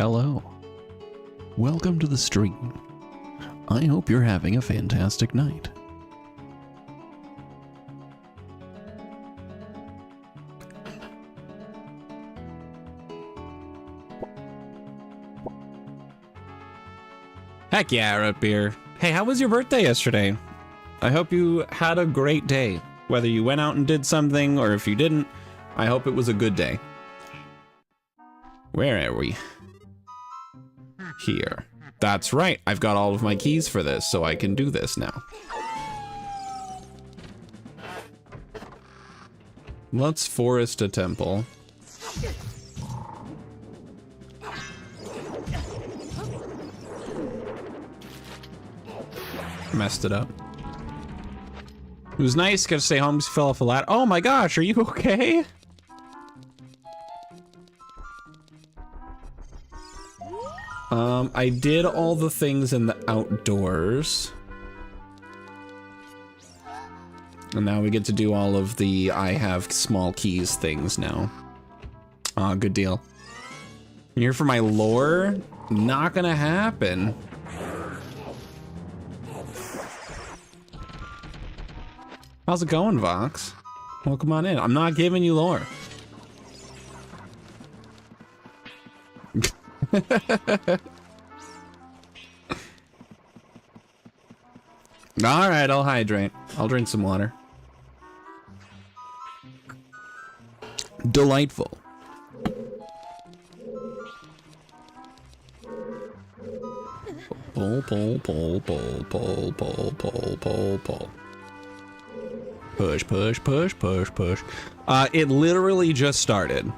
Hello. Welcome to the stream. I hope you're having a fantastic night. Heck yeah, root beer. Hey, how was your birthday yesterday? I hope you had a great day. Whether you went out and did something or if you didn't, I hope it was a good day. Where are we? Here. That's right. I've got all of my keys for this, so I can do this now. Let's forest a temple. Messed it up. It was nice, got to stay home, fell off a ladder. Oh my gosh, are you okay? I did all the things in the outdoors. And now we get to do all of the I have small keys things now. Ah, good deal. Here for my lore? Not gonna happen. How's it going, Vox? Welcome on in. I'm not giving you lore. All right, I'll hydrate. I'll drink some water. Delightful. Pull, pull, pull, pull, pull, pull, pull, pull, pull. Push, push, push, push, push. It literally just started.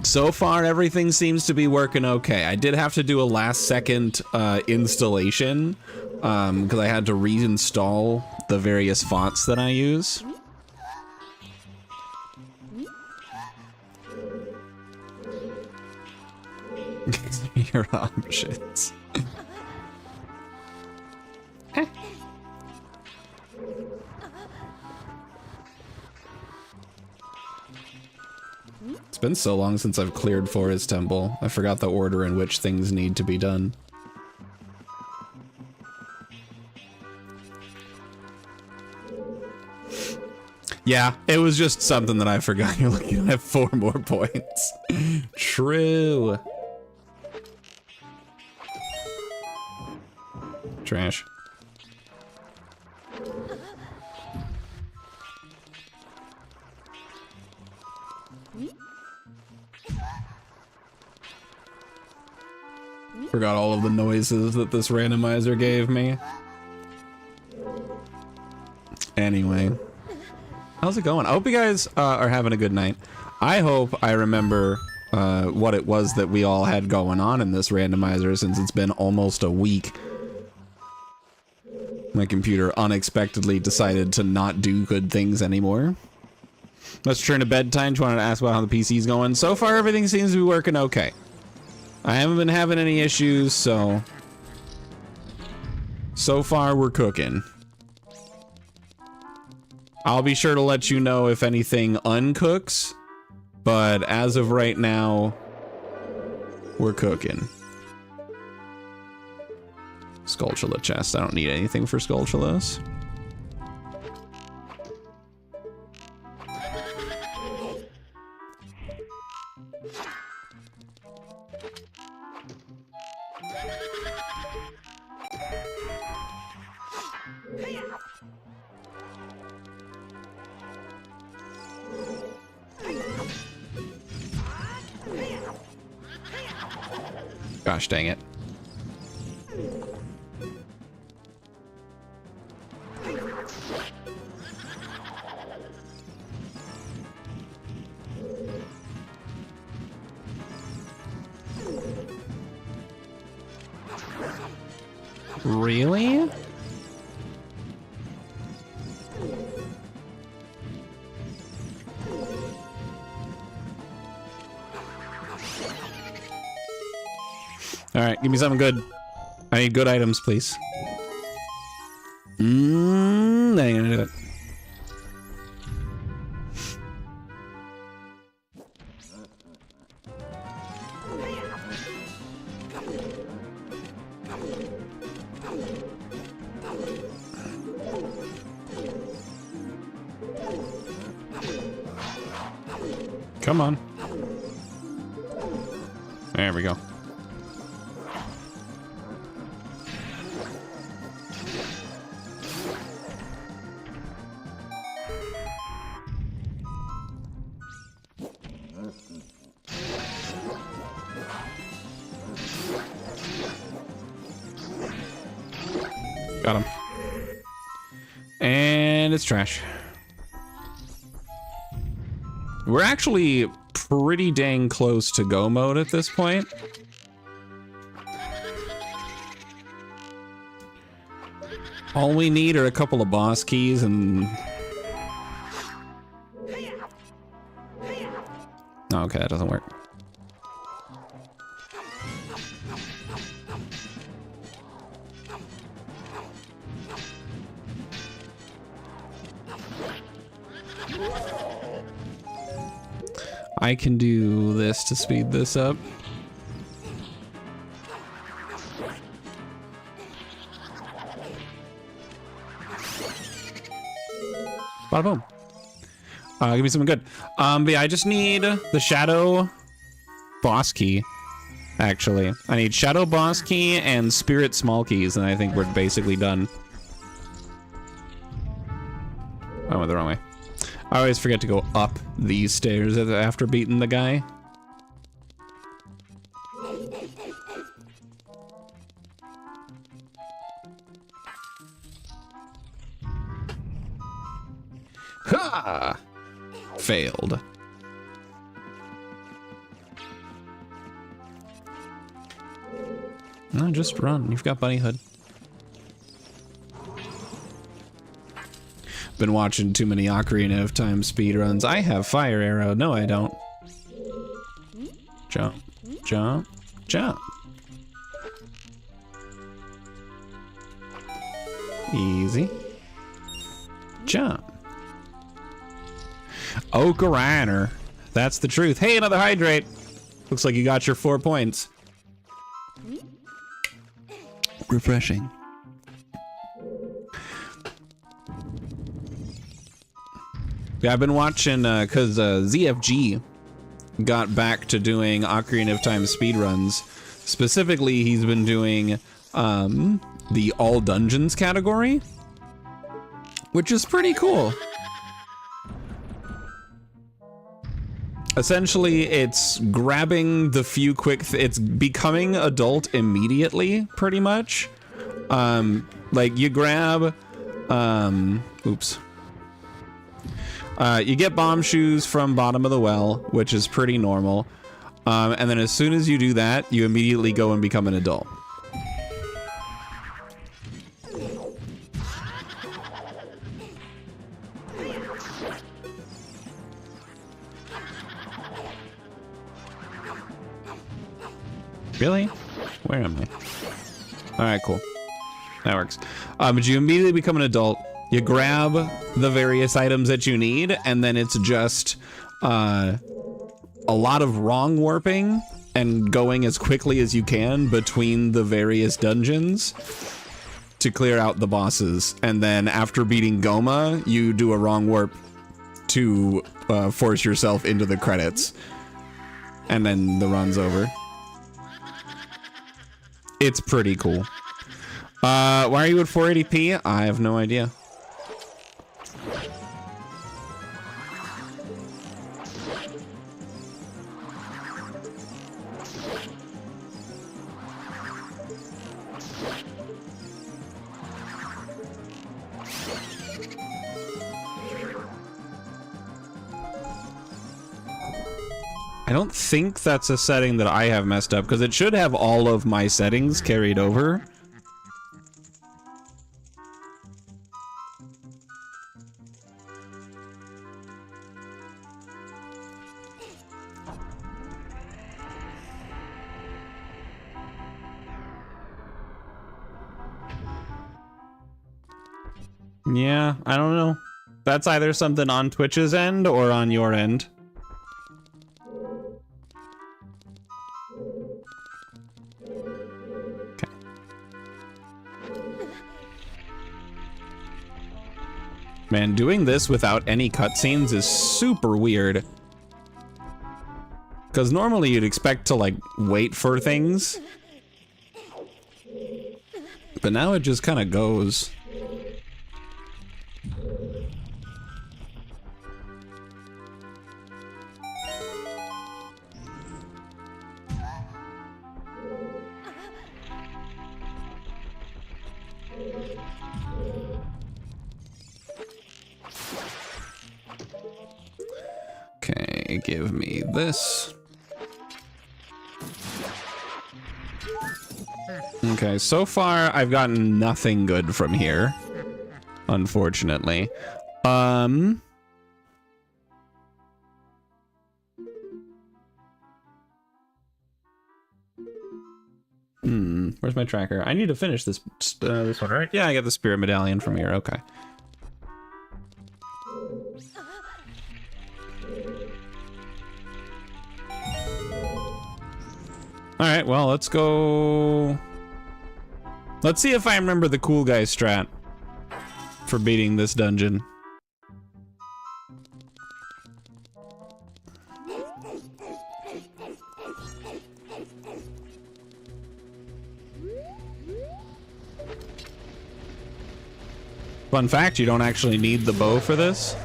So far, everything seems to be working okay. I did have to do a last second installation because I had to reinstall the various fonts that I use. Your options. It's been so long since I've cleared Forest Temple. I forgot the order in which things need to be done. Yeah, it was just something that I forgot. You're looking at 4 more points. True. Trash. Forgot all of the noises that this randomizer gave me. Anyway. How's it going? I hope you guys are having a good night. I hope I remember what it was that we all had going on in this randomizer since it's been almost a week. My computer unexpectedly decided to not do good things anymore. Let's turn to bedtime. Just wanted to ask about how the PC's going. So far, everything seems to be working okay. I haven't been having any issues, so far we're cooking. I'll be sure to let you know if anything uncooks, but as of right now, we're cooking. Skulltula chest. I don't need anything for Skulltulas. Gosh dang it. Really? All right, give me something good. I need good items, please. That ain't gonna do it. Come on. There we go. Got him. And it's trash. We're actually pretty dang close to go mode at this point. All we need are a couple of boss keys and... Okay, that doesn't work. I can do this to speed this up. Bada boom. Give me something good. But yeah, I just need the Shadow Boss Key, actually. I need Shadow Boss Key and Spirit Small Keys, and I think we're basically done. I went the wrong way. I always forget to go up these stairs after beating the guy. Ha! Failed. No, just run. You've got Bunny Hood. Been watching too many Ocarina of Time speedruns. I have Fire Arrow. No, I don't. Jump, jump, jump. Easy. Jump. Ocarina. That's the truth. Hey, another hydrate. Looks like you got your 4 points. Refreshing. Yeah, I've been watching, because ZFG got back to doing Ocarina of Time speedruns. Specifically, he's been doing the all dungeons category, which is pretty cool. Essentially, it's grabbing the few quick, it's becoming adult immediately, pretty much. Like you grab, oops. You get bomb shoes from bottom of the well, which is pretty normal. And then as soon as you do that, you immediately go and become an adult. Really? Where am I? All right, cool. That works. But you immediately become an adult. You grab the various items that you need, and then it's just a lot of wrong warping and going as quickly as you can between the various dungeons to clear out the bosses. And then after beating Goma, you do a wrong warp to force yourself into the credits. And then the run's over. It's pretty cool. Why are you at 480p? I have no idea. I don't think that's a setting that I have messed up, because it should have all of my settings carried over. Yeah, I don't know. That's either something on Twitch's end or on your end. Okay. Man, doing this without any cutscenes is super weird. Because normally you'd expect to, like, wait for things. But now it just kind of goes. Okay, give me this. Okay, so far I've gotten nothing good from here, unfortunately. Where's my tracker? I need to finish this this one, right? Yeah, I got the spirit medallion from here. Okay. All right, well, let's go. Let's see if I remember the cool guy strat for beating this dungeon. Fun fact, you don't actually need the bow for this.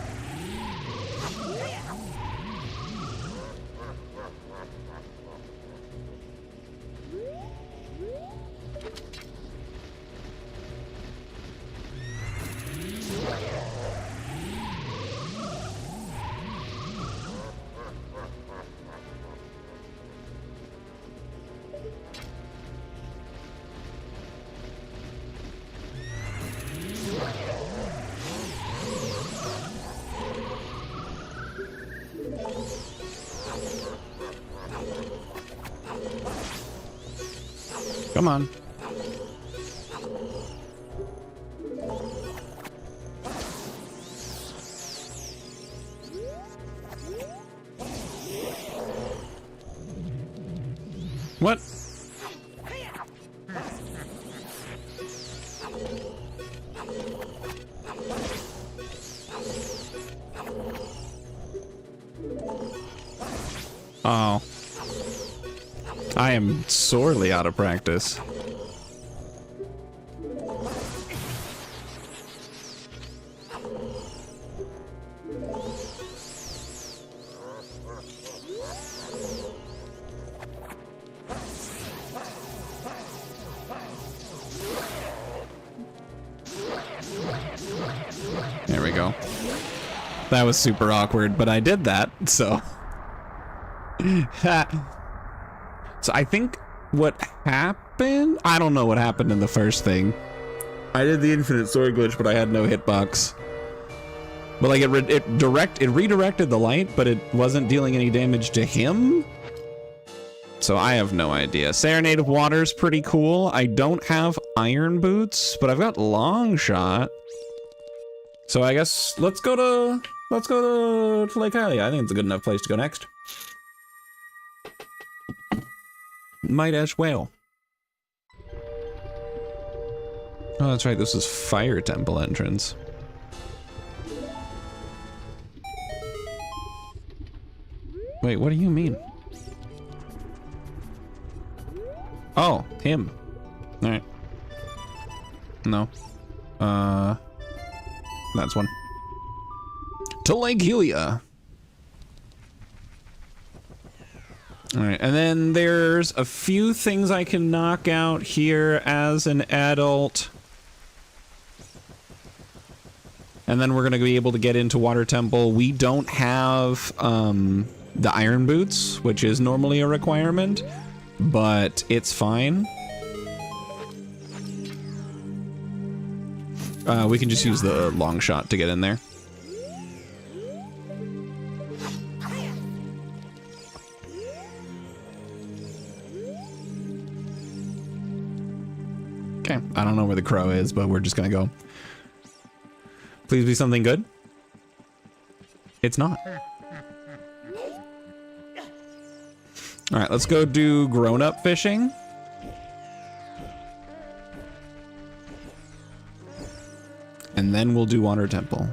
Come on. What? Oh. I am sorely out of practice. There we go. That was super awkward, but I did that, so. So I think what happened, I don't know what happened in the first thing. I did the infinite sword glitch, but I had no hitbox. But like it redirected the light, but it wasn't dealing any damage to him. So I have no idea. Serenade of Water's pretty cool. I don't have iron boots, but I've got long shot. So I guess let's go to Lake Hylia. I think it's a good enough place to go next. Might as well. Oh, that's right. This is Fire Temple entrance. Wait, what do you mean? Oh, him. All right. No. That's one. To Lake Hylia. All right, and then there's a few things I can knock out here as an adult. And then we're going to be able to get into Water Temple. We don't have the iron boots, which is normally a requirement, but it's fine. We can just use the long shot to get in there. Okay, I don't know where the crow is, but we're just gonna go. Please be something good. It's not. All right, let's go do grown-up fishing. And then we'll do Water Temple.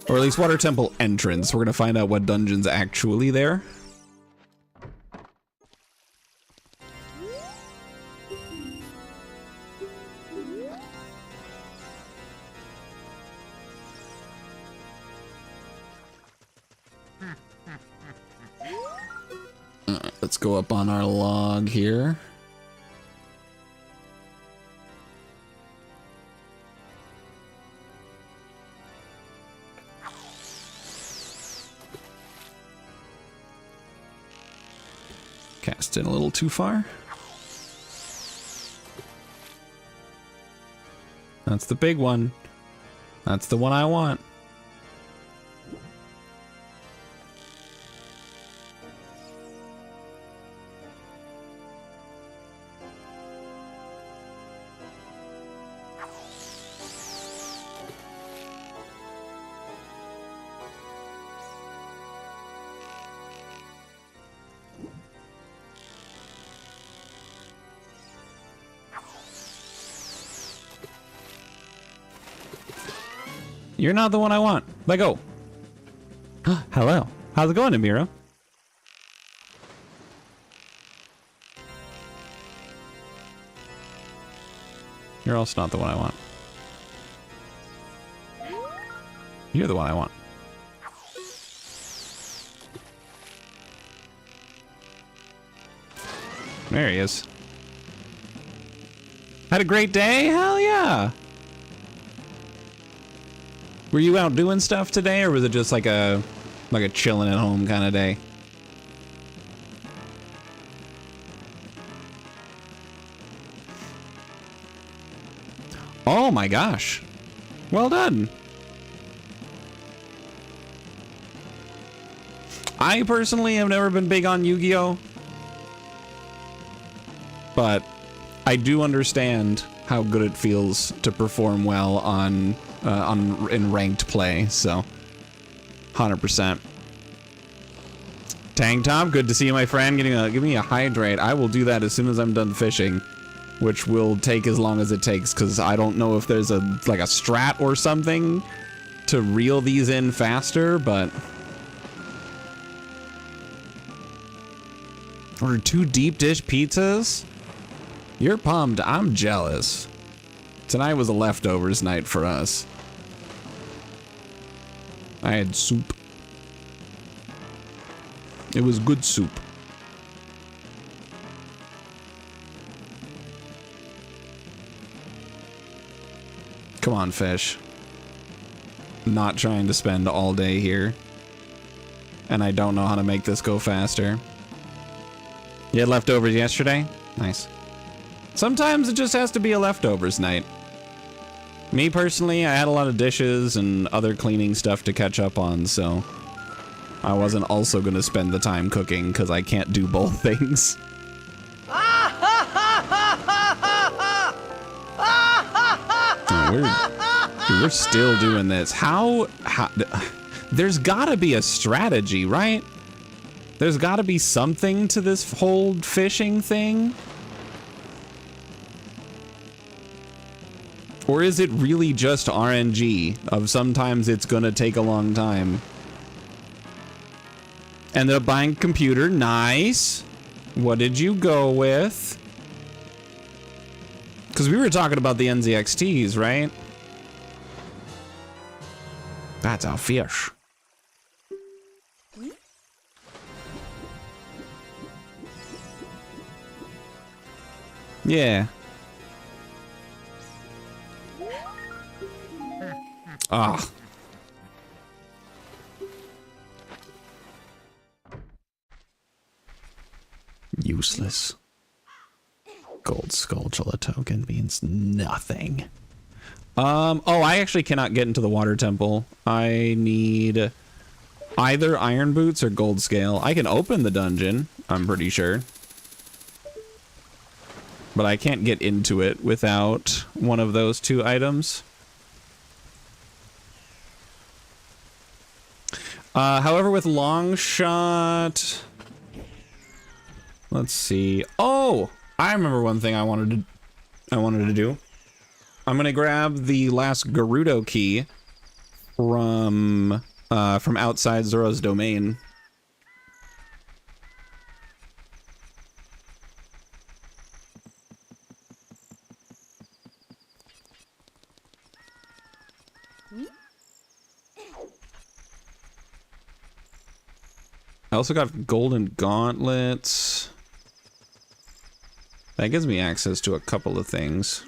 Or at least Water Temple entrance. We're gonna find out what dungeon's actually there. Alright, let's go up on our log here. Cast in a little too far. That's the big one. That's the one I want. You're not the one I want. Let go. Hello. How's it going, Amira? You're also not the one I want. You're the one I want. There he is. Had a great day? Hell yeah. Were you out doing stuff today, or was it just like a chilling at home kind of day? Oh my gosh. Well done. I personally have never been big on Yu-Gi-Oh! But I do understand how good it feels to perform well in ranked play, so 100%. Tang Tom, good to see you, my friend. Give me a hydrate. I will do that as soon as I'm done fishing, which will take as long as it takes, because I don't know if there's a strat or something to reel these in faster, but ordered 2 deep dish pizzas. You're pumped. I'm jealous. Tonight was a leftovers night for us. I had soup. It was good soup. Come on, fish. I'm not trying to spend all day here. And I don't know how to make this go faster. You had leftovers yesterday? Nice. Sometimes it just has to be a leftovers night. Me personally, I had a lot of dishes and other cleaning stuff to catch up on, so I wasn't also going to spend the time cooking because I can't do both things. Oh, we're still doing this. How there's gotta be a strategy, right? There's gotta be something to this whole fishing thing. Or is it really just RNG of sometimes it's gonna take a long time? Ended up buying a computer, nice. What did you go with? Because we were talking about the NZXTs, right? That's a fish. Yeah. Ah. Useless. Gold Skulltula token means nothing. Oh, I actually cannot get into the water temple. I need either iron boots or gold scale. I can open the dungeon, I'm pretty sure. But I can't get into it without one of those 2 items. However, with long shot, let's see. Oh, I remember one thing I wanted to do. I'm gonna grab the last Gerudo key from outside Zoro's domain. I also got golden gauntlets. That gives me access to a couple of things.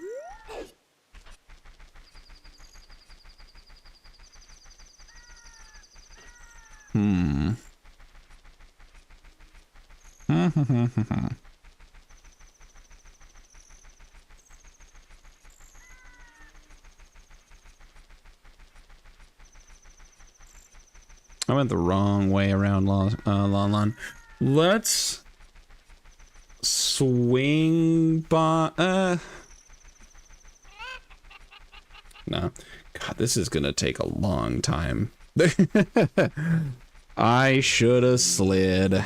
I went the wrong way around Lon. Let's swing by. No. God, this is gonna take a long time. I should have slid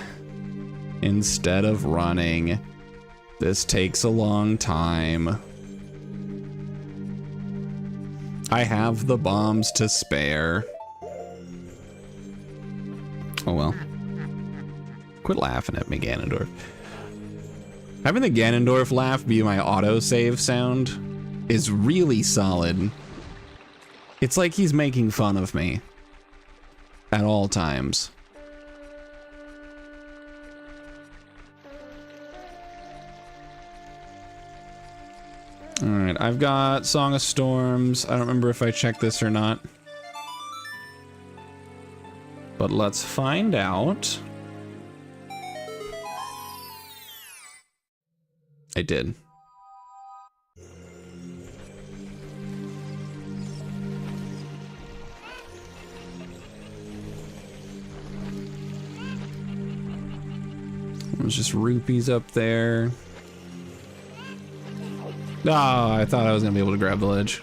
instead of running. This takes a long time. I have the bombs to spare. Oh well. Quit laughing at me, Ganondorf. Having the Ganondorf laugh be my autosave sound is really solid. It's like he's making fun of me at all times. Alright, I've got Song of Storms. I don't remember if I checked this or not. But let's find out. I did. There's just rupees up there. Oh, I thought I was gonna be able to grab the ledge.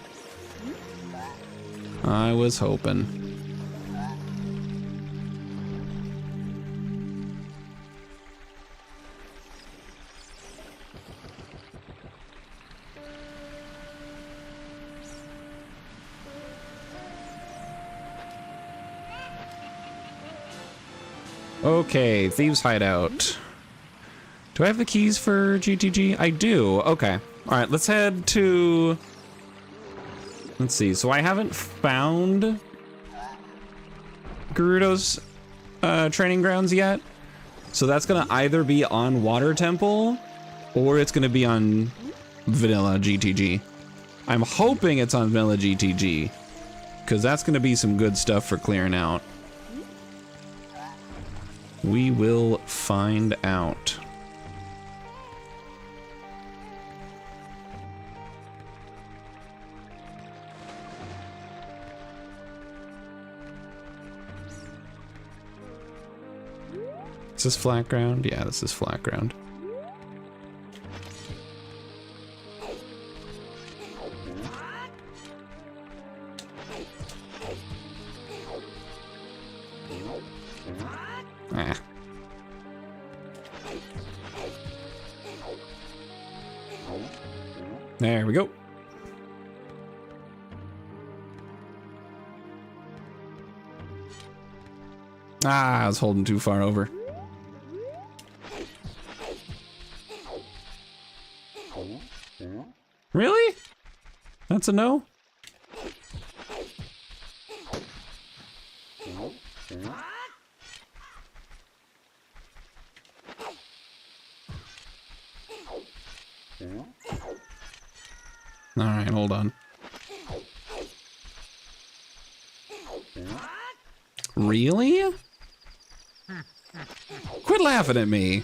I was hoping. Okay, Thieves' Hideout. Do I have the keys for GTG? I do. Okay. All right, let's head to... Let's see. So I haven't found Gerudo's training grounds yet. So that's going to either be on Water Temple or it's going to be on Vanilla GTG. I'm hoping it's on Vanilla GTG because that's going to be some good stuff for clearing out. We will find out. Is this flat ground? Yeah, this is flat ground. Ah. There we go. Ah, I was holding too far over. Really? That's a no? All right, hold on. Really? Quit laughing at me.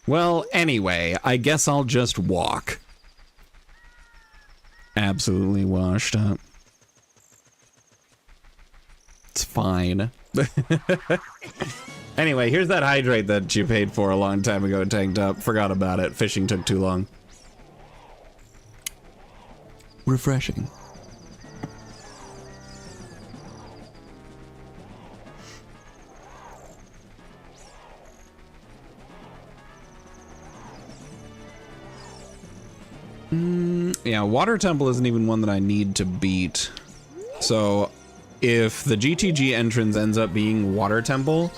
Well, anyway, I guess I'll just walk. Absolutely washed up. It's fine. Anyway, here's that hydrate that you paid for a long time ago, tanked up. Forgot about it. Fishing took too long. Refreshing. Yeah, Water Temple isn't even one that I need to beat. So if the GTG entrance ends up being Water Temple,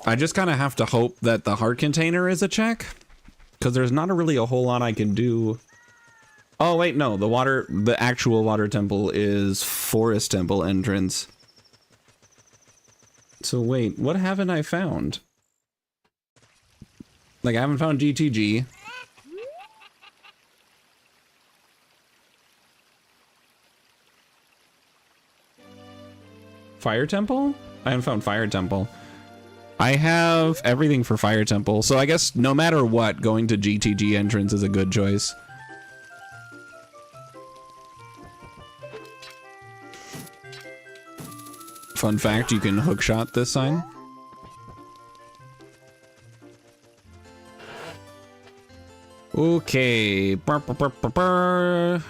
I just kind of have to hope that the heart container is a check, because there's not really a whole lot I can do. Oh wait, no, the actual Water Temple is Forest Temple entrance. So wait, what haven't I found? Like, I haven't found GTG. Fire Temple? I haven't found Fire Temple. I have everything for Fire Temple, so I guess no matter what, going to GTG entrance is a good choice. Fun fact, you can hookshot this sign. Okay. Burr, burr, burr, burr, burr.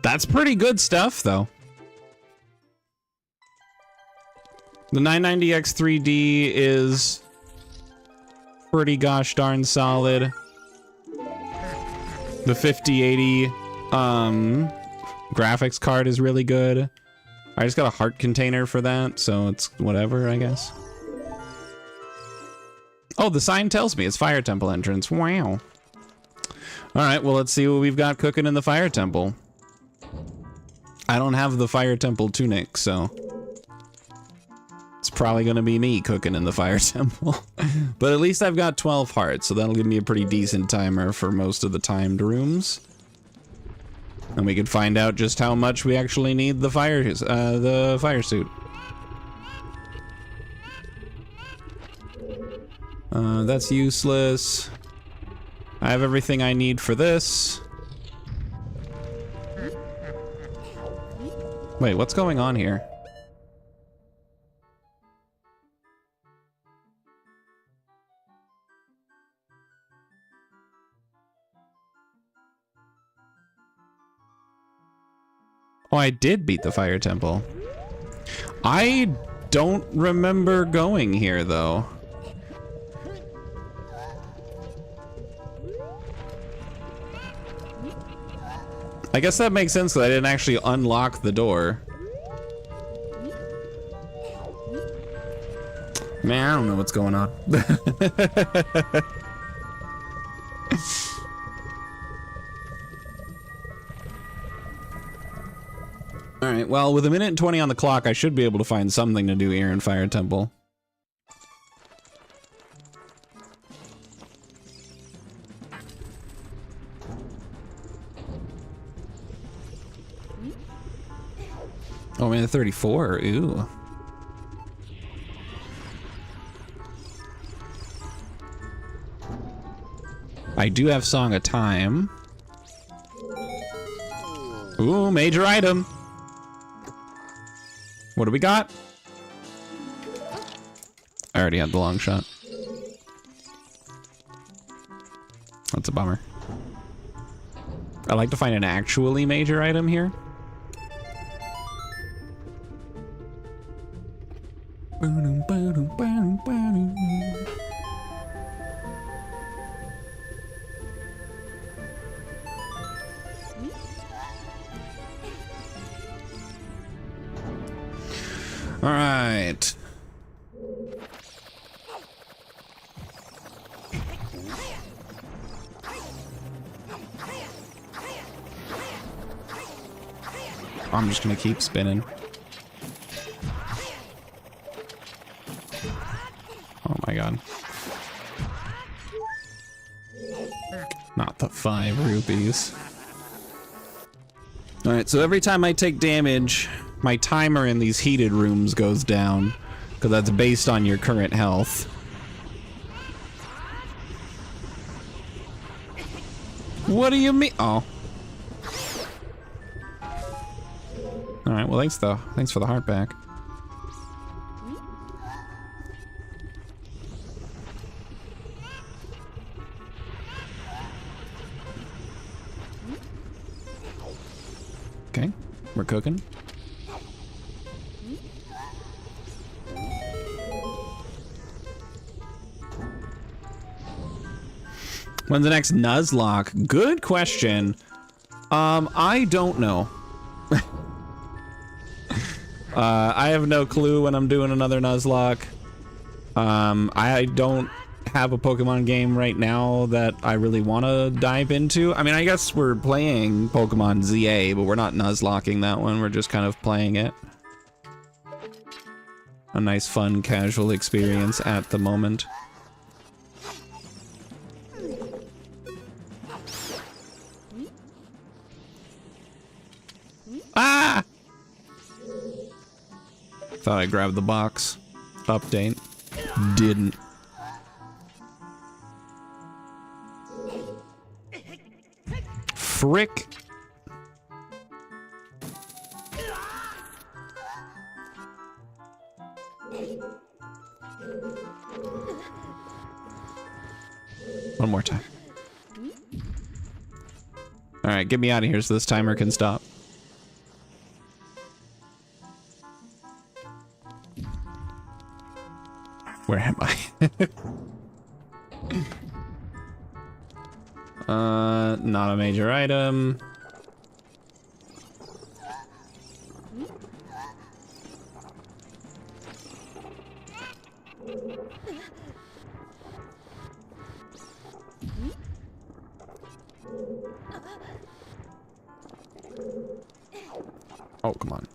That's pretty good stuff, though. The 990X 3D is pretty gosh darn solid. The 5080 graphics card is really good. I just got a heart container for that, so it's whatever, I guess. Oh, the sign tells me it's Fire Temple entrance. Wow. All right, well, let's see what we've got cooking in the Fire Temple. I don't have the Fire Temple tunic, so it's probably gonna be me cooking in the Fire Temple. But at least I've got 12 hearts, so that'll give me a pretty decent timer for most of the timed rooms. And we can find out just how much we actually need the fire suit. That's useless. I have everything I need for this. Wait, what's going on here? Oh, I did beat the Fire Temple. I don't remember going here, though. I guess that makes sense because I didn't actually unlock the door. Man, I don't know what's going on. Alright, well, with 1:20 on the clock, I should be able to find something to do here in Fire Temple. Oh man, 34, ooh. I do have Song of Time. Ooh, major item. What do we got? I already had the long shot. That's a bummer. I'd like to find an actually major item here. All right. I'm just gonna keep spinning. Oh my god. Not the 5 rupees. All right, so every time I take damage, my timer in these heated rooms goes down, because that's based on your current health. What do you mean? Oh. All right, well, thanks for the heart back. We're cooking. When's the next Nuzlocke? Good question. I don't know. I have no clue when I'm doing another Nuzlocke. I don't have a Pokemon game right now that I really want to dive into. I mean, I guess we're playing Pokemon ZA, but we're not Nuzlocking that one. We're just kind of playing it. A nice, fun, casual experience at the moment. Ah! Thought I grabbed the box. Update. Didn't. Frick. One more time. All right, get me out of here so this timer can stop. Where am I? Not a major item. Oh, come on.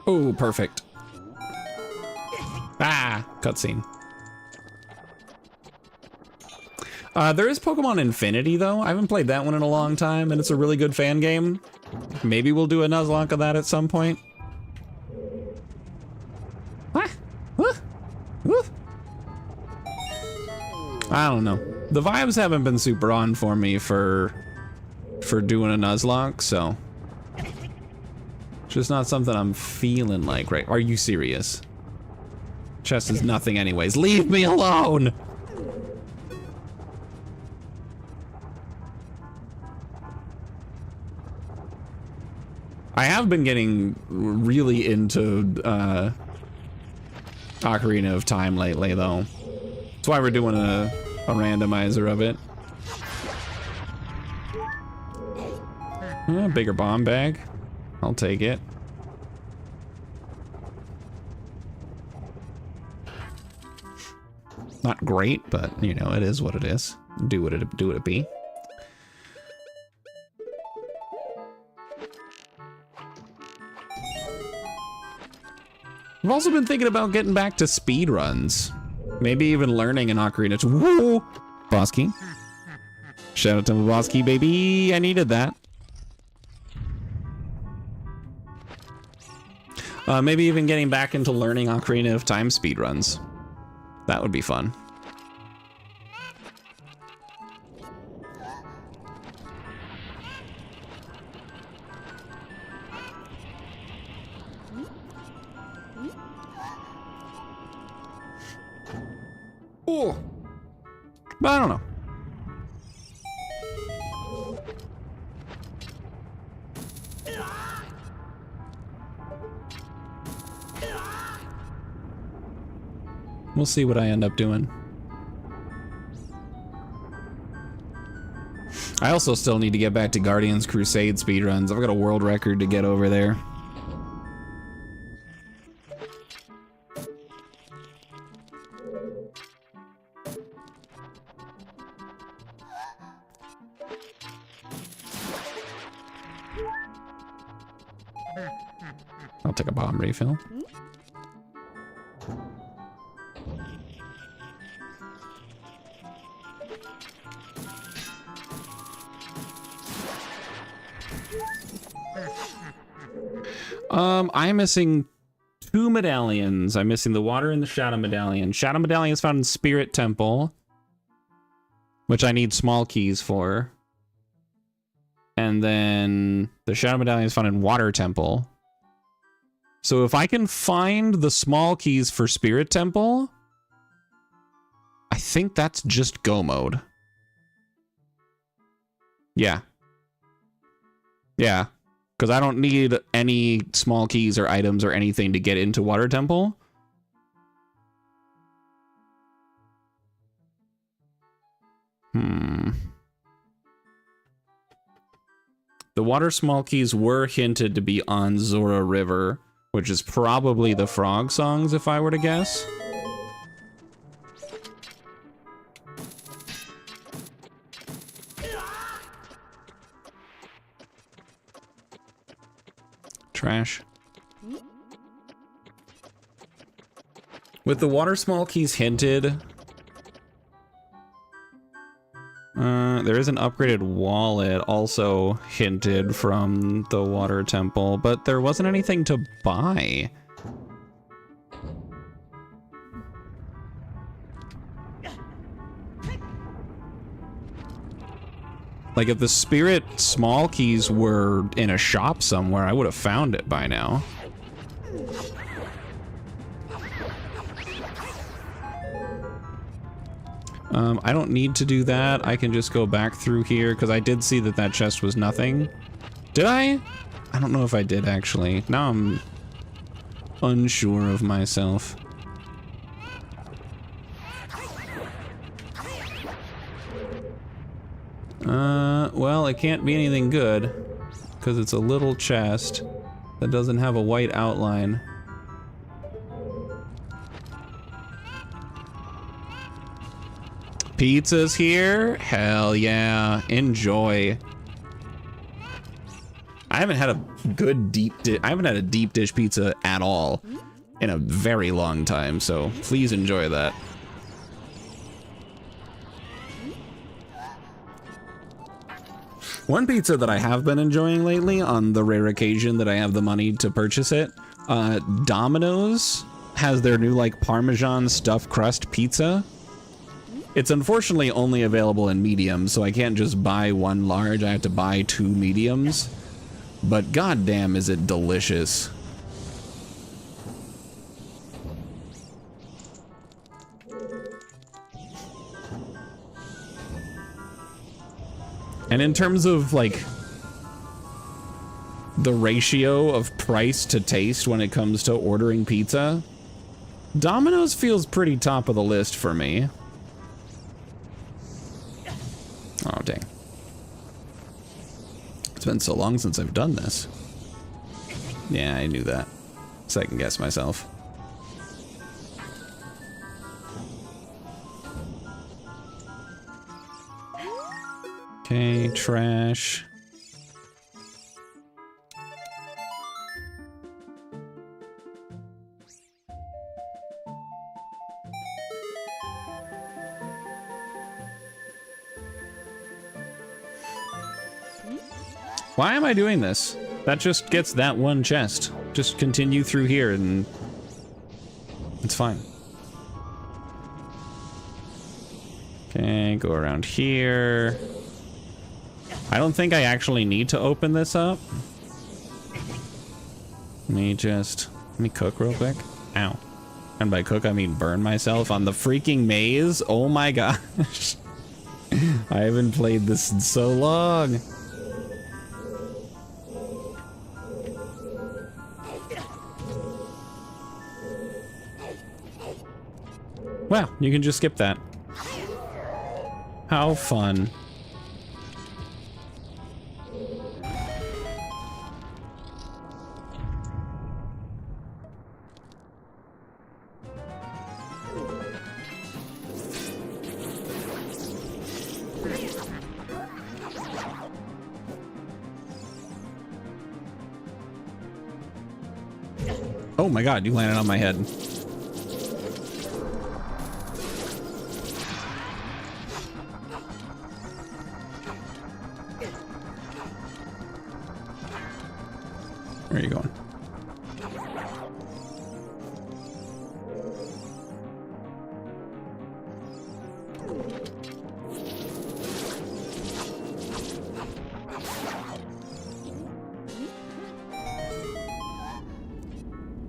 Oh, perfect. Ah, cutscene. There is Pokemon Infinity, though. I haven't played that one in a long time, and it's a really good fan game. Maybe we'll do a Nuzlocke of that at some point. Ah. I don't know. The vibes haven't been super on for me for doing a Nuzlocke, so it's just not something I'm feeling like, right? Are you serious? Chest is nothing anyways. Leave me alone! I have been getting really into Ocarina of Time lately, though. That's why we're doing a randomizer of it. Bigger bomb bag. I'll take it. Not great, but you know, it is what it is. Do what it be. I've also been thinking about getting back to speed runs. Maybe even learning an Ocarina to woo! Boss key. Shout out to the boss key, baby. I needed that. Maybe even getting back into learning Ocarina of Time speedruns. That would be fun. Oh, but I don't know. We'll see what I end up doing. I also still need to get back to Guardians Crusade speedruns. I've got a world record to get over there. I'll take a bomb refill. I'm missing 2 medallions. I'm missing the water and the shadow medallion. Shadow medallion is found in Spirit Temple, which I need small keys for. And then the shadow medallion is found in Water Temple. So if I can find the small keys for Spirit Temple, think that's just go mode. Yeah. Yeah. Because I don't need any small keys or items or anything to get into Water Temple. The water small keys were hinted to be on Zora River, which is probably the frog songs if I were to guess. Trash. With the water small keys hinted, there is an upgraded wallet also hinted from the water temple, but there wasn't anything to buy. Like if the spirit small keys were in a shop somewhere, I would have found it by now. I don't need to do that. I can just go back through here because I did see that that chest was nothing. Did I? I don't know if I did actually. Now I'm unsure of myself. Well, it can't be anything good because it's a little chest that doesn't have a white outline. Pizza's here? Hell yeah. Enjoy. I haven't had a good I haven't had a deep dish pizza at all in a very long time, so please enjoy that. One pizza that I have been enjoying lately, on the rare occasion that I have the money to purchase it, Domino's has their new like Parmesan stuffed crust pizza. It's unfortunately only available in medium, so I can't just buy one large, I have to buy 2 mediums. But goddamn is it delicious. And in terms of like the ratio of price to taste when it comes to ordering pizza, Domino's feels pretty top of the list for me. Oh, dang. It's been so long since I've done this. Yeah, I knew that. Second guess myself. Okay, trash. Why am I doing this? That just gets that one chest. Just continue through here and it's fine. Okay, go around here. I don't think I actually need to open this up. Let me cook real quick. Ow. And by cook, I mean burn myself on the freaking maze. Oh my gosh. I haven't played this in so long. Wow, you can just skip that. How fun. Oh my god, you landed on my head. Where are you going?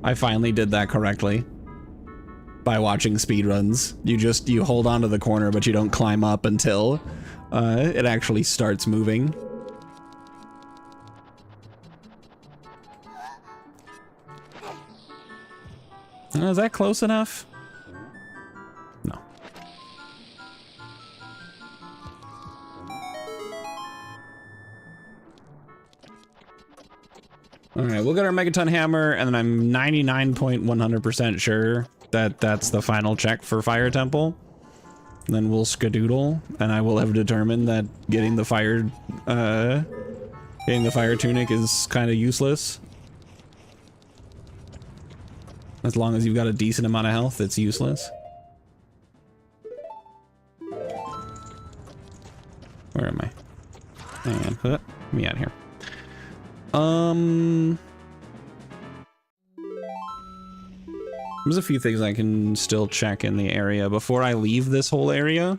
I finally did that correctly. by watching speedruns. You hold onto the corner, but you don't climb up until it actually starts moving. Is that close enough? No. All right, we'll get our Megaton Hammer, and then I'm 99.100% sure that that's the final check for Fire Temple. And then we'll skedoodle, and I will have determined that getting the fire tunic is kind of useless. As long as you've got a decent amount of health, it's useless. Where am I? And let me out of here. There's a few things I can still check in the area before I leave this whole area.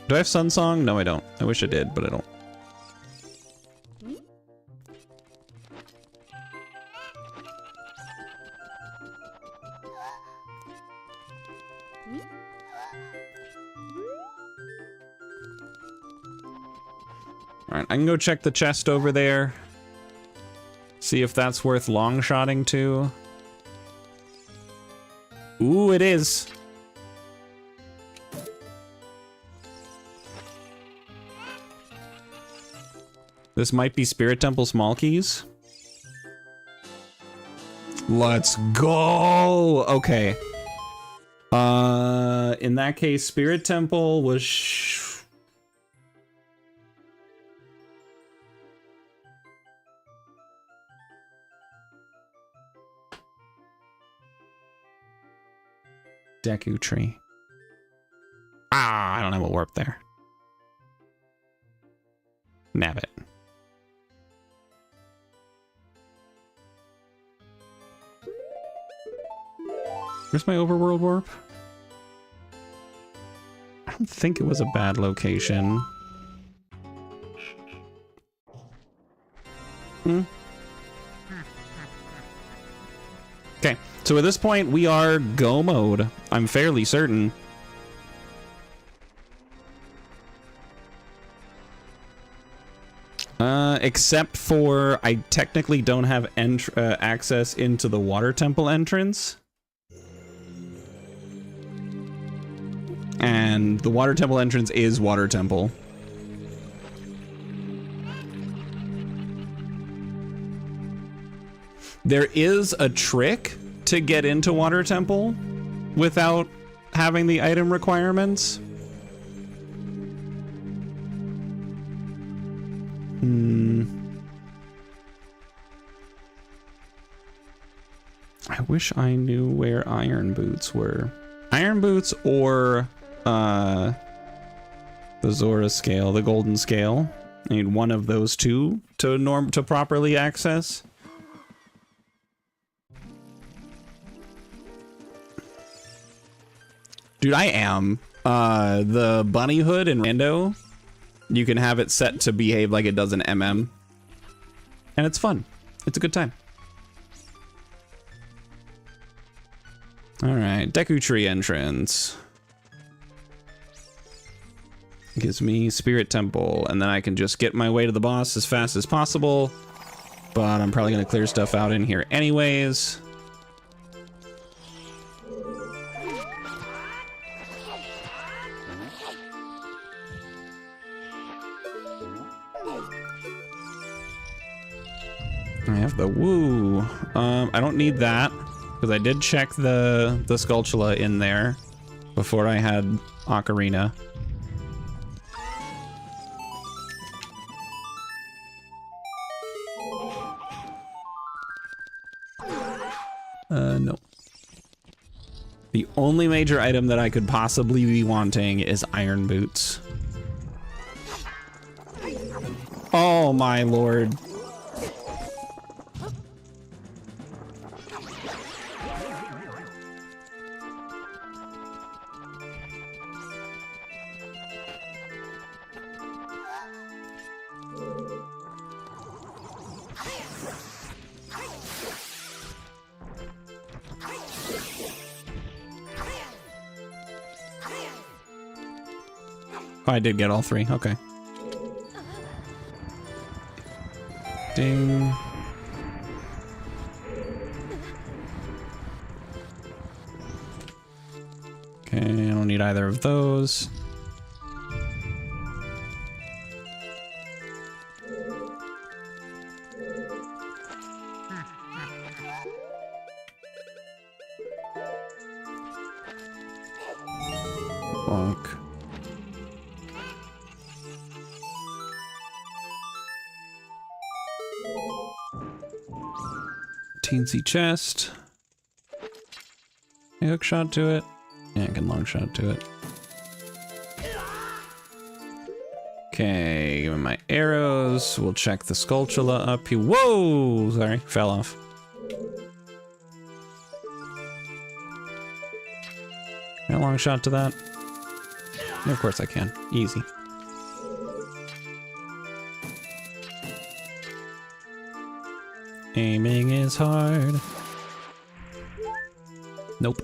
Do I have Sun Song? No, I don't. I wish I did, but I don't. Alright, I can go check the chest over there. See if that's worth long-shotting to. Ooh, it is. This might be Spirit Temple small keys. Let's go. Okay. In that case, Spirit Temple was Deku Tree. Ah, I don't have a warp there. Nab it. Where's my overworld warp? I don't think it was a bad location. Okay, so at this point we are go mode. I'm fairly certain. Except for I technically don't have access into the water temple entrance. And the water temple entrance is water temple. There is a trick to get into water temple without having the item requirements. I wish I knew where iron boots were. Iron boots or the Zora scale, the golden scale. I need one of those two to properly access. Dude, I am. The bunny hood in Rando, you can have it set to behave like it does an MM. And it's fun. It's a good time. Alright, Deku Tree entrance. Gives me Spirit Temple, and then I can just get my way to the boss as fast as possible. But I'm probably going to clear stuff out in here anyways. I have the woo. I don't need that because I did check the Skulltula in there before I had Ocarina. No. The only major item that I could possibly be wanting is iron boots. Oh my lord. Oh, I did get all 3. Okay. Ding. Okay, I don't need either of those. Bonk. Teensy chest. A hook shot to it. Yeah, I can long shot to it. Okay, give me my arrows. We'll check the Skulltula up here. Whoa! Sorry, fell off. Can I long shot to that? Yeah, of course I can. Easy. Aiming is hard. Nope.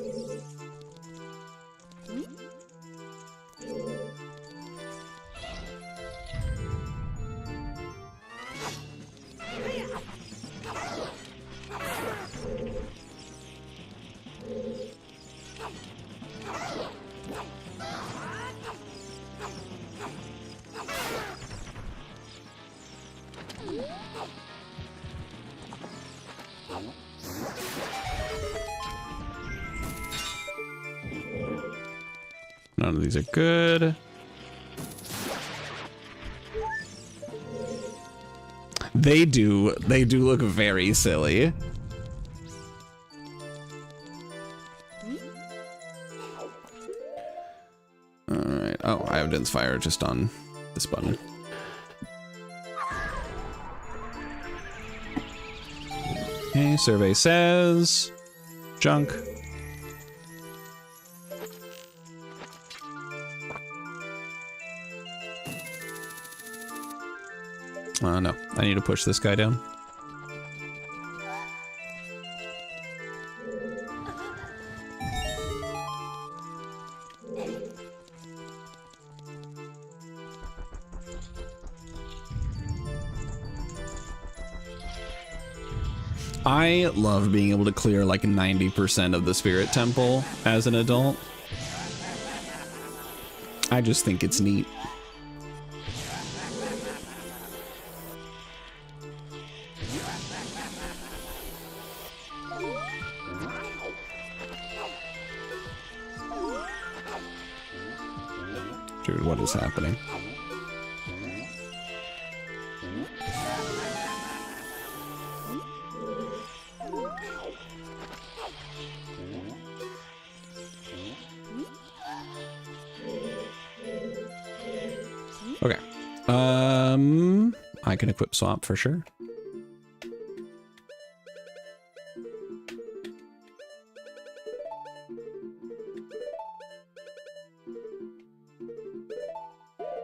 None of these are good. They do look very silly. All right. Oh, I have Dense Fire just on this button. Okay, survey says junk. No, I need to push this guy down. I love being able to clear like 90% of the Spirit Temple as an adult. I just think it's neat. Dude, what is happening? Okay. I can equip Swamp for sure.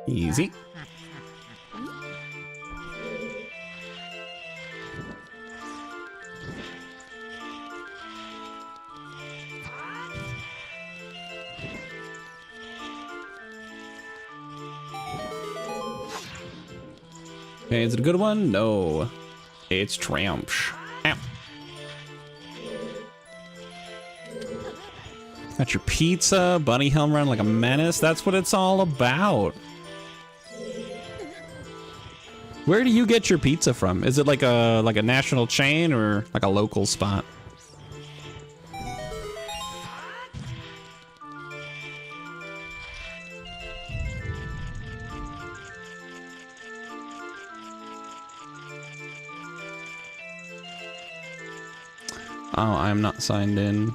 Easy. Okay, is it a good one? No. It's trash. Ow. Got your pizza, bunny helm run like a menace. That's what it's all about. Where do you get your pizza from? Is it like a national chain or like a local spot? Oh, I'm not signed in.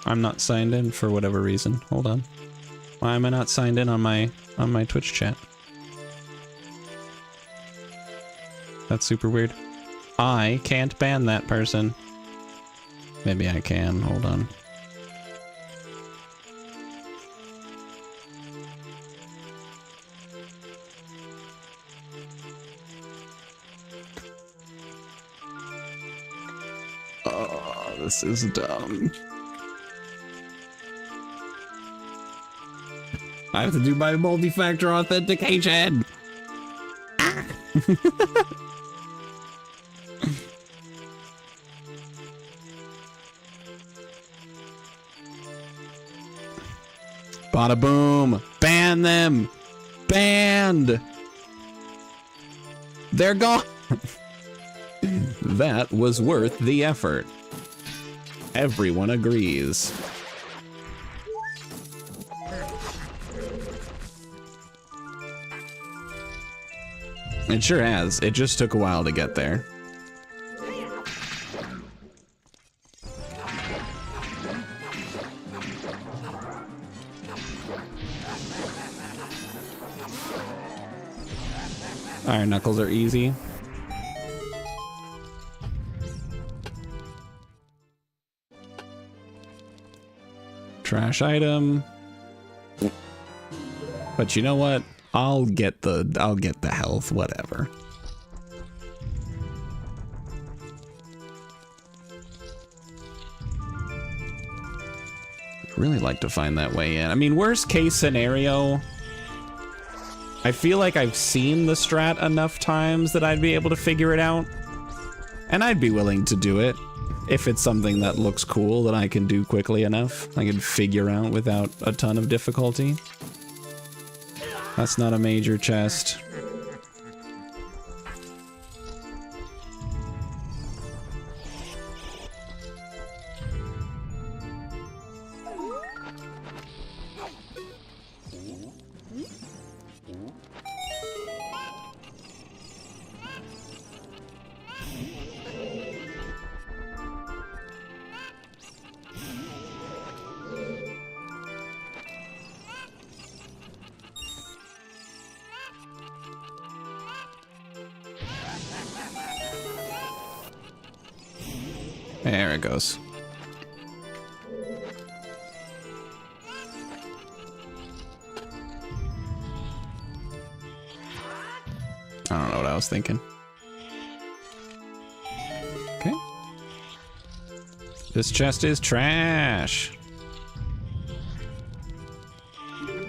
I'm not signed in for whatever reason. Hold on. Why am I not signed in on my Twitch chat? That's super weird. I can't ban that person. Maybe I can. Hold on. Oh, this is dumb. I have to do my multi-factor authentication. Ah. Bada boom. Ban them. Banned. They're gone. That was worth the effort. Everyone agrees. It sure has. It just took a while to get there. Iron knuckles are easy. Trash item. But you know what? I'll get the health, whatever. I'd really like to find that way in. I mean, worst case scenario, I feel like I've seen the strat enough times that I'd be able to figure it out. And I'd be willing to do it if it's something that looks cool that I can do quickly enough. I can figure out without a ton of difficulty. That's not a major chest. There it goes. I don't know what I was thinking. Okay. This chest is trash.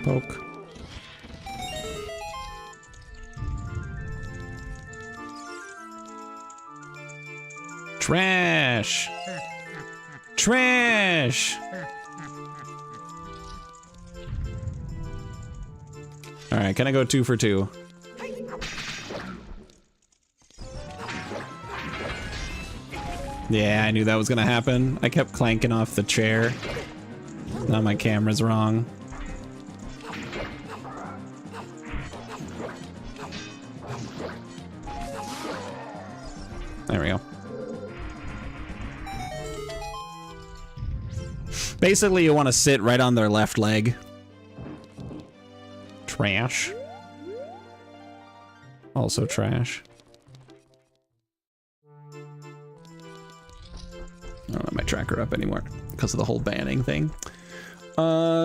Poke. Trash! Trash! Alright, can I go 2 for 2? Yeah, I knew that was gonna happen. I kept clanking off the chair. Now my camera's wrong. There we go. Basically, you want to sit right on their left leg. Trash. Also trash. I don't have my tracker up anymore because of the whole banning thing.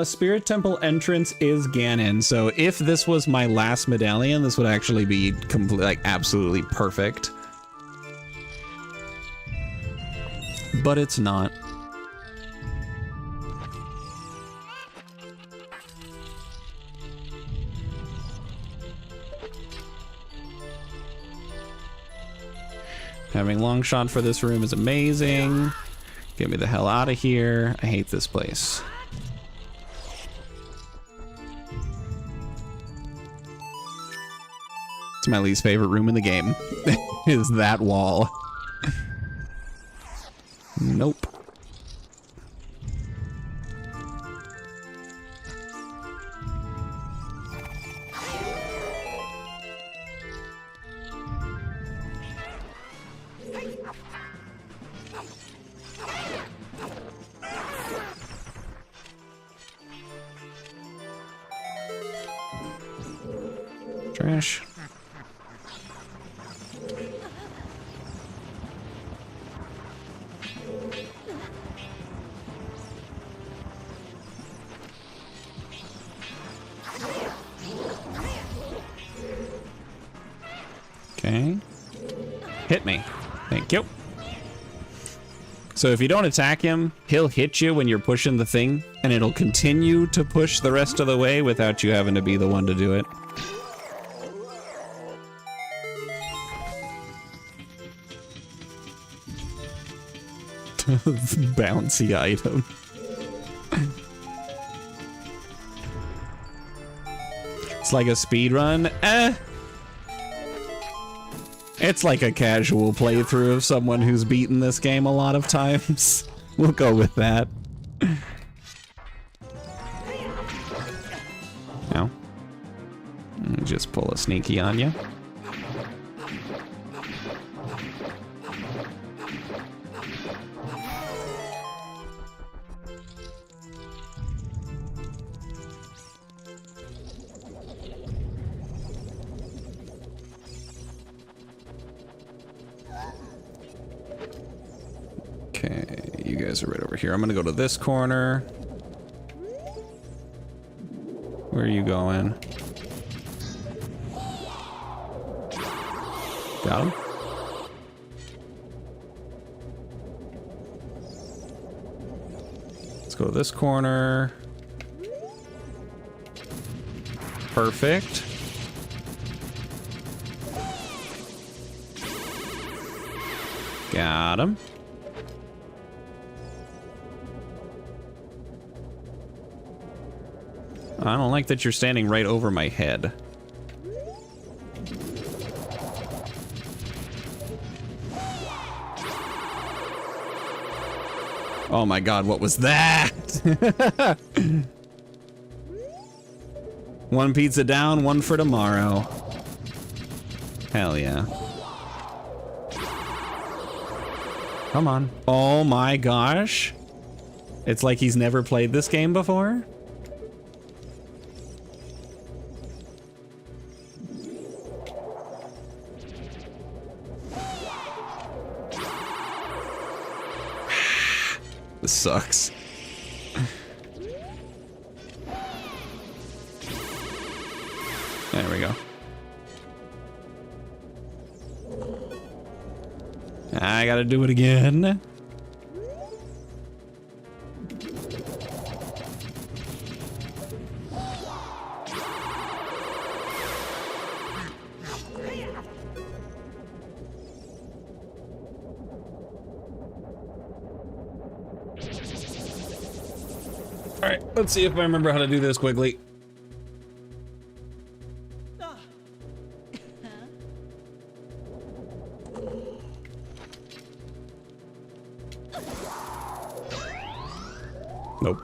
Spirit Temple entrance is Ganon. So if this was my last medallion, this would actually be like absolutely perfect. But it's not. Having long shot for this room is amazing. Get me the hell out of here. I hate this place. It's my least favorite room in the game. Is that wall. Nope. Trash. Okay. Hit me. Thank you. So if you don't attack him, he'll hit you when you're pushing the thing, and it'll continue to push the rest of the way without you having to be the one to do it. Bouncy item. It's like a speed run. It's like a casual playthrough of someone who's beaten this game a lot of times. We'll go with that. Now, just pull a sneaky on you. Okay, you guys are right over here. I'm gonna go to this corner. Where are you going? Got him? Let's go to this corner. Perfect. Got him. I don't like that you're standing right over my head. Oh my god, what was that? One pizza down, one for tomorrow. Hell yeah. Come on. Oh my gosh. It's like he's never played this game before. This sucks. There we go. I gotta do it again. Alright, let's see if I remember how to do this quickly. Nope.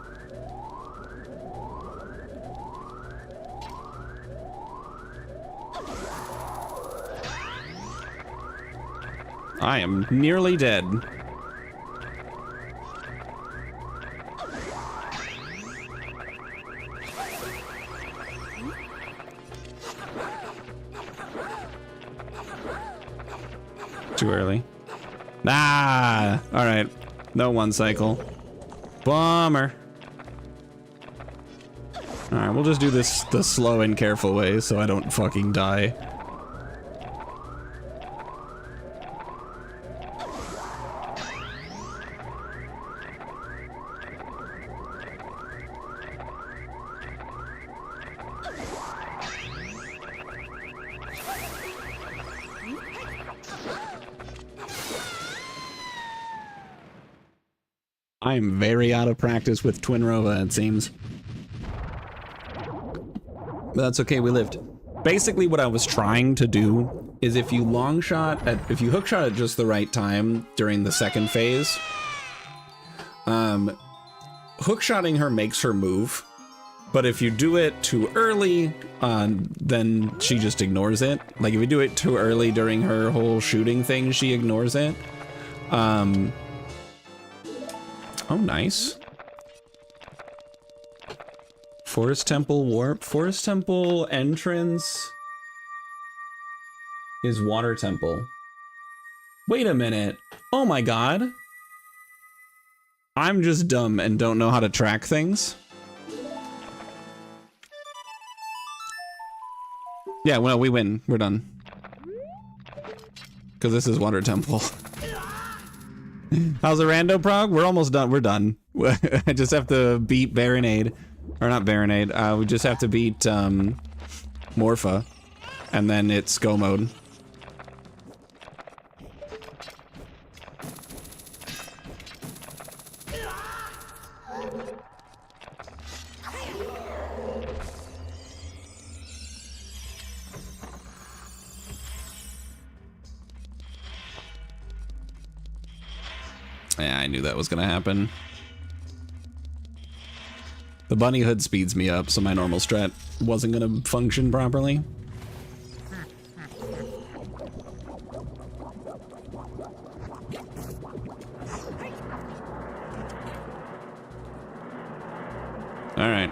I am nearly dead. Too early. Ah! Alright. No one cycle. Bummer. Alright, we'll just do this the slow and careful way so I don't fucking die. I am very out of practice with Twin Rova, it seems. But that's okay, we lived. Basically what I was trying to do is if you hook shot at just the right time during the second phase, hook shotting her makes her move. But if you do it too early, then she just ignores it. Like if you do it too early during her whole shooting thing, she ignores it. Oh, nice. Forest Temple warp. Forest Temple entrance is Water Temple. Wait a minute. Oh my god. I'm just dumb and don't know how to track things. Yeah, well, we win. We're done. Because this is Water Temple. How's the rando prog? We're almost done. We're done. I just have to beat Baronade. Or not Baronade. We just have to beat Morpha. And then it's go mode. Yeah, I knew that was gonna happen. The bunny hood speeds me up, so my normal strat wasn't gonna function properly. All right.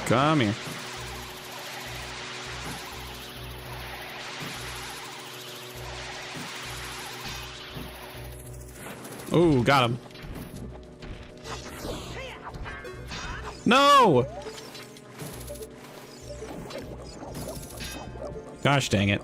Come here. Oh, got him. No! Gosh dang it.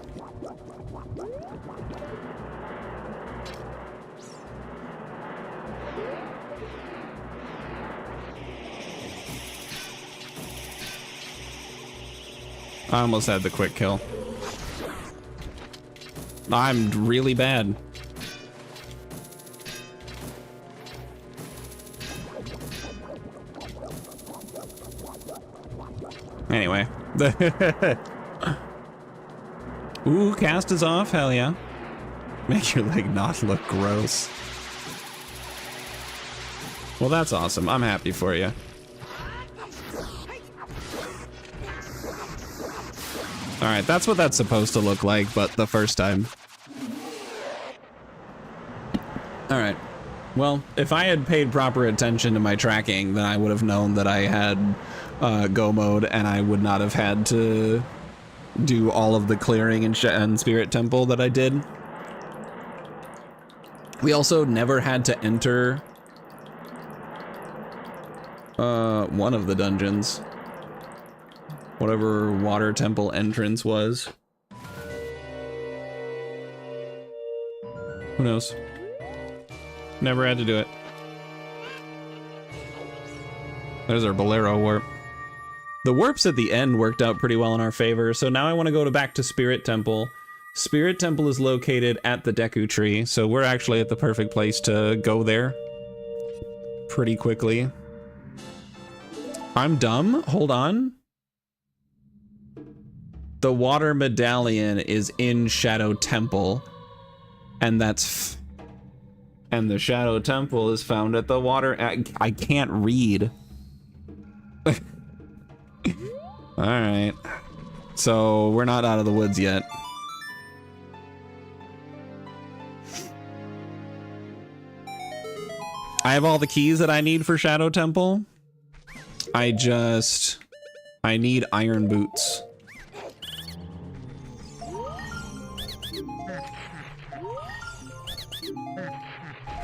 I almost had the quick kill. I'm really bad. Anyway. Ooh, cast is off. Hell yeah. Make your leg not look gross. Well, that's awesome. I'm happy for you. Alright, that's what that's supposed to look like, but the first time. Alright. Well, if I had paid proper attention to my tracking, then I would have known that I had go mode, and I would not have had to do all of the clearing and Spirit Temple that I did. We also never had to enter one of the dungeons. Whatever Water Temple entrance was. Who knows? Never had to do it. There's our Bolero warp. The warps at the end worked out pretty well in our favor, so now I want to go back to Spirit Temple. Spirit Temple is located at the Deku Tree, so we're actually at the perfect place to go there pretty quickly. I'm dumb? Hold on. The water medallion is in Shadow Temple, and that's and the Shadow Temple is found at the water. I can't read. All right, so we're not out of the woods yet. I have all the keys that I need for Shadow Temple. I need iron boots.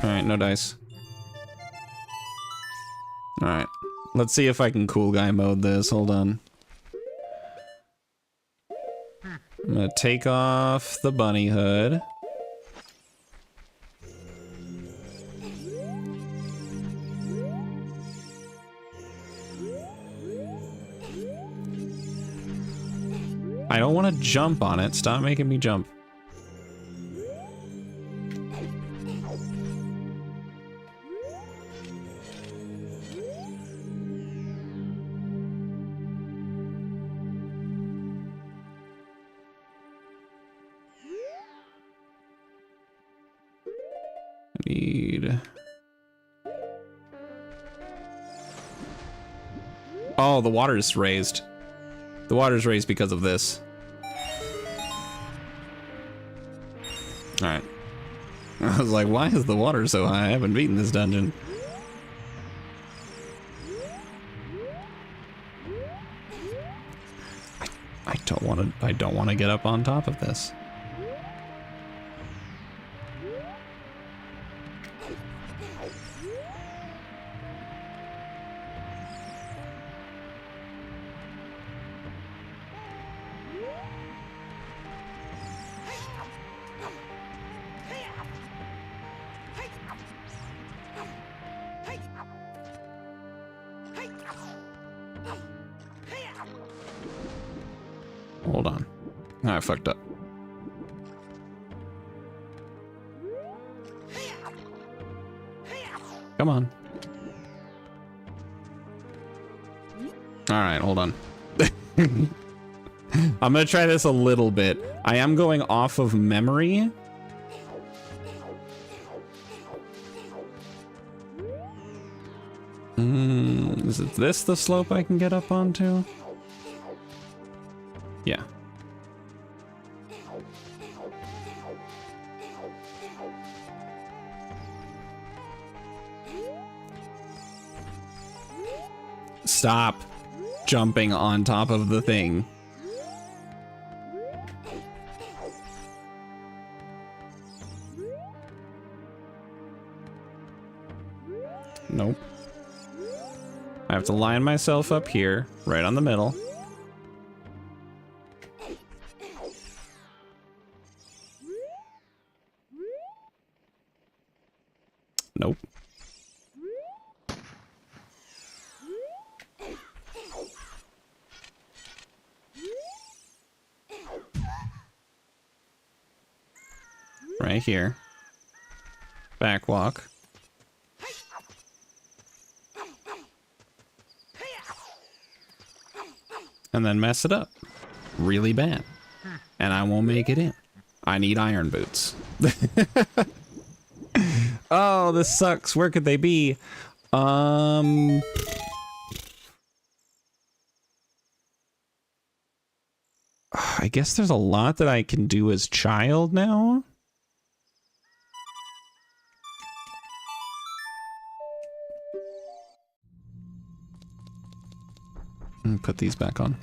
Alright, no dice. Alright. Let's see if I can cool guy mode this. Hold on. I'm gonna take off the bunny hood. I don't want to jump on it. Stop making me jump. Oh, the water's raised. The water's raised because of this. Alright. I was like, why is the water so high? I haven't beaten this dungeon. I don't want to get up on top of this. I fucked up. Come on. All right, hold on. I'm gonna try this a little bit. I am going off of memory. Is it this the slope I can get up onto? Yeah. Stop jumping on top of the thing. Nope. I have to line myself up here, right on the middle. Nope. Right here. Back walk. And then mess it up really bad. And I won't make it in. I need iron boots. Oh, this sucks. Where could they be? I guess there's a lot that I can do as child now. Put these back on.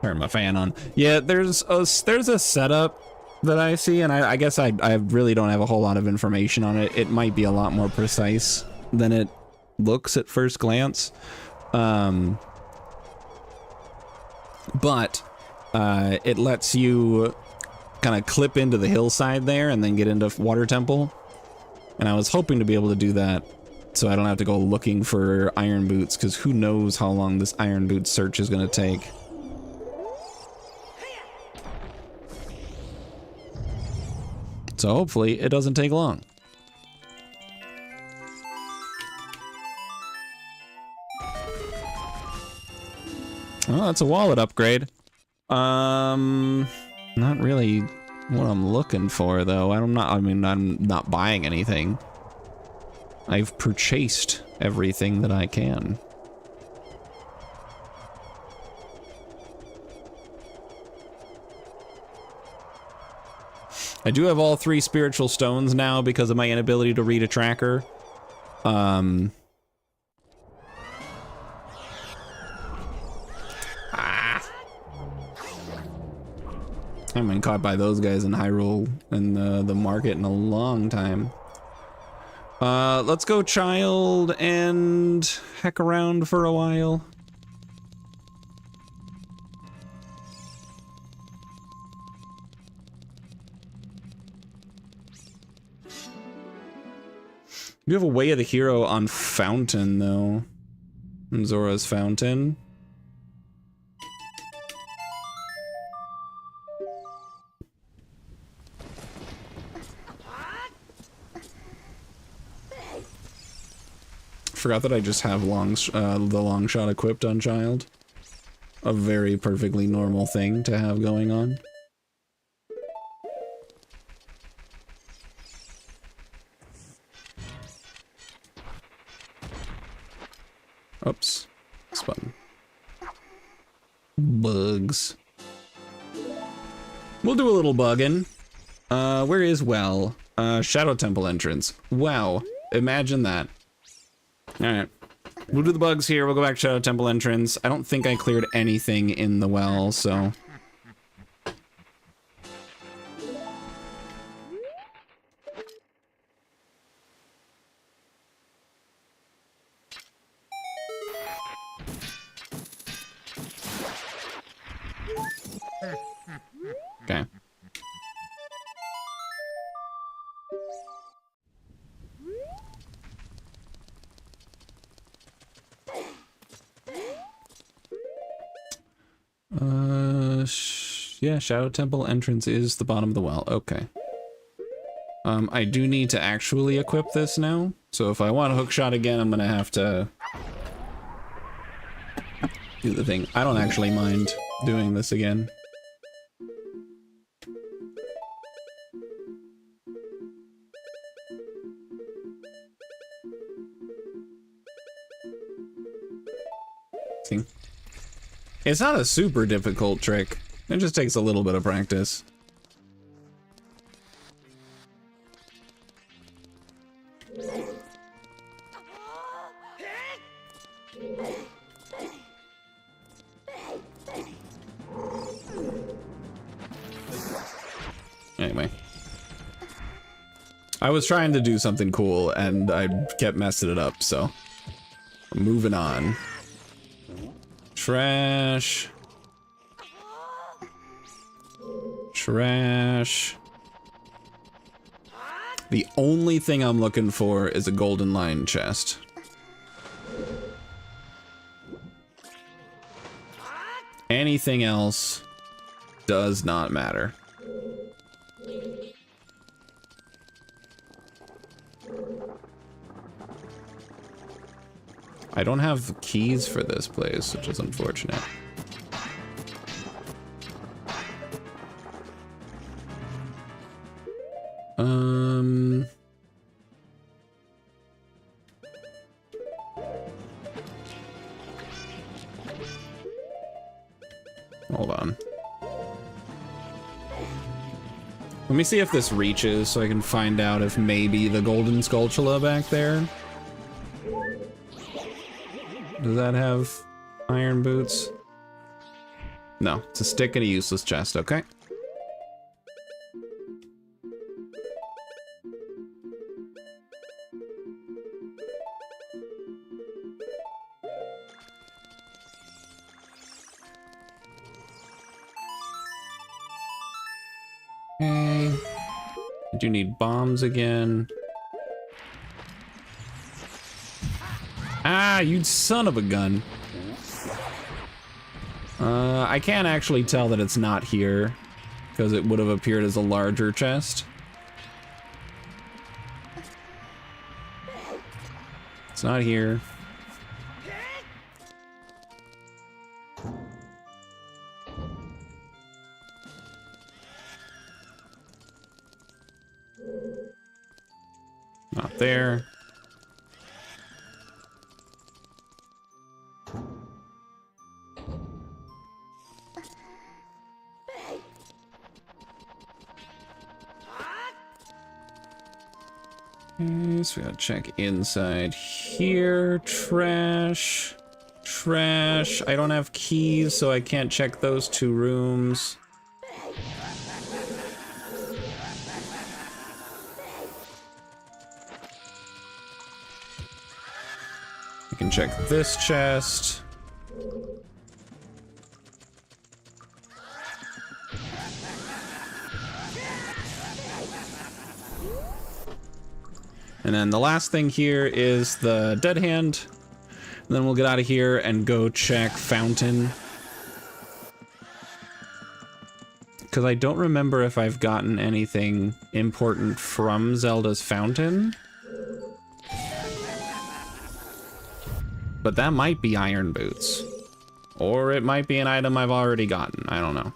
Turn my fan on. Yeah, there's a setup that I see, and I guess I really don't have a whole lot of information on it. It might be a lot more precise than it looks at first glance. But it lets you kind of clip into the hillside there and then get into Water Temple. And I was hoping to be able to do that so I don't have to go looking for iron boots, because who knows how long this iron boot search is going to take. So hopefully it doesn't take long. Well, that's a wallet upgrade. Not really what I'm looking for, though. I'm not buying anything. I've purchased everything that I can. I do have all 3 spiritual stones now because of my inability to read a tracker. I'm been caught by those guys in Hyrule in the market in a long time. Let's go child and heck around for a while. You have a Way of the Hero on Fountain, though. On Zora's Fountain. Forgot that I just have the long shot equipped on child. A very perfectly normal thing to have going on. Oops. This button. Bugs. We'll do a little bugging. Where is Well? Shadow Temple entrance. Wow. Imagine that. Alright. We'll do the bugs here. We'll go back to Shadow Temple entrance. I don't think I cleared anything in the well, so... Okay. Yeah, Shadow Temple entrance is the bottom of the well. Okay. I do need to actually equip this now. So if I want a hook shot again, I'm gonna have to do the thing. I don't actually mind doing this again. See? It's not a super difficult trick. It just takes a little bit of practice. Anyway. I was trying to do something cool and I kept messing it up, so moving on. Trash. Trash. The only thing I'm looking for is a golden lion chest. Anything else does not matter. I don't have keys for this place, which is unfortunate. Hold on. Let me see if this reaches so I can find out if maybe the golden Skulltula back there. Does that have iron boots? No, it's a stick and a useless chest, okay. Okay. I do need bombs again. Ah, you son of a gun. I can't actually tell that it's not here because it would have appeared as a larger chest. It's not here. Not there. Okay, so we gotta check inside here. Trash. Trash. I don't have keys, so I can't check those two rooms. I can check this chest. And then the last thing here is the dead hand. And then we'll get out of here and go check Fountain. Because I don't remember if I've gotten anything important from Zelda's Fountain. But that might be iron boots. Or it might be an item I've already gotten. I don't know.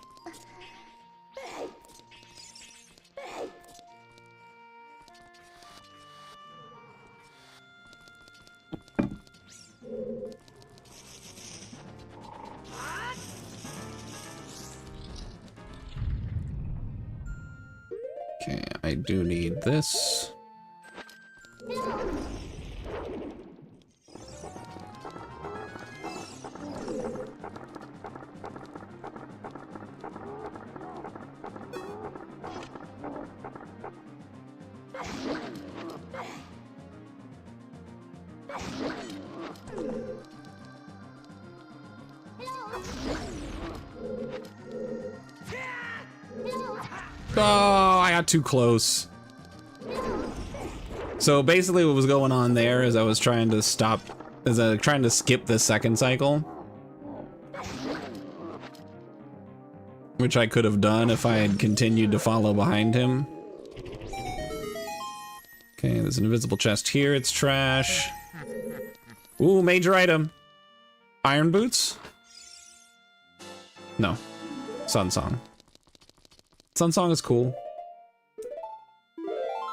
Okay, I do need this. Oh, I got too close. So basically what was going on there is I was trying to skip the second cycle. which I could have done if I had continued to follow behind him. Okay, there's an invisible chest here. It's trash. Ooh, major item. Iron boots? No. Sun Song. Sun Song is cool.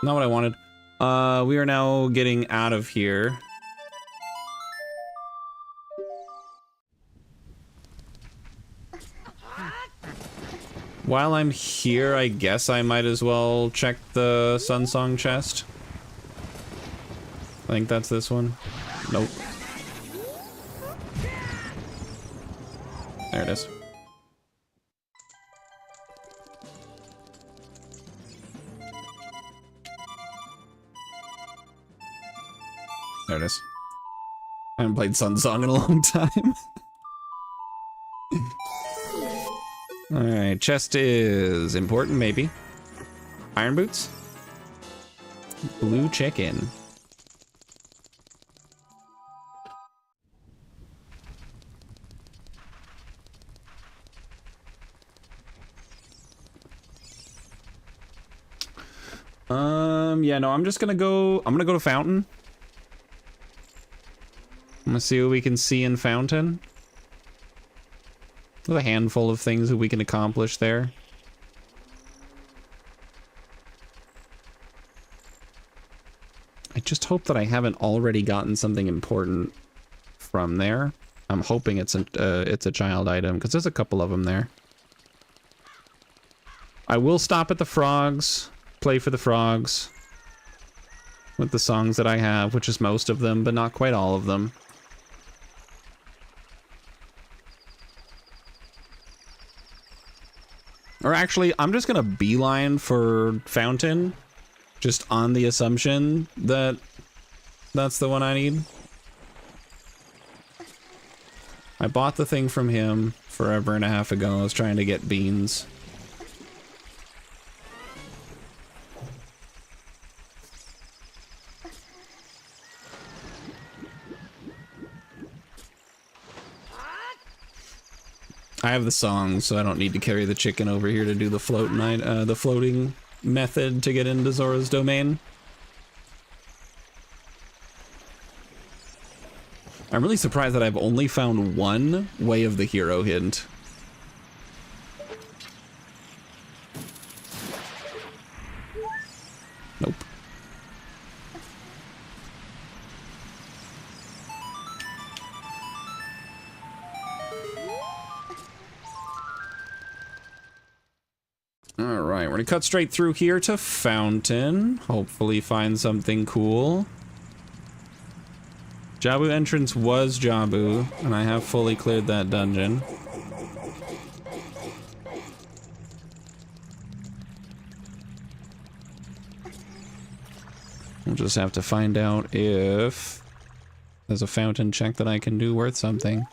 Not what I wanted. We are now getting out of here. While I'm here, I guess I might as well check the Sun Song chest. I think that's this one. Nope. There it is. There it is. I haven't played Sun Song in a long time. Alright, chest is important, maybe. Iron boots? Blue chicken. Yeah, no, I'm gonna go to Fountain. I'm gonna see what we can see in Fountain. There's a handful of things that we can accomplish there. I just hope that I haven't already gotten something important from there. I'm hoping it's a child item, because there's a couple of them there. I will stop at the frogs, play for the frogs. With the songs that I have, which is most of them, but not quite all of them. Or actually, I'm just gonna beeline for Fountain, just on the assumption that that's the one I need. I bought the thing from him forever and a half ago. I was trying to get beans. I have the songs, so I don't need to carry the chicken over here to do the floating method to get into Zora's domain. I'm really surprised that I've only found one Way of the Hero hint. Nope. Alright, we're gonna cut straight through here to Fountain. Hopefully find something cool. Jabu entrance was Jabu, and I have fully cleared that dungeon. We'll just have to find out if there's a fountain check that I can do worth something.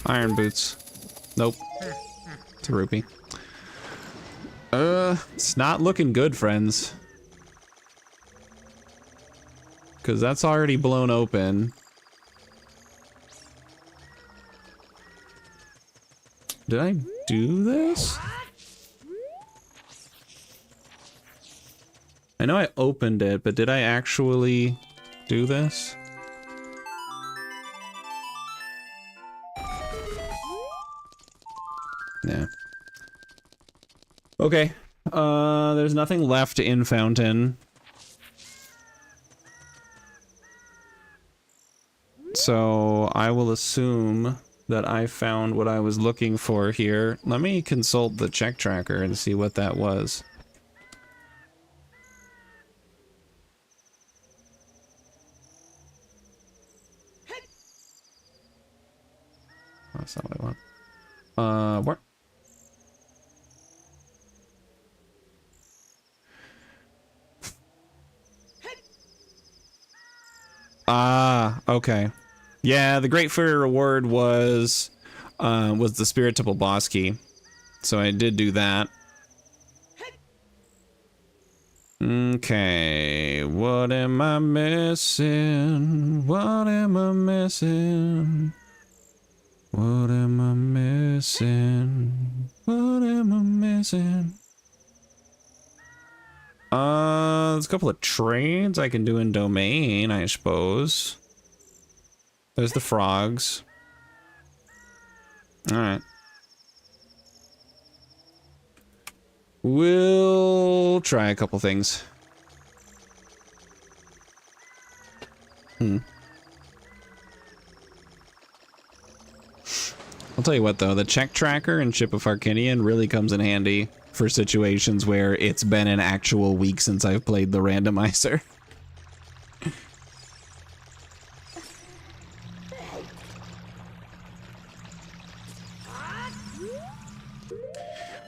Iron boots. Nope. It's a rupee. It's not looking good, friends. Because that's already blown open. Did I do this? I know I opened it, but did I actually do this? Yeah. Okay. There's nothing left in Fountain. So I will assume that I found what I was looking for here. Let me consult the check tracker and see what that was. That's not what I want. What? Ah, okay. Yeah, the Great Fairy reward was the Spirit Temple boss key. So I did do that. Okay, what am I missing? What am I missing? What am I missing? What am I missing? There's a couple of trades I can do in domain, I suppose. There's the frogs. Alright. We'll try a couple things. I'll tell you what though, the check tracker in Ship of Arcinian really comes in handy for situations where it's been an actual week since I've played the randomizer.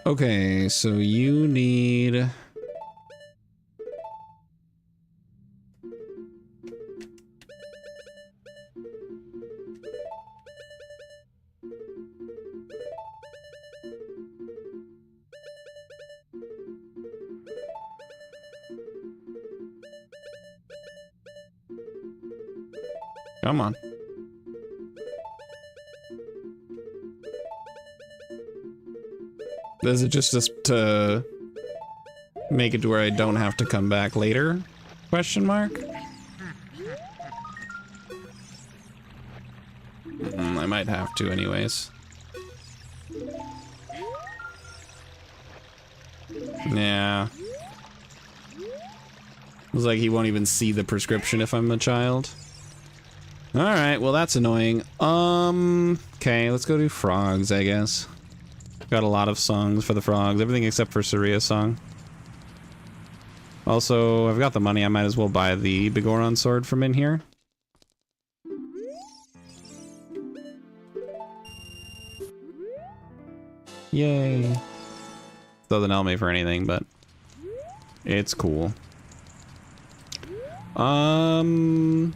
Okay, so you need... Come on. Is it just to make it to where I don't have to come back later? Question mark? I might have to anyways. Yeah. Looks like he won't even see the prescription if I'm a child. Alright, well that's annoying. Okay, let's go do frogs, I guess. Got a lot of songs for the frogs, everything except for Saria's song. Also, I've got the money, I might as well buy the Bigoron sword from in here. Yay. Doesn't help me for anything, but it's cool. Oh,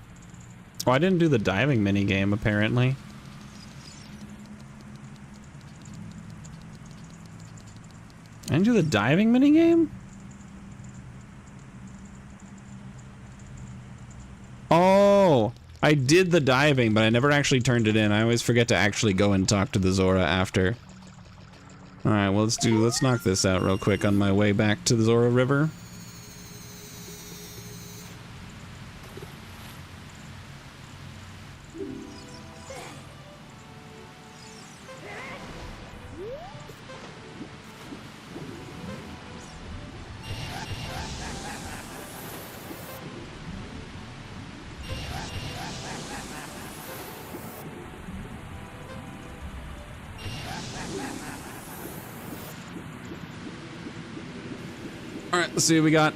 I didn't do the diving minigame, apparently. I didn't do the diving minigame? Oh, I did the diving, but I never actually turned it in. I always forget to actually go and talk to the Zora after. Alright, well let's knock this out real quick on my way back to the Zora River. Alright, let's see what we got.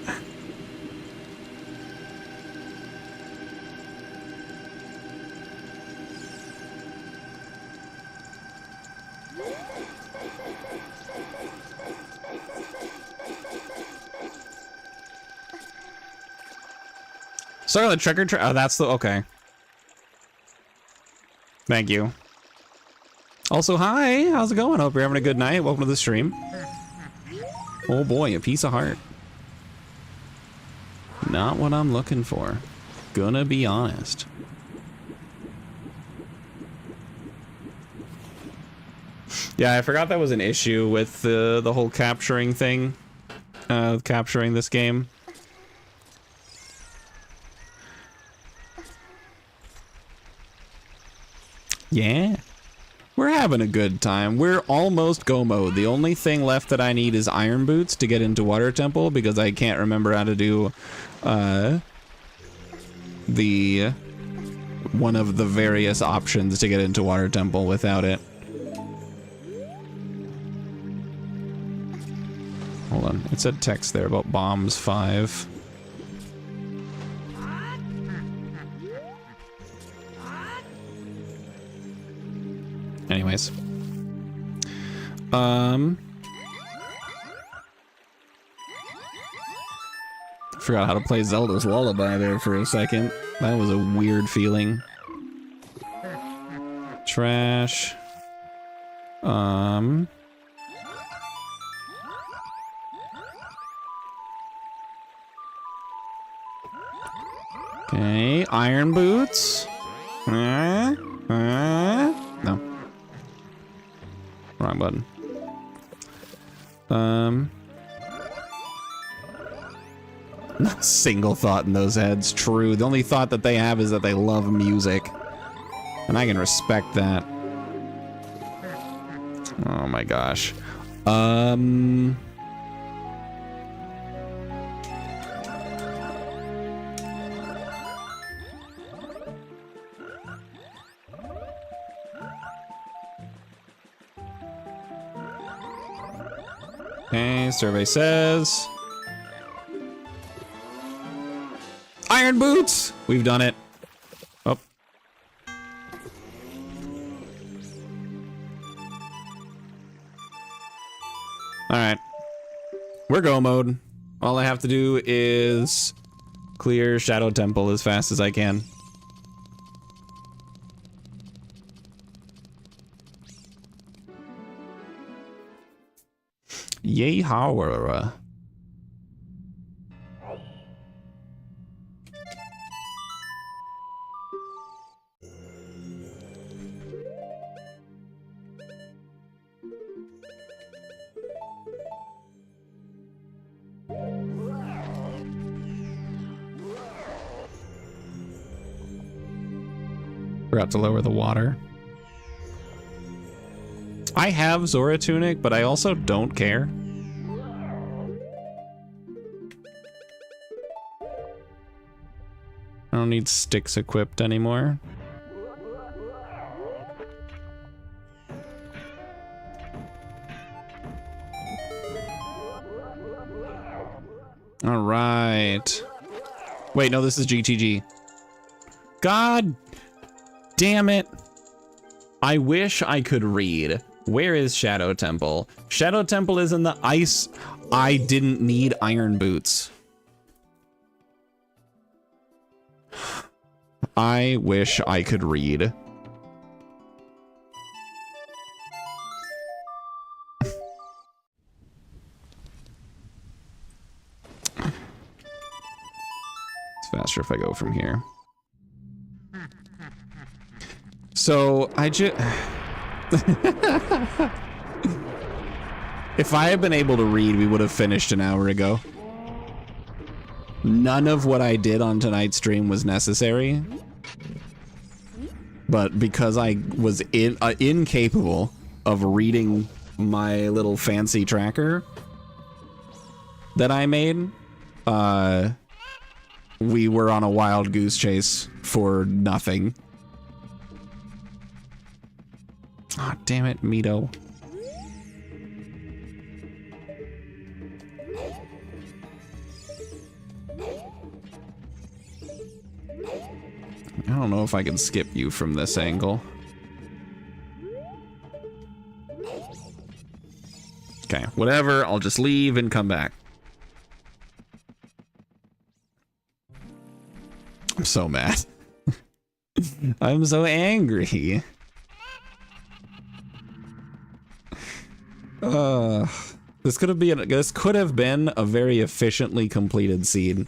So the trigger oh, that's the okay. Thank you. Also, hi, how's it going? Hope you're having a good night. Welcome to the stream. Oh boy, a piece of heart. Not what I'm looking for. Gonna be honest. Yeah, I forgot that was an issue with the whole capturing thing. Capturing this game. Yeah. We're having a good time. We're almost go mode. The only thing left that I need is iron boots to get into Water Temple because I can't remember how to do the one of the various options to get into Water Temple without it. Hold on. It said text there about bombs 5. Anyways. Forgot how to play Zelda's Lullaby there for a second. That was a weird feeling. Trash. Okay, iron boots. No. Wrong button. Not a single thought in those heads. True. The only thought that they have is that they love music. And I can respect that. Oh my gosh. Okay, survey says iron boots. We've done it. Oh. All right. We're go mode. All I have to do is clear Shadow Temple as fast as I can. Yay, however. Forgot to lower the water. I have Zora Tunic, but I also don't care. I don't need sticks equipped anymore. All right. Wait, no, this is GTG. God damn it. I wish I could read. Where is Shadow Temple? Shadow Temple is in the ice. I didn't need iron boots. I wish I could read. It's faster if I go from here. So I just... If I had been able to read, we would have finished an hour ago. None of what I did on tonight's stream was necessary. But because I was incapable of reading my little fancy tracker that I made, we were on a wild goose chase for nothing. Ah, oh, damn it, Mito. I don't know if I can skip you from this angle. Okay, whatever. I'll just leave and come back. I'm so mad. I'm so angry. This could have been a very efficiently completed seed.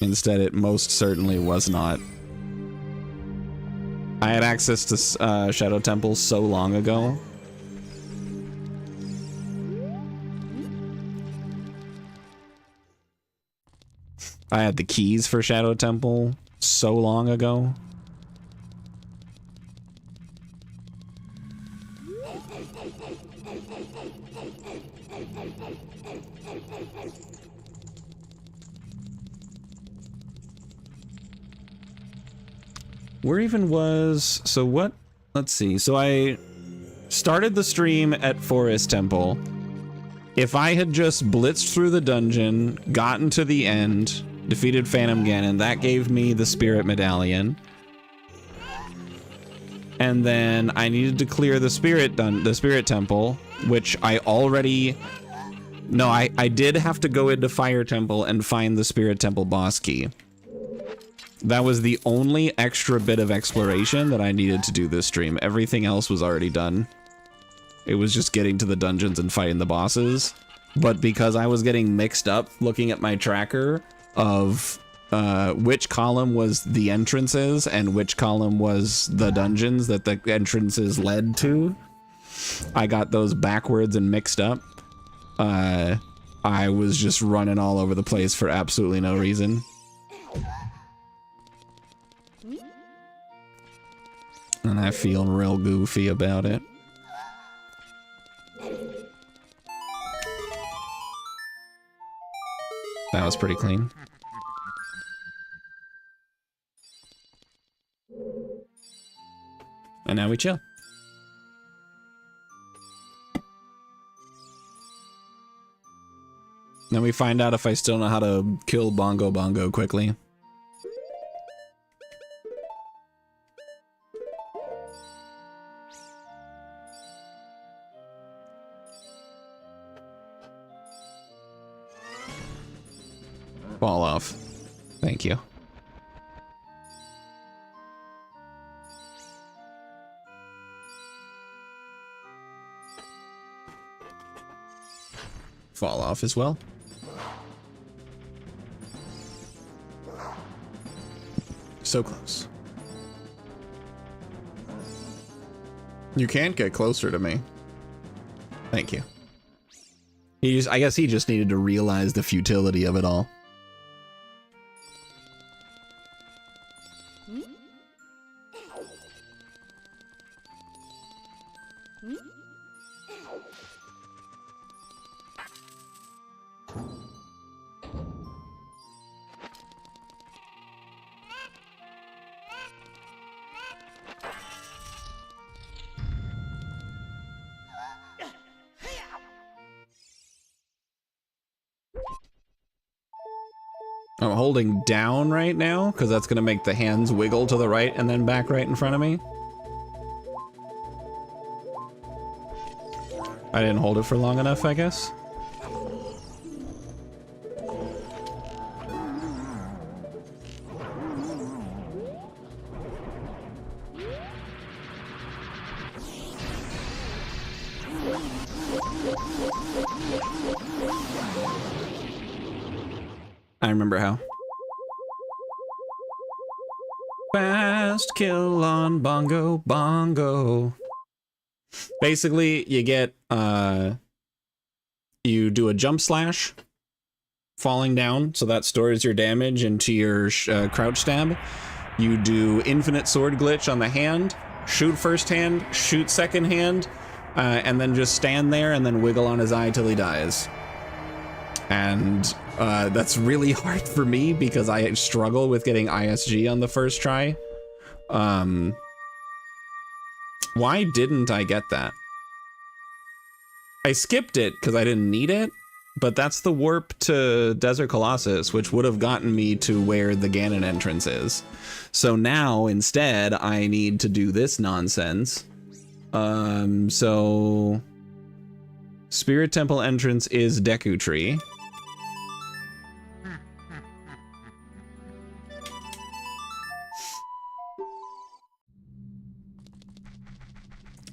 Instead, it most certainly was not. I had access to Shadow Temple so long ago. I had the keys for Shadow Temple so long ago. Where even was... So what? Let's see. So I started the stream at Forest Temple. If I had just blitzed through the dungeon, gotten to the end, defeated Phantom Ganon, that gave me the Spirit Medallion. And then I needed to clear the Spirit Temple, which I already... No, I did have to go into Fire Temple and find the Spirit Temple boss key. That was the only extra bit of exploration that I needed to do this stream. Everything else was already done. It was just getting to the dungeons and fighting the bosses. but because I was getting mixed up looking at my tracker of which column was the entrances and which column was the dungeons that the entrances led to, I got those backwards and mixed up. I was just running all over the place for absolutely no reason. And I feel real goofy about it. That was pretty clean. And now we chill. Then we find out if I still know how to kill Bongo Bongo quickly. Fall off. Thank you. Fall off as well. So close. You can't get closer to me. Thank you. I guess he just needed to realize the futility of it all. I'm holding down right now because that's going to make the hands wiggle to the right and then back right in front of me. I didn't hold it for long enough, I guess. I remember how. Fast kill on Bongo Bongo. Basically, you get, you do a jump slash, falling down, so that stores your damage into your crouch stab. You do infinite sword glitch on the hand, shoot first hand, shoot second hand, and then just stand there and then wiggle on his eye till he dies. And that's really hard for me because I struggle with getting ISG on the first try. Why didn't I get that? I skipped it because I didn't need it, but that's the warp to Desert Colossus, which would have gotten me to where the Ganon entrance is. So now, instead, I need to do this nonsense. So... Spirit Temple entrance is Deku Tree.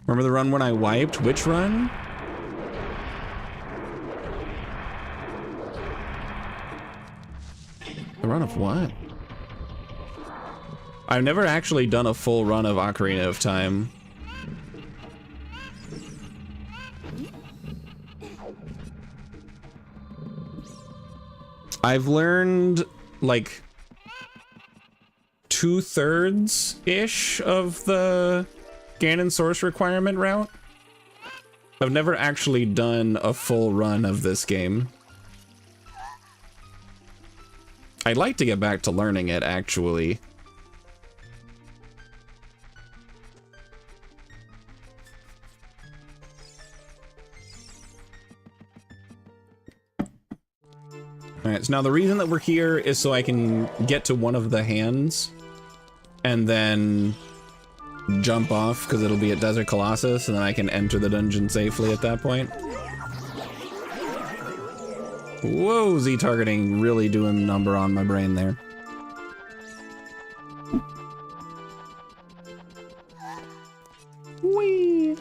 Remember the run when I wiped? Which run? The run of what? I've never actually done a full run of Ocarina of Time. I've learned like 2/3-ish of the Ganon source requirement route. I've never actually done a full run of this game. I'd like to get back to learning it, actually. Alright, so now the reason that we're here is so I can get to one of the hands and then jump off because it'll be at Desert Colossus and then I can enter the dungeon safely at that point. Whoa, Z targeting really doing a number on my brain there. Whee!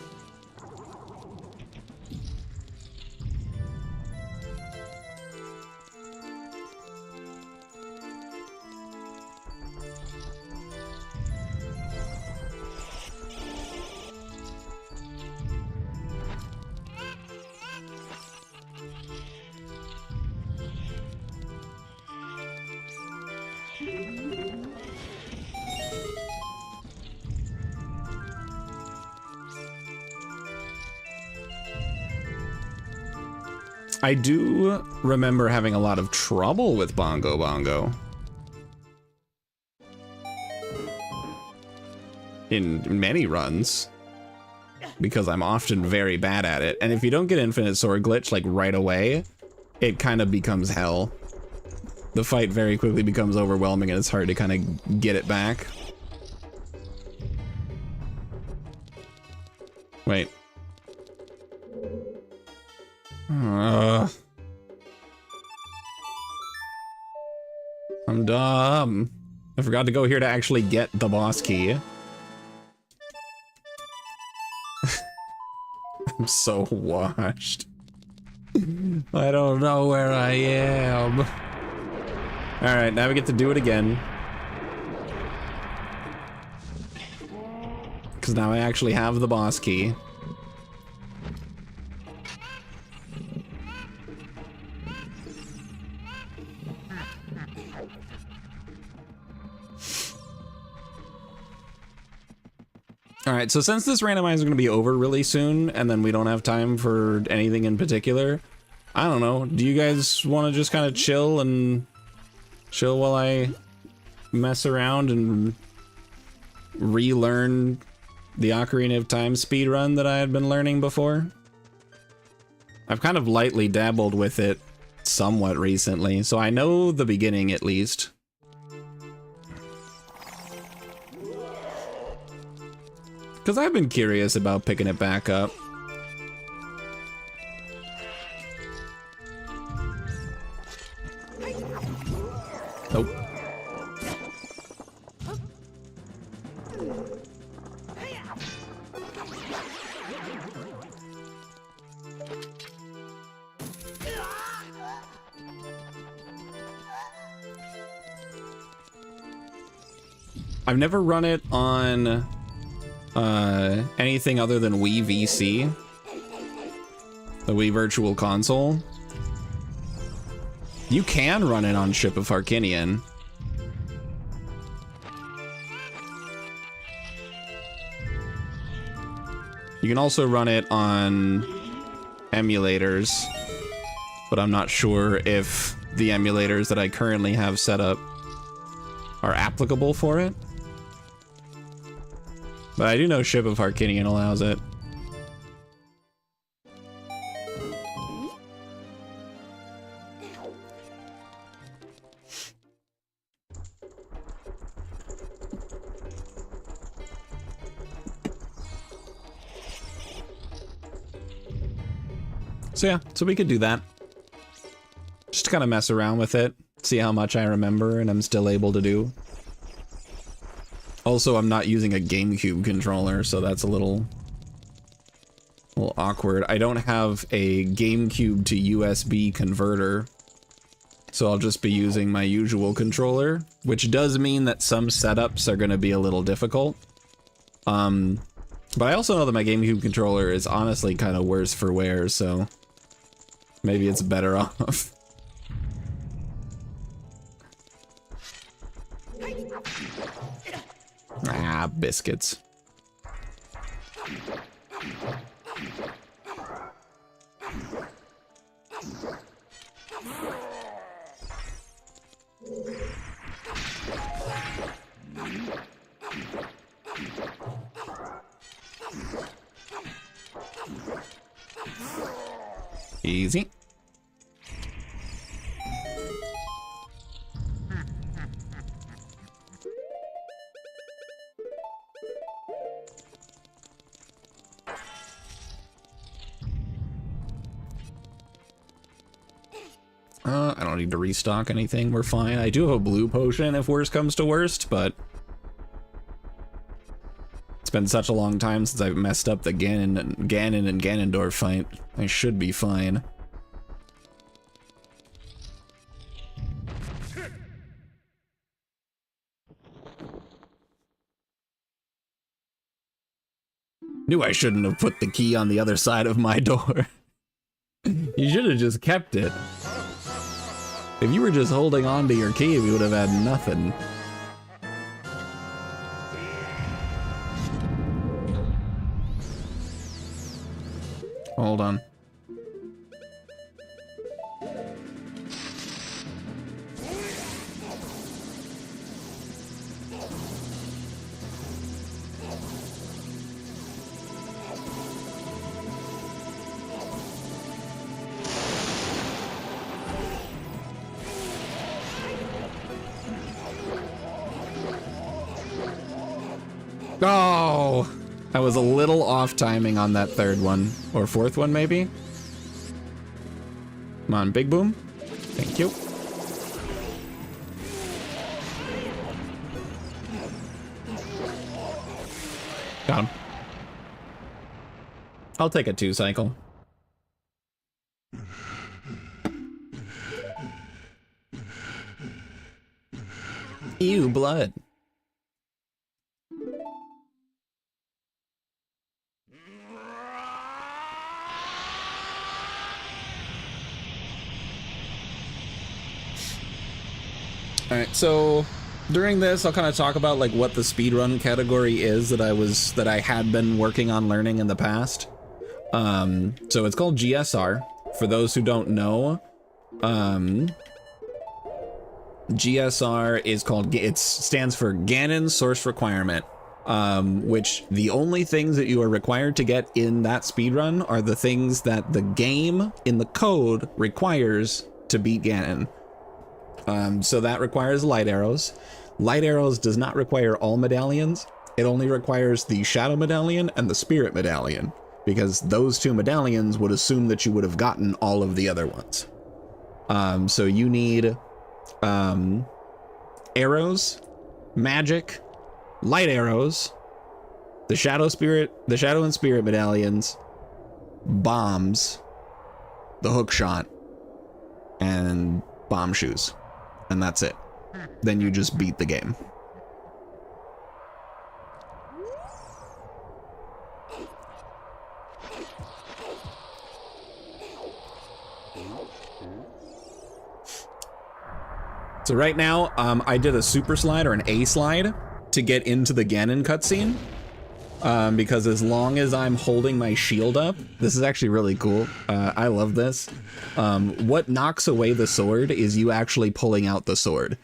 I do remember having a lot of trouble with Bongo Bongo in many runs because I'm often very bad at it. And if you don't get Infinite Sword Glitch like right away, it kind of becomes hell. The fight very quickly becomes overwhelming and it's hard to kind of get it back. Wait. I'm dumb. I forgot to go here to actually get the boss key. I'm so washed. I don't know where I am. Alright, now we get to do it again. Because now I actually have the boss key. Alright, so since this randomizer is going to be over really soon, and then we don't have time for anything in particular, I don't know, do you guys want to just kind of chill while I mess around and relearn the Ocarina of Time speedrun that I had been learning before? I've kind of lightly dabbled with it somewhat recently, so I know the beginning at least. Because I've been curious about picking it back up. Nope. I've never run it on anything other than Wii VC, the Wii Virtual Console. You can run it on Ship of Harkinian. You can also run it on emulators, but I'm not sure if the emulators that I currently have set up are applicable for it. But I do know Ship of Harkinian allows it. So yeah, so we could do that. Just to kind of mess around with it, see how much I remember and I'm still able to do. Also, I'm not using a GameCube controller, so that's a little awkward. I don't have a GameCube to USB converter, so I'll just be using my usual controller, which does mean that some setups are going to be a little difficult. But I also know that my GameCube controller is honestly kind of worse for wear, so maybe it's better off. Ah, biscuits. Easy. I don't need to restock anything. We're fine. I do have a blue potion if worst comes to worst, but it's been such a long time since I've messed up the Ganon and Ganondorf fight. I should be fine. Knew I shouldn't have put the key on the other side of my door. You should have just kept it. If you were just holding on to your key, we would have had nothing. Hold on. Oh, I was a little off timing on that third one, or fourth one maybe. Come on, Big Boom. Thank you. Got him. I'll take a 2 cycle. Ew, blood. Alright, so during this I'll kind of talk about like what the speedrun category is that I had been working on learning in the past. So it's called GSR. For those who don't know, GSR is called, it stands for Ganon Source Requirement, which the only things that you are required to get in that speedrun are the things that the game in the code requires to beat Ganon. So that requires light arrows. Light arrows does not require all medallions. It only requires the shadow medallion and the spirit medallion, because those 2 medallions would assume that you would have gotten all of the other ones. So you need arrows, magic, light arrows, the shadow and spirit medallions, bombs, the hook shot, and bomb shoes. And that's it. Then you just beat the game. So right now, I did a super slide or an A slide to get into the Ganon cutscene. Because as long as I'm holding my shield up, this is actually really cool. I love this. What knocks away the sword is you actually pulling out the sword.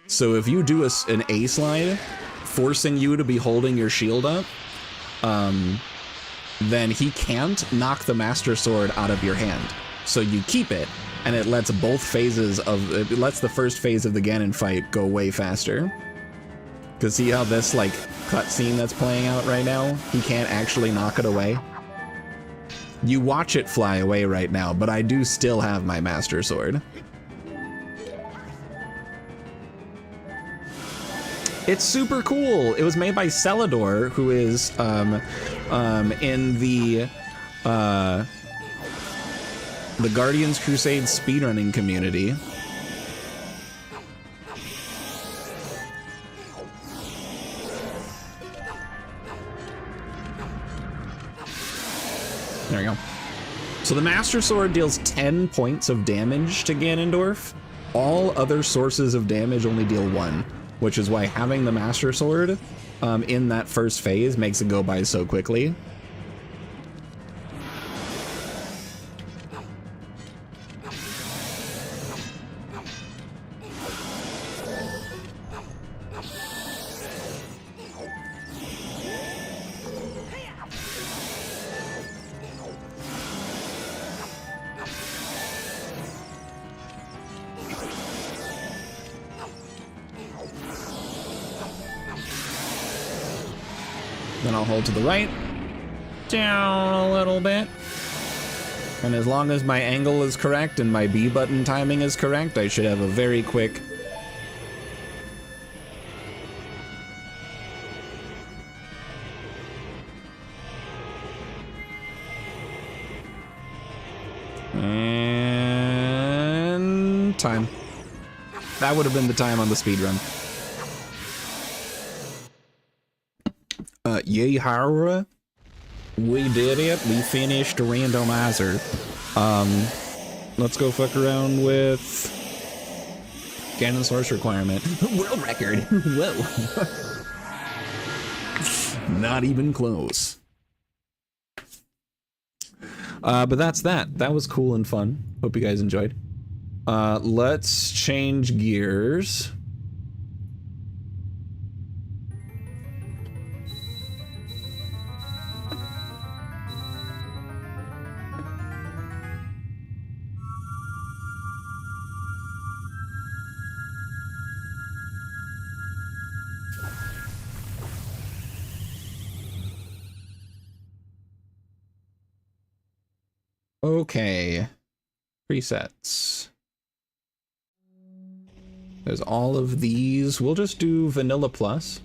So if you do an A slide, forcing you to be holding your shield up, then he can't knock the Master Sword out of your hand. So you keep it, and it lets both phases of, it lets the first phase of the Ganon fight go way faster. Cause see how this like cutscene that's playing out right now, he can't actually knock it away. You watch it fly away right now, but I do still have my Master Sword. It's super cool. It was made by Celador, who is in the Guardians Crusade speedrunning community. There we go. So the Master Sword deals 10 points of damage to Ganondorf. All other sources of damage only deal 1, which is why having the Master Sword in that first phase makes it go by so quickly. Then I'll hold to the right, down a little bit. And as long as my angle is correct and my B button timing is correct, I should have a very quick and time. That would have been the time on the speedrun. Yay, Hara. We did it. We finished Randomizer. Let's go fuck around with Ganon source requirement. World record. Whoa. Not even close. But that's that. That was cool and fun. Hope you guys enjoyed. Let's change gears. Okay. Presets. There's all of these. We'll just do Vanilla Plus.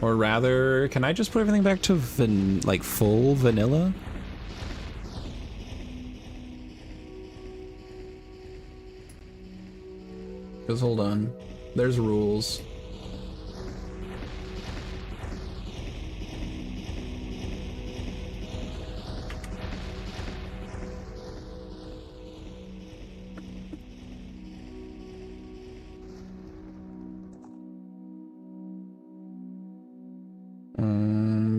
Or rather, can I just put everything back to like full vanilla? Because hold on, there's rules.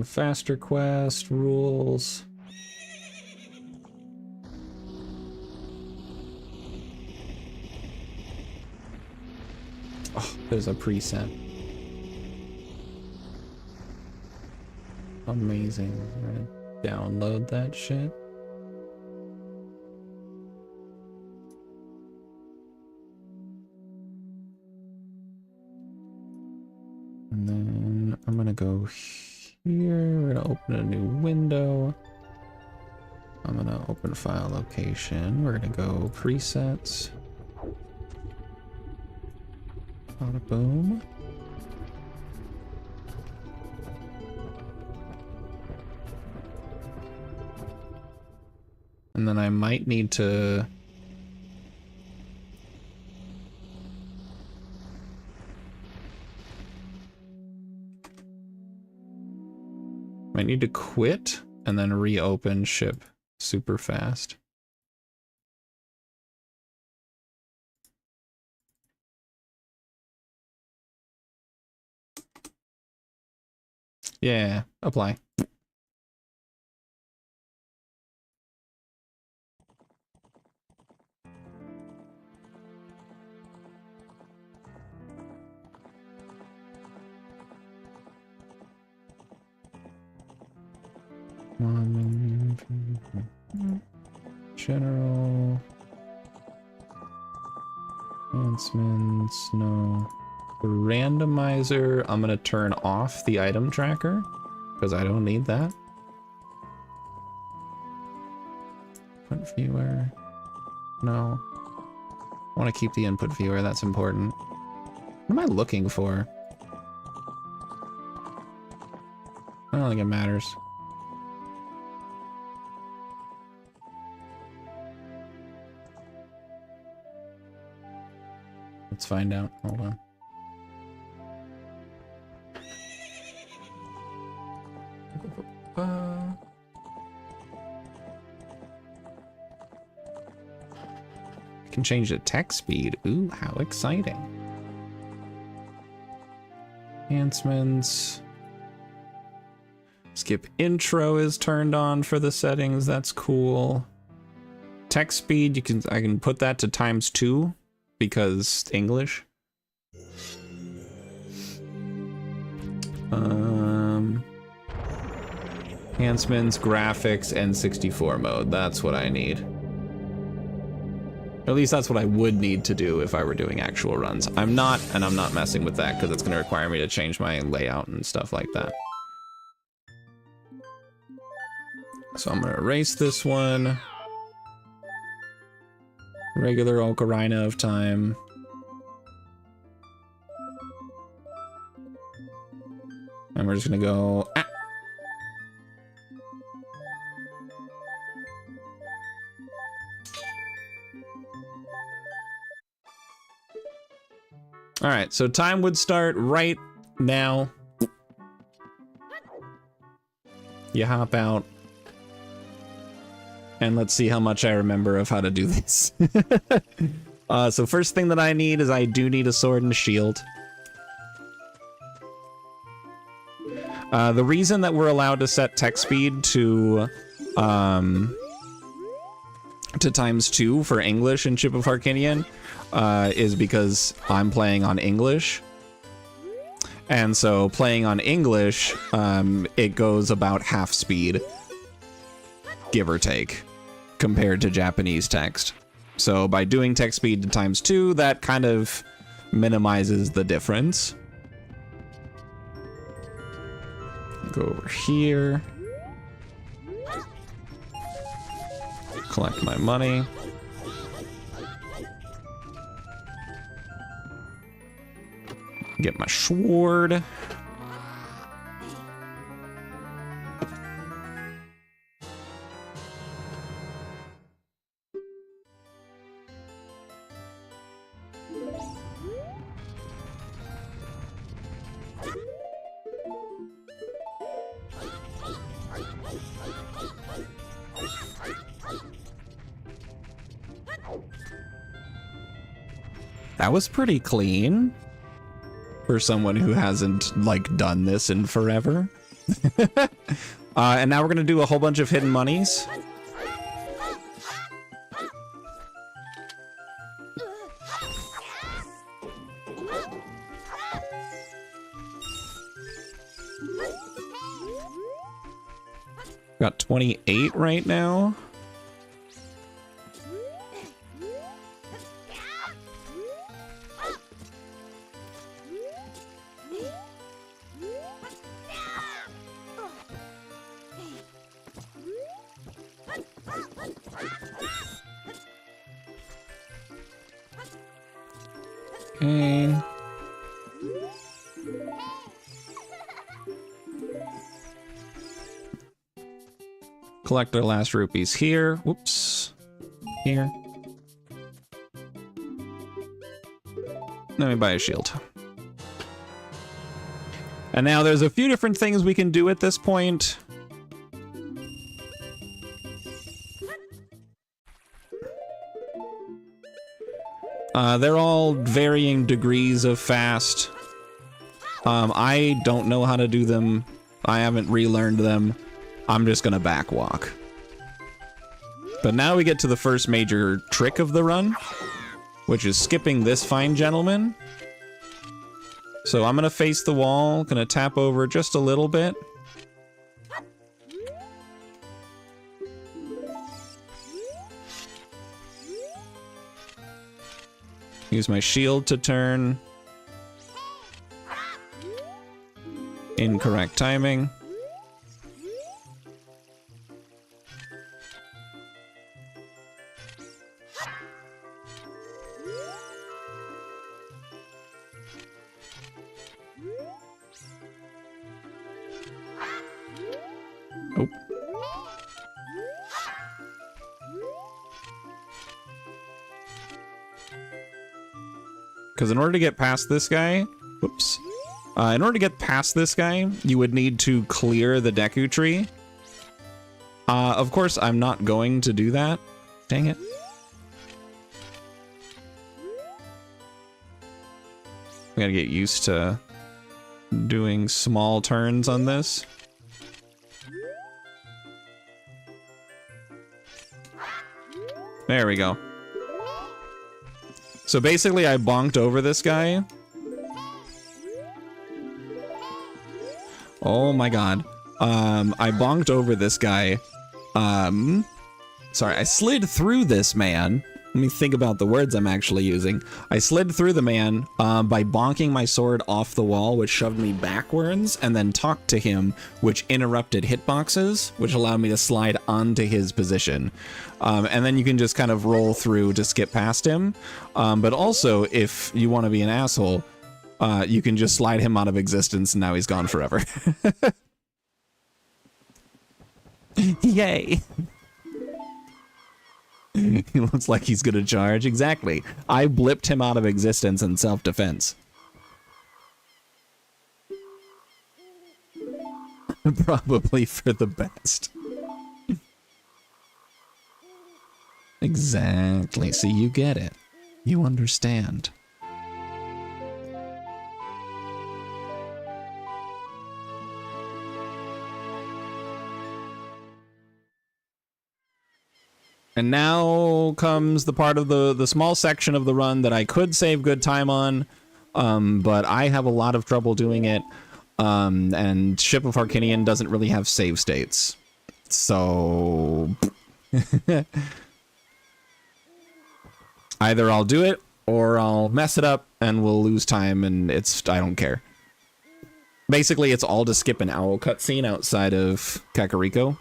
Faster quest rules. Oh, there's a preset. Amazing. I'm gonna download that shit. And then I'm gonna go here. We're gonna open a new window. I'm gonna open file location. We're gonna go presets. Bada boom. And then I might need to quit and then reopen ship super fast. Yeah, apply. General enhancements, no. The randomizer, I'm gonna turn off the item tracker because I don't need that. Input viewer, no. I want to keep the input viewer, that's important. What am I looking for? I don't think it matters. Let's find out. Hold on. I can change the text speed. Ooh, how exciting. Enhancements. Skip intro is turned on for the settings. That's cool. Text speed, I can put that to ×2 because English. Enhancements, graphics, and 64 mode. That's what I need. Or at least that's what I would need to do if I were doing actual runs. I'm not, and I'm not messing with that because it's going to require me to change my layout and stuff like that. So I'm going to erase this one. Regular Ocarina of Time. And we're just going to go... Ah. All right, so time would start right now. You hop out. And let's see how much I remember of how to do this. So first thing that I need is I do need a sword and a shield. The reason that we're allowed to set text speed to ×2 for English in Chip of Harkinian is because I'm playing on English. And so playing on English, it goes about half speed, give or take, compared to Japanese text. So by doing text speed to ×2, that kind of minimizes the difference. Go over here. Collect my money. Get my sword. That was pretty clean for someone who hasn't, like, done this in forever. And now we're gonna do a whole bunch of hidden monies. Got 28 right now. Okay. Collect our last rupees here. Whoops. Here. Let me buy a shield. And now there's a few different things we can do at this point. They're all varying degrees of fast. I don't know how to do them. I haven't relearned them. I'm just gonna backwalk. But now we get to the first major trick of the run, which is skipping this fine gentleman. So I'm gonna face the wall, gonna tap over just a little bit. Use my shield to turn. Incorrect timing. Oh. Because in order to get past this guy, whoops. In order to get past this guy, you would need to clear the Deku tree. Of course, I'm not going to do that. Dang it. I gotta get used to doing small turns on this. There we go. So basically, I bonked over this guy. Oh my god. I bonked over this guy. Sorry, I slid through this man. Let me think about the words I'm actually using. I slid through the man by bonking my sword off the wall, which shoved me backwards, and then talked to him, which interrupted hitboxes, which allowed me to slide onto his position. And then you can just kind of roll through to skip past him. But also, if you want to be an asshole, you can just slide him out of existence, and now he's gone forever. Yay! He looks like he's gonna charge. Exactly. I blipped him out of existence in self-defense. Probably for the best. Exactly. See, you get it. You understand. And now comes the part of the small section of the run that I could save good time on, but I have a lot of trouble doing it, and Ship of Harkinian doesn't really have save states. So... either I'll do it, or I'll mess it up, and we'll lose time, and I don't care. Basically, it's all to skip an owl cutscene outside of Kakariko.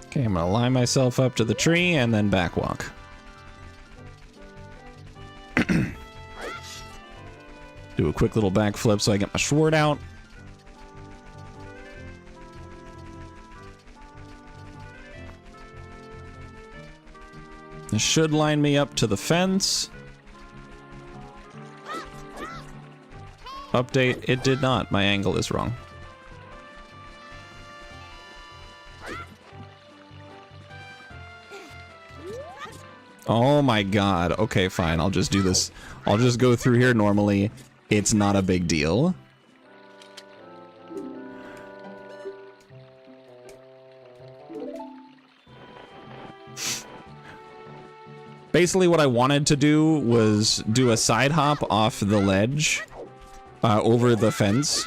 Okay, I'm gonna line myself up to the tree and then backwalk. Do a quick little backflip so I get my sword out. This should line me up to the fence. Update, it did not. My angle is wrong. Oh my god. Okay, fine. I'll just do this. I'll just go through here normally. It's not a big deal. Basically, what I wanted to do was do a side hop off the ledge over the fence,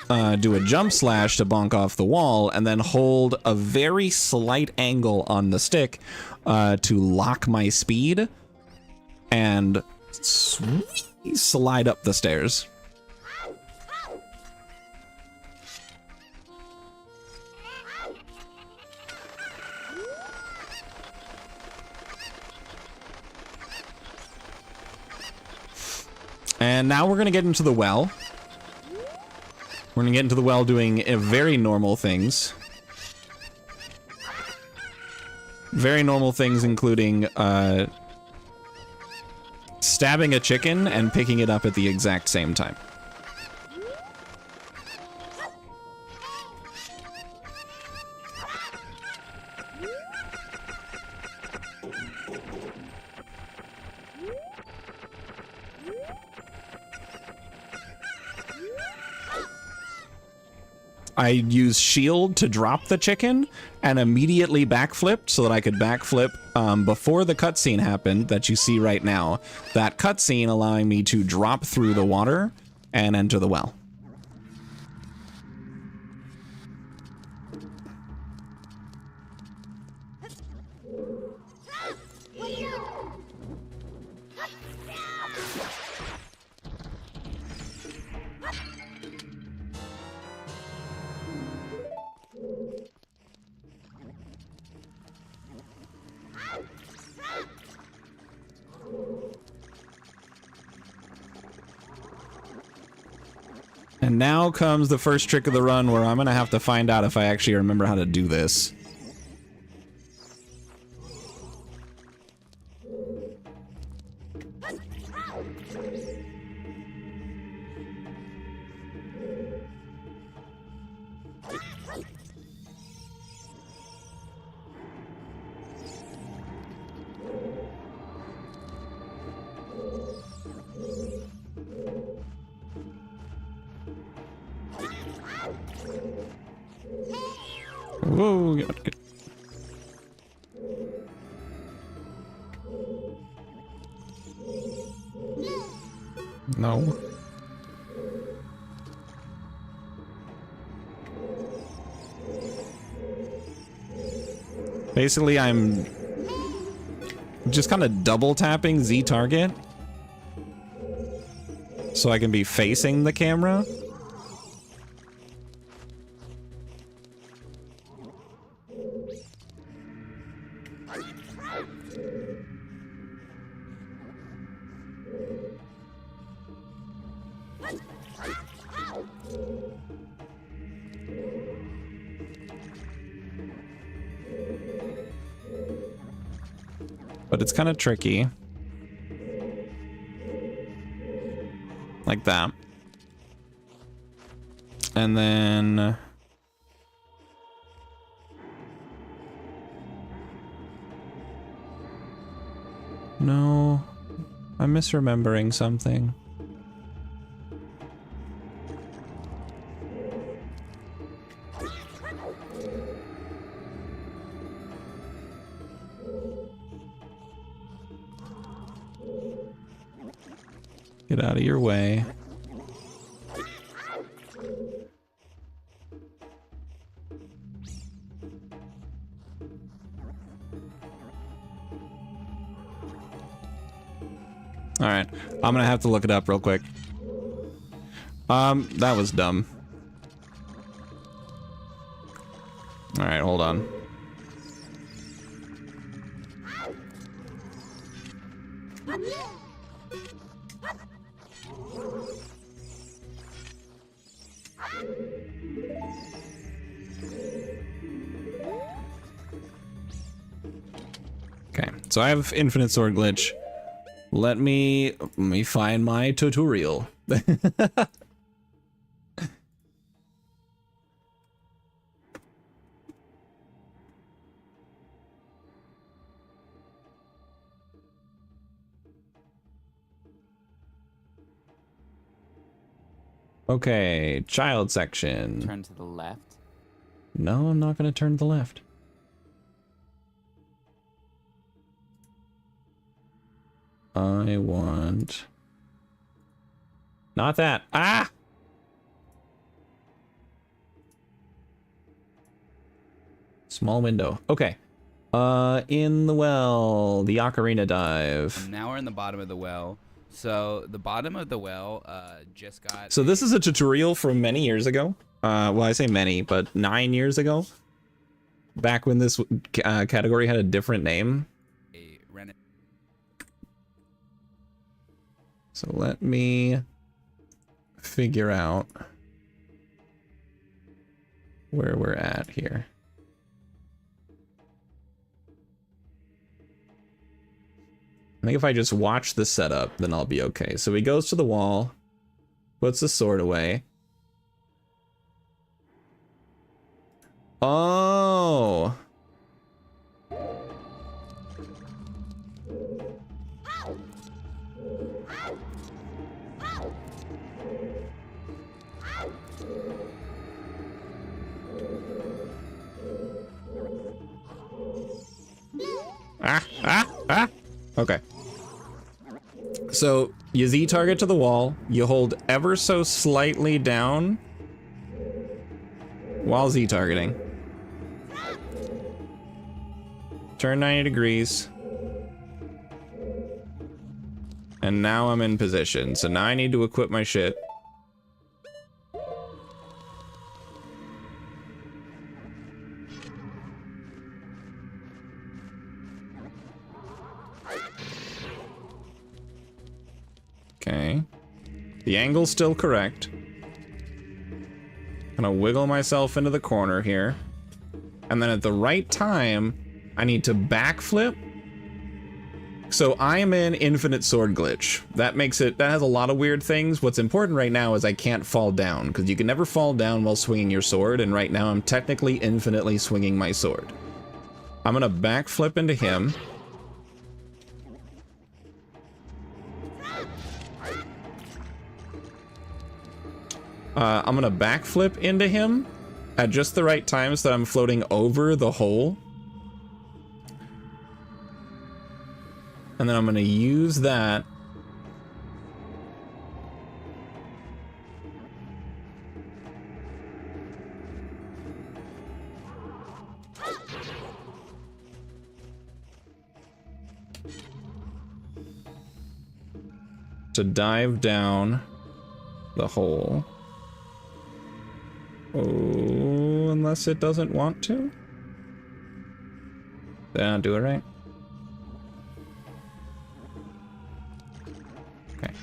do a jump slash to bonk off the wall, and then hold a very slight angle on the stick to lock my speed and slide up the stairs. And now we're going to get into the well. We're going to get into the well doing very normal things. Very normal things including stabbing a chicken and picking it up at the exact same time. I used shield to drop the chicken and immediately backflipped so that I could backflip before the cutscene happened that you see right now. That cutscene allowing me to drop through the water and enter the well. And now comes the first trick of the run where I'm going to have to find out if I actually remember how to do this. Whoa, good. No. Basically, I'm just kind of double tapping Z target so I can be facing the camera. But it's kind of tricky. Like that. And then... No. I'm misremembering something. Get out of your way. All right, I'm gonna have to look it up real quick. That was dumb. All right, hold on. Okay, so I have infinite sword glitch. Let me find my tutorial. Okay, child section. Turn to the left. No, I'm not going to turn to the left. I want... Not that. Ah! Small window. Okay. In the well, the ocarina dive. And now we're in the bottom of the well. So the bottom of the well just got... So this is a tutorial from many years ago. Well, I say many, but 9 years ago. Back when this category had a different name. So let me figure out where we're at here. I think if I just watch the setup, then I'll be okay. So he goes to the wall, puts the sword away. Oh! Okay. So you Z target to the wall, you hold ever so slightly down while Z targeting. Turn 90 degrees. And now I'm in position. So now I need to equip my shit. Okay. The angle's still correct. Gonna wiggle myself into the corner here. And then at the right time, I need to backflip. So I am in infinite sword glitch. That has a lot of weird things. What's important right now is I can't fall down, because you can never fall down while swinging your sword, and right now I'm technically infinitely swinging my sword. I'm gonna backflip into him. I'm gonna backflip into him at just the right time so that I'm floating over the hole. And then I'm gonna use that. to dive down the hole. Oh, unless it doesn't want to? Did I not do it right? Okay.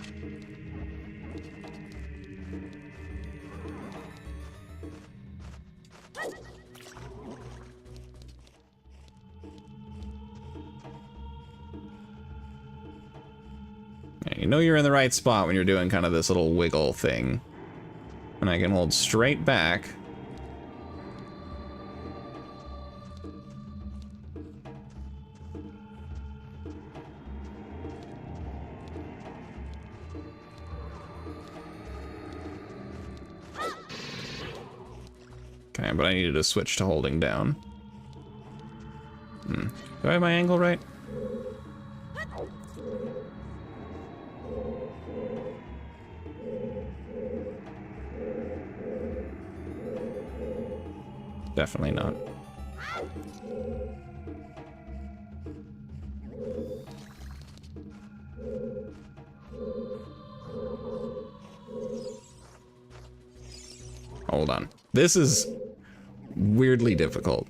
Yeah, you know you're in the right spot when you're doing kind of this little wiggle thing. And I can hold straight back. Okay, but I needed to switch to holding down. Do I have my angle right? Definitely not. Hold on. This is weirdly difficult.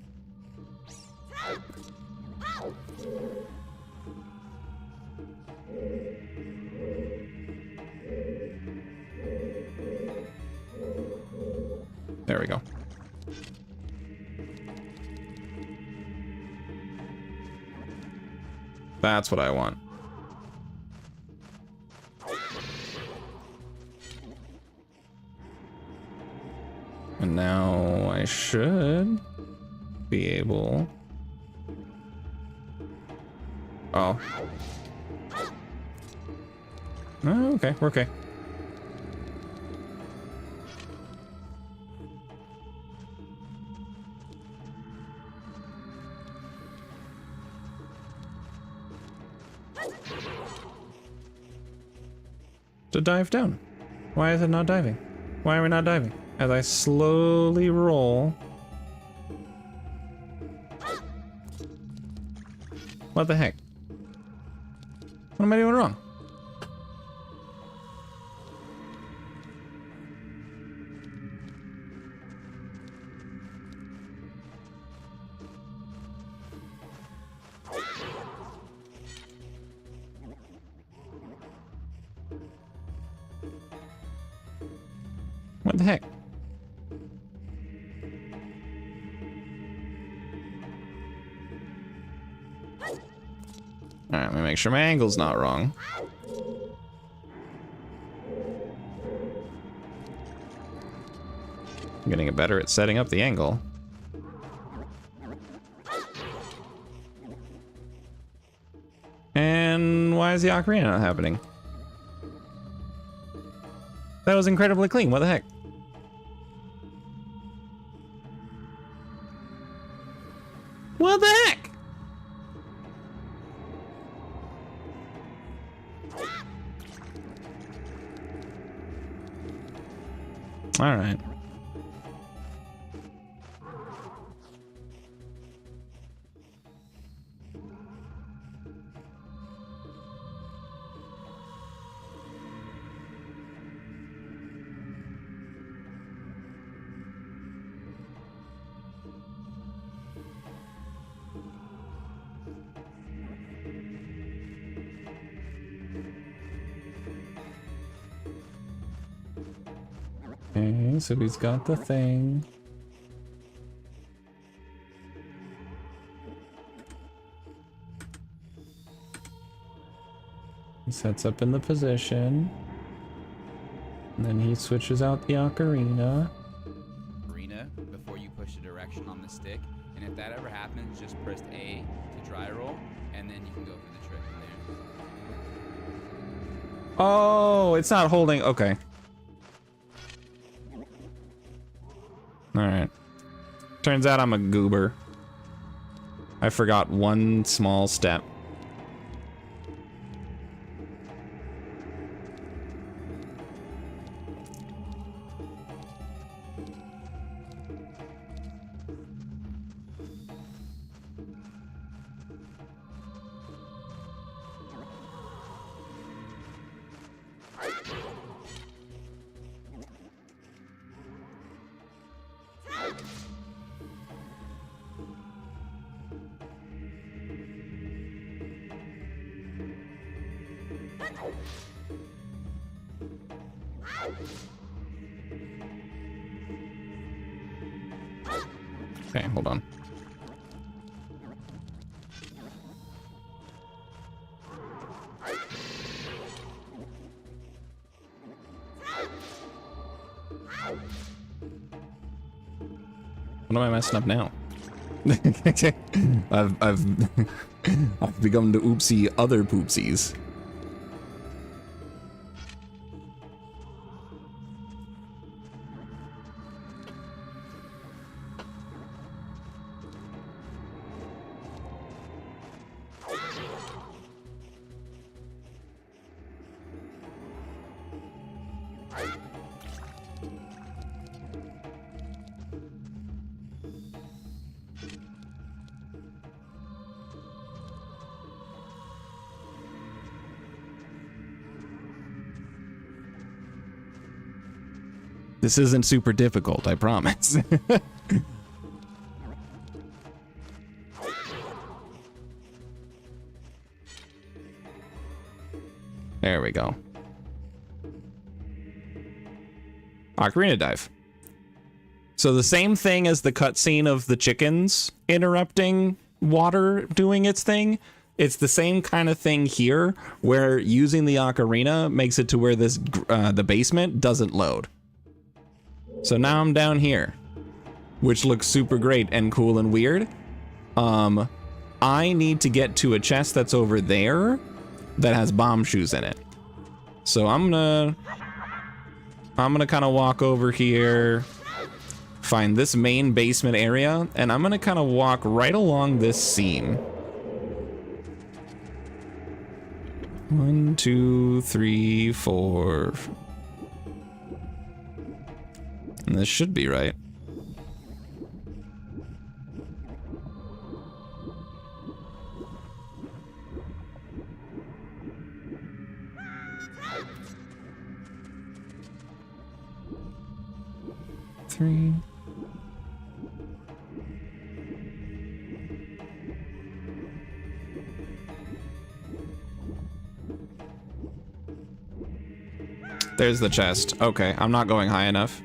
There we go. That's what I want. And now I should be able... Oh. Oh, okay, we're okay. To dive down. Why is it not diving? Why are we not diving? As I slowly roll. What the heck? What am I doing wrong? What the heck? Alright, let me make sure my angle's not wrong. I'm getting better at setting up the angle. And why is the ocarina not happening? That was incredibly clean, what the heck? What the heck? All right. Okay, so he's got the thing. He sets up in the position. And then he switches out the ocarina. Before you push the direction on the stick. And if that ever happens, just press A to dry roll, and then you can go for the trick from there. Oh, it's not holding. Okay. Alright. Turns out I'm a goober. I forgot one small step. Okay, hold on. What am I messing up now? I've I've become the oopsie other poopsies. This isn't super difficult, I promise. There we go. Ocarina dive. So the same thing as the cutscene of the chickens interrupting water doing its thing. It's the same kind of thing here, where using the ocarina makes it to where this the basement doesn't load. So now I'm down here, which looks super great and cool and weird. I need to get to a chest that's over there that has bomb shoes in it. So I'm gonna kind of walk over here, find this main basement area, and I'm gonna kind of walk right along this seam. 1, 2, 3, 4. And this should be right. Three. There's the chest. Okay, I'm not going high enough.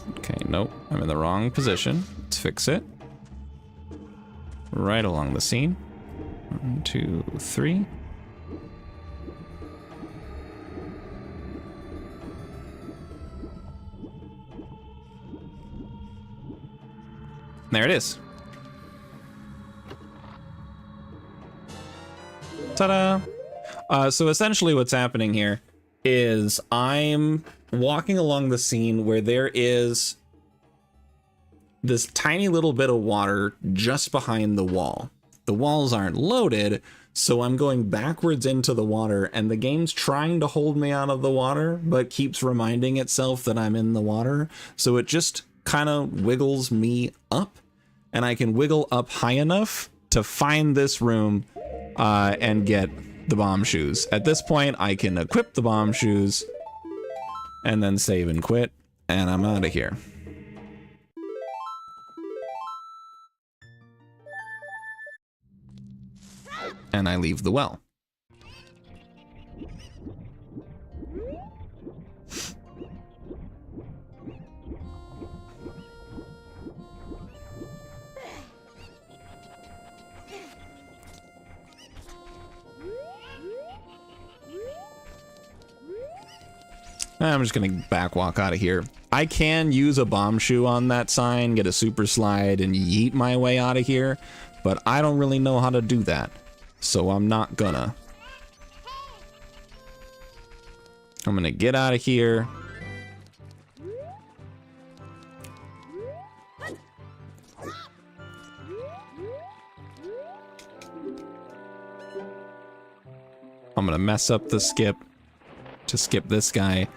Okay, nope. I'm in the wrong position. Let's fix it. Right along the seam. 1, 2, 3. There it is. Ta-da! So essentially what's happening here is I'm walking along the scene where there is this tiny little bit of water just behind the wall. The walls aren't loaded, so I'm going backwards into the water, and the game's trying to hold me out of the water, but keeps reminding itself that I'm in the water. So it just kind of wiggles me up, and I can wiggle up high enough to find this room and get the bomb shoes. At this point, I can equip the bomb shoes and then save and quit, and I'm out of here. And I leave the well. I'm just gonna back walk out of here. I can use a bomb shoe on that sign, get a super slide, and yeet my way out of here, but I don't really know how to do that, so I'm not gonna. I'm gonna get out of here. I'm gonna mess up the skip to skip this guy.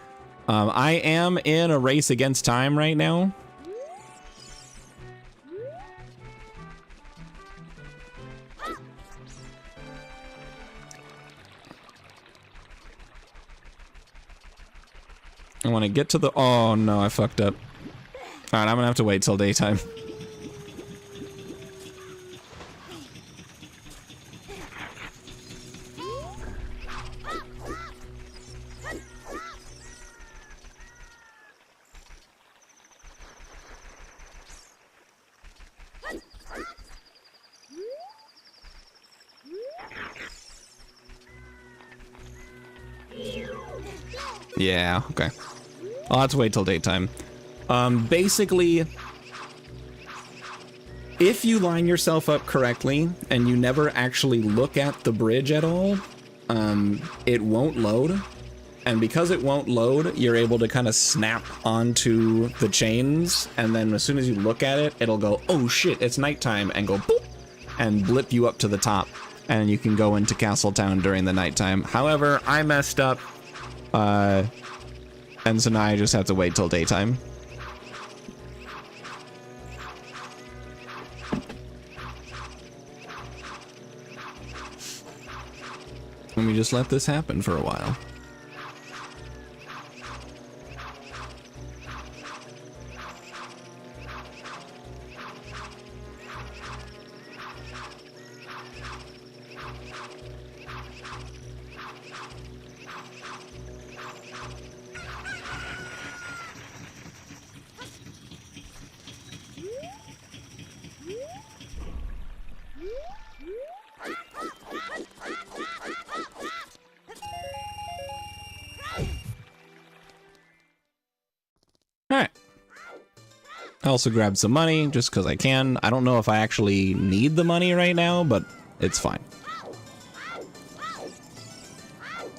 I am in a race against time right now. I want to get to the... Oh no, I fucked up. All right, I'm gonna have to wait till daytime. Yeah, okay. I'll have to wait till daytime. Basically, if you line yourself up correctly and you never actually look at the bridge at all, it won't load. And because it won't load, you're able to kind of snap onto the chains. And then as soon as you look at it, it'll go, oh shit, it's nighttime, and go boop, and blip you up to the top. And you can go into Castletown during the nighttime. However, I messed up. And so now I just have to wait till daytime. Let me just let this happen for a while. Alright. I also grabbed some money just because I can. I don't know if I actually need the money right now, but it's fine.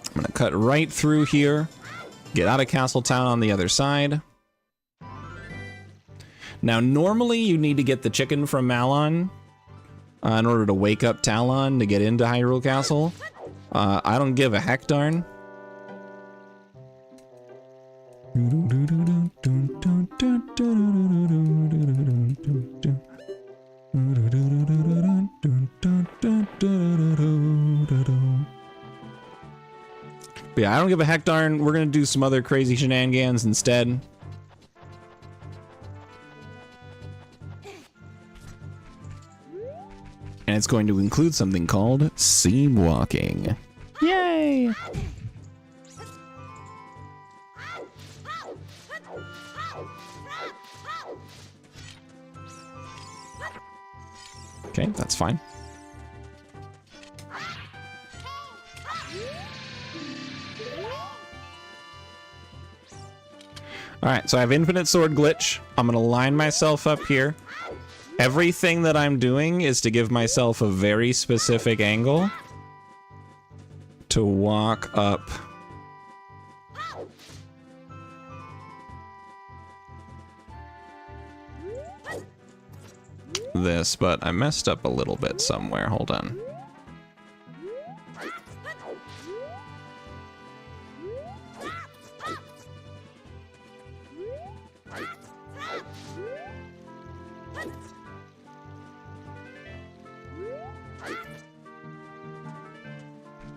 I'm gonna cut right through here, get out of Castletown on the other side. Now, normally you need to get the chicken from Malon in order to wake up Talon to get into Hyrule Castle. I don't give a heck darn. But yeah, I don't give a heck darn. We're gonna do some other crazy shenanigans instead. And it's going to include something called seam walking. Yay! Okay, that's fine. Alright, so I have infinite sword glitch. I'm gonna line myself up here. Everything that I'm doing is to give myself a very specific angle to walk up. This, but I messed up a little bit somewhere. Hold on.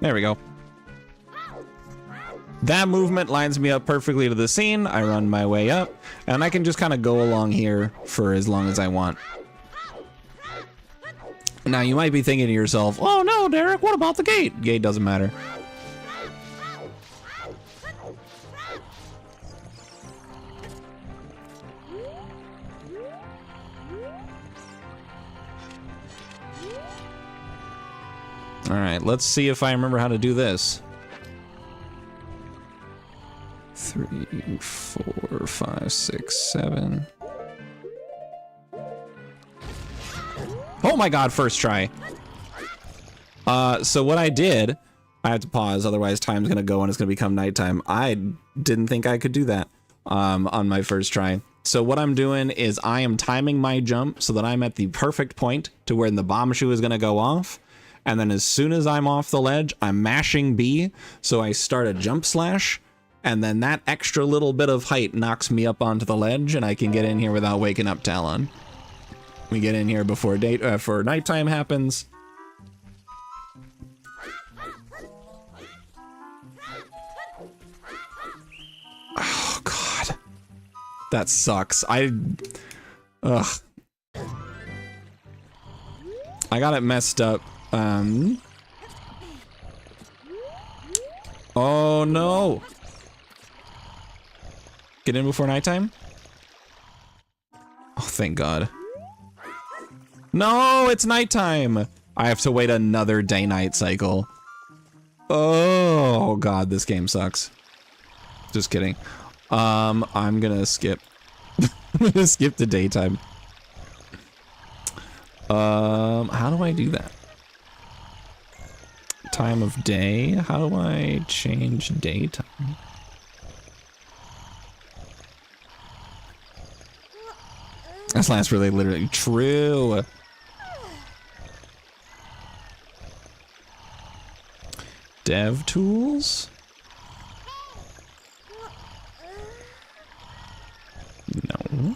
There we go. That movement lines me up perfectly to the scene. I run my way up, and I can just kind of go along here for as long as I want. Now, you might be thinking to yourself, oh no, Derek, what about the gate? Gate doesn't matter. All right, let's see if I remember how to do this. 3, 4, 5, 6, 7. Oh my god, first try. So what I did, I have to pause, otherwise time's gonna go and it's gonna become nighttime. I didn't think I could do that on my first try. So what I'm doing is I am timing my jump so that I'm at the perfect point to where the bomb shoe is gonna go off. And then as soon as I'm off the ledge, I'm mashing B, so I start a jump slash, and then that extra little bit of height knocks me up onto the ledge, and I can get in here without waking up Talon. We get in here before for nighttime happens. Oh, God. That sucks. Ugh. I got it messed up. Oh no. Get in before nighttime? Oh, thank God. No, it's nighttime. I have to wait another day-night cycle. Oh God, this game sucks. Just kidding. I'm gonna skip. I'm gonna skip the daytime. How do I do that? Time of day? How do I change daytime? That's last really literally true. Dev tools? No.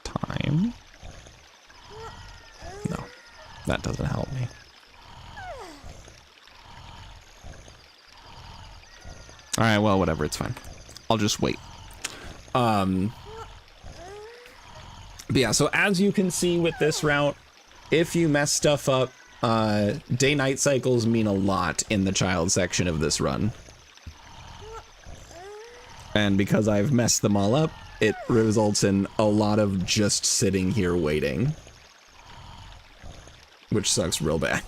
Time? No, that doesn't help me. All right, well, whatever, it's fine. I'll just wait. But yeah, so as you can see with this route, if you mess stuff up, day-night cycles mean a lot in the child section of this run. And because I've messed them all up, it results in a lot of just sitting here waiting. Which sucks real bad.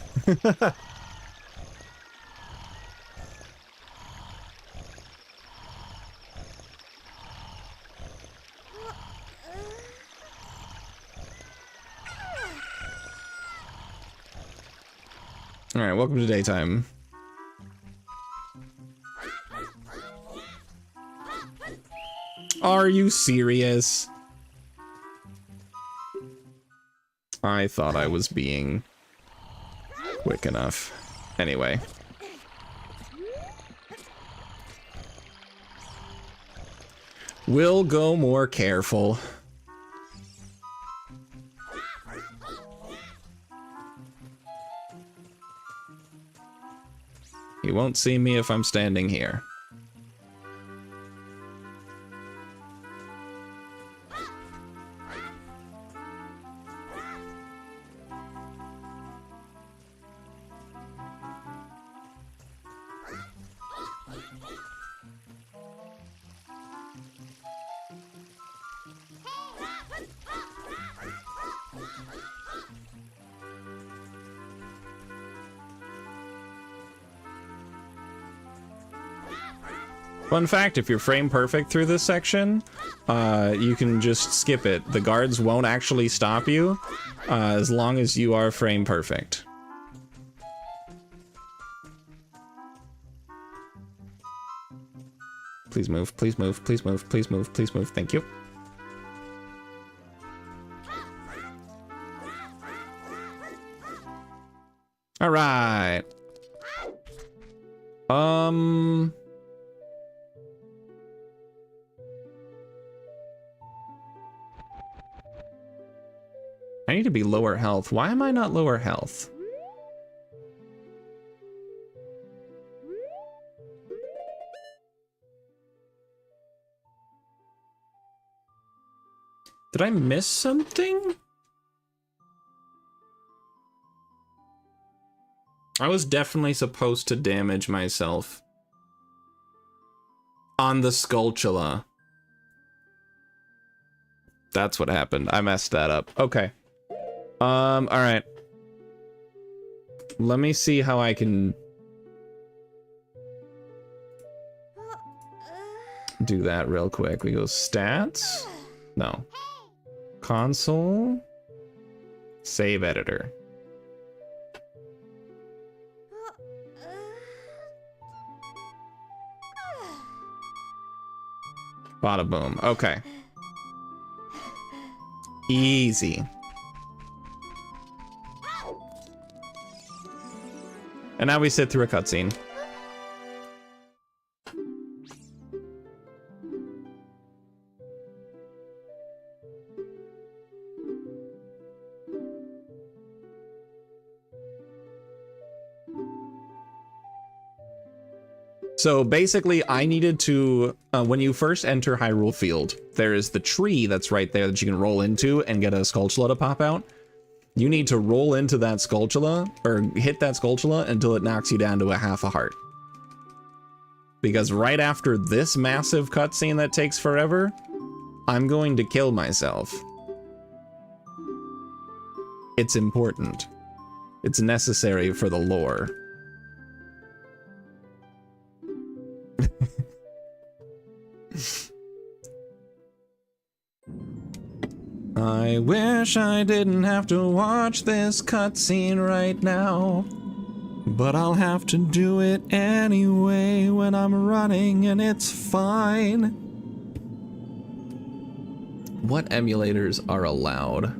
All right, welcome to daytime. Are you serious? I thought I was being quick enough. Anyway. We'll go more careful. He won't see me if I'm standing here. Fun fact, if you're frame perfect through this section, you can just skip it. The guards won't actually stop you, as long as you are frame perfect. Please move, please move, please move, please move, please move, thank you. All right. I need to be lower health. Why am I not lower health? Did I miss something? I was definitely supposed to damage myself on the Skulltula. That's what happened. I messed that up. Okay. All right. Let me see how I can do that real quick. We go stats. No. Console. Save editor. Bada boom. Okay. Easy. And now we sit through a cutscene. So basically, I needed to, when you first enter Hyrule Field, there is the tree that's right there that you can roll into and get a Skulltula to pop out. You need to roll into that Skulltula, or hit that Skulltula until it knocks you down to a half a heart. Because right after this massive cutscene that takes forever, I'm going to kill myself. It's important. It's necessary for the lore. I wish I didn't have to watch this cutscene right now, but I'll have to do it anyway when I'm running, and it's fine. What emulators are allowed?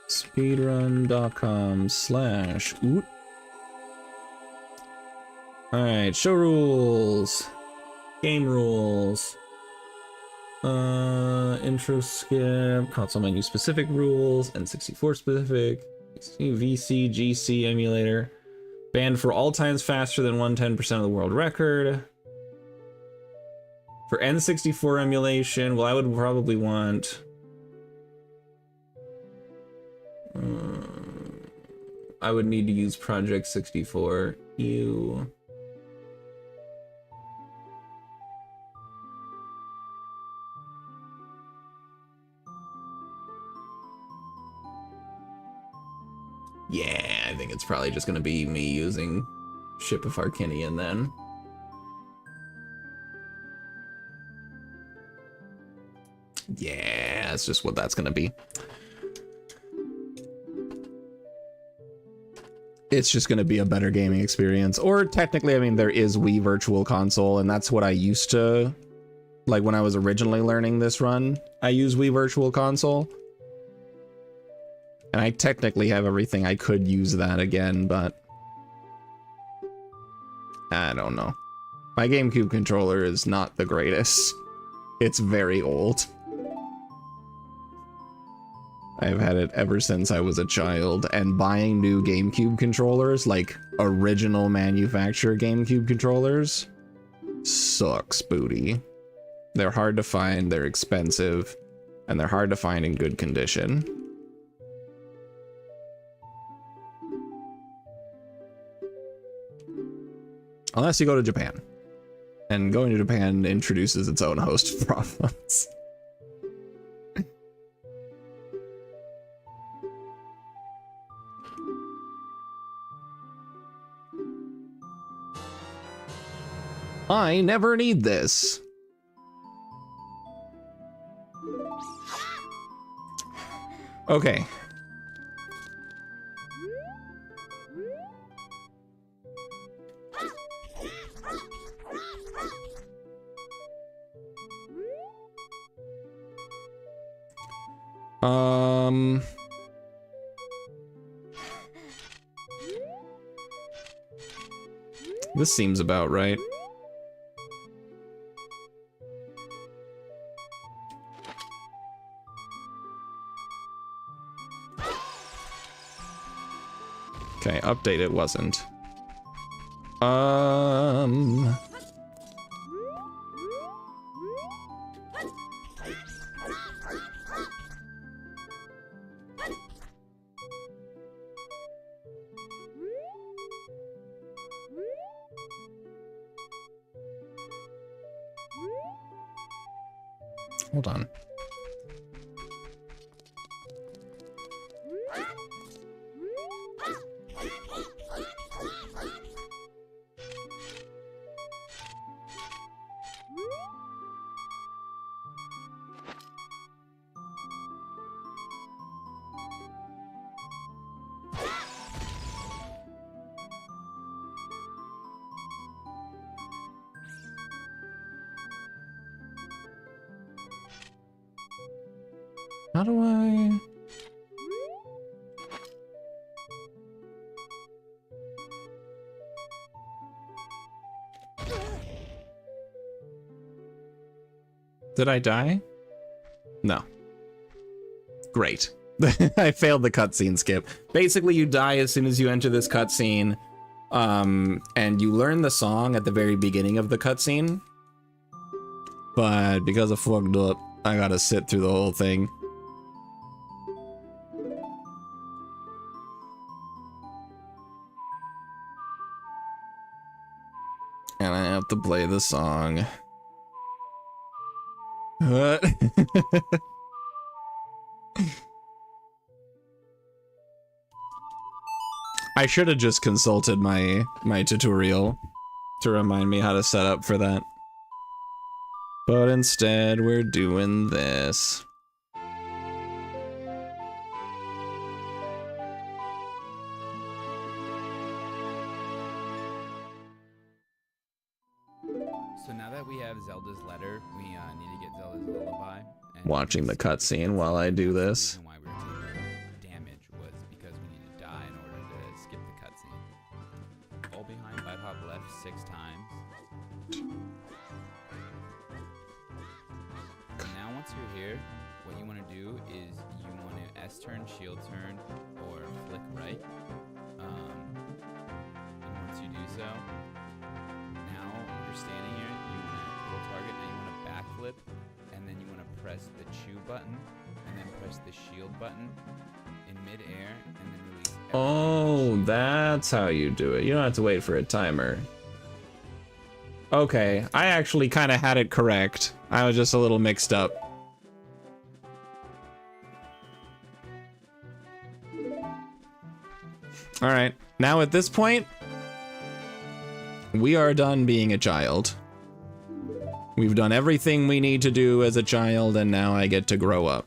Speedrun.com/oot. Alright, show rules. Game rules. Intro skip. Console menu specific rules. N64 specific. VC, GC emulator. Banned for all times faster than 110% of the world record. For N64 emulation, well, I would probably want... I would need to use Project 64. You. Yeah, I think it's probably just gonna be me using Ship of Arcinian then. Yeah, that's just what that's gonna be. It's just going to be a better gaming experience. Or technically, I mean, there is Wii Virtual Console, and that's what I used to, like when I was originally learning this run, I used Wii Virtual Console. And I technically have everything. I could use that again, but I don't know. My GameCube controller is not the greatest. It's very old. I've had it ever since I was a child, and buying new GameCube controllers, like original manufacturer GameCube controllers, sucks booty. They're hard to find, they're expensive, and they're hard to find in good condition. Unless you go to Japan. And going to Japan introduces its own host of problems. I never need this. Okay. This seems about right. Okay, update it wasn't. Hold on. How do I... Did I die? No. Great. I failed the cutscene skip. Basically, you die as soon as you enter this cutscene, and you learn the song at the very beginning of the cutscene. But because I fucked up, I gotta sit through the whole thing. And I have to play the song. What? I should have just consulted my tutorial to remind me how to set up for that. But instead, we're doing this. So now that we have Zelda's letter, we need to get Zelda's lullaby. And Watching the cutscene while I do this. The reason why we were taking damage was because we need to die in order to skip the cutscene. Hold behind, right hop left 6 times. And now once you're here, what you want to do is you want to S turn, shield turn, or flick right. And once you do so, now you're standing here, you want to little target, now you want to backflip, and then you want to press the chew button, and then press the shield button in midair, and then release everything. Oh, that's how you do it. You don't have to wait for a timer. Okay, I actually kind of had it correct. I was just a little mixed up. Alright, now at this point, we are done being a child. We've done everything we need to do as a child, and now I get to grow up.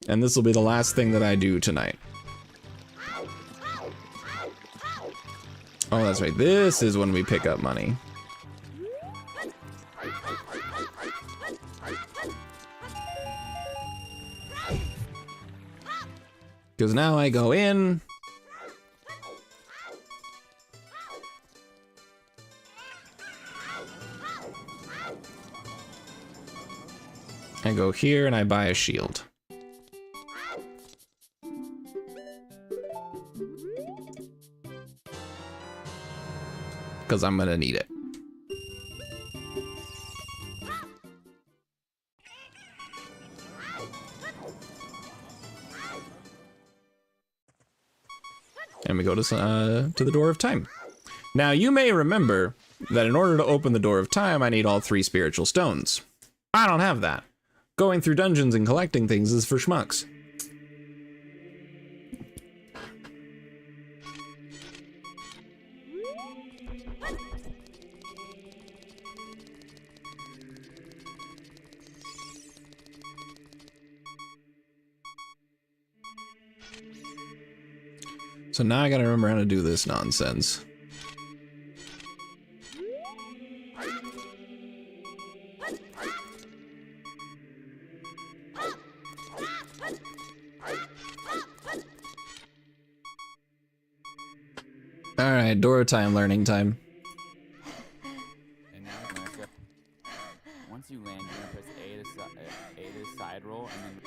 And this will be the last thing that I do tonight. Oh, that's right. This is when we pick up money. Because now I go in. I go here and I buy a shield. Because I'm gonna need it. And we go to the Door of Time. Now, you may remember that in order to open the Door of Time, I need all 3 spiritual stones. I don't have that. Going through dungeons and collecting things is for schmucks. So now I gotta remember how to do this nonsense. Alright, Door time, learning time. And now once you land, you're gonna press A to side roll, and then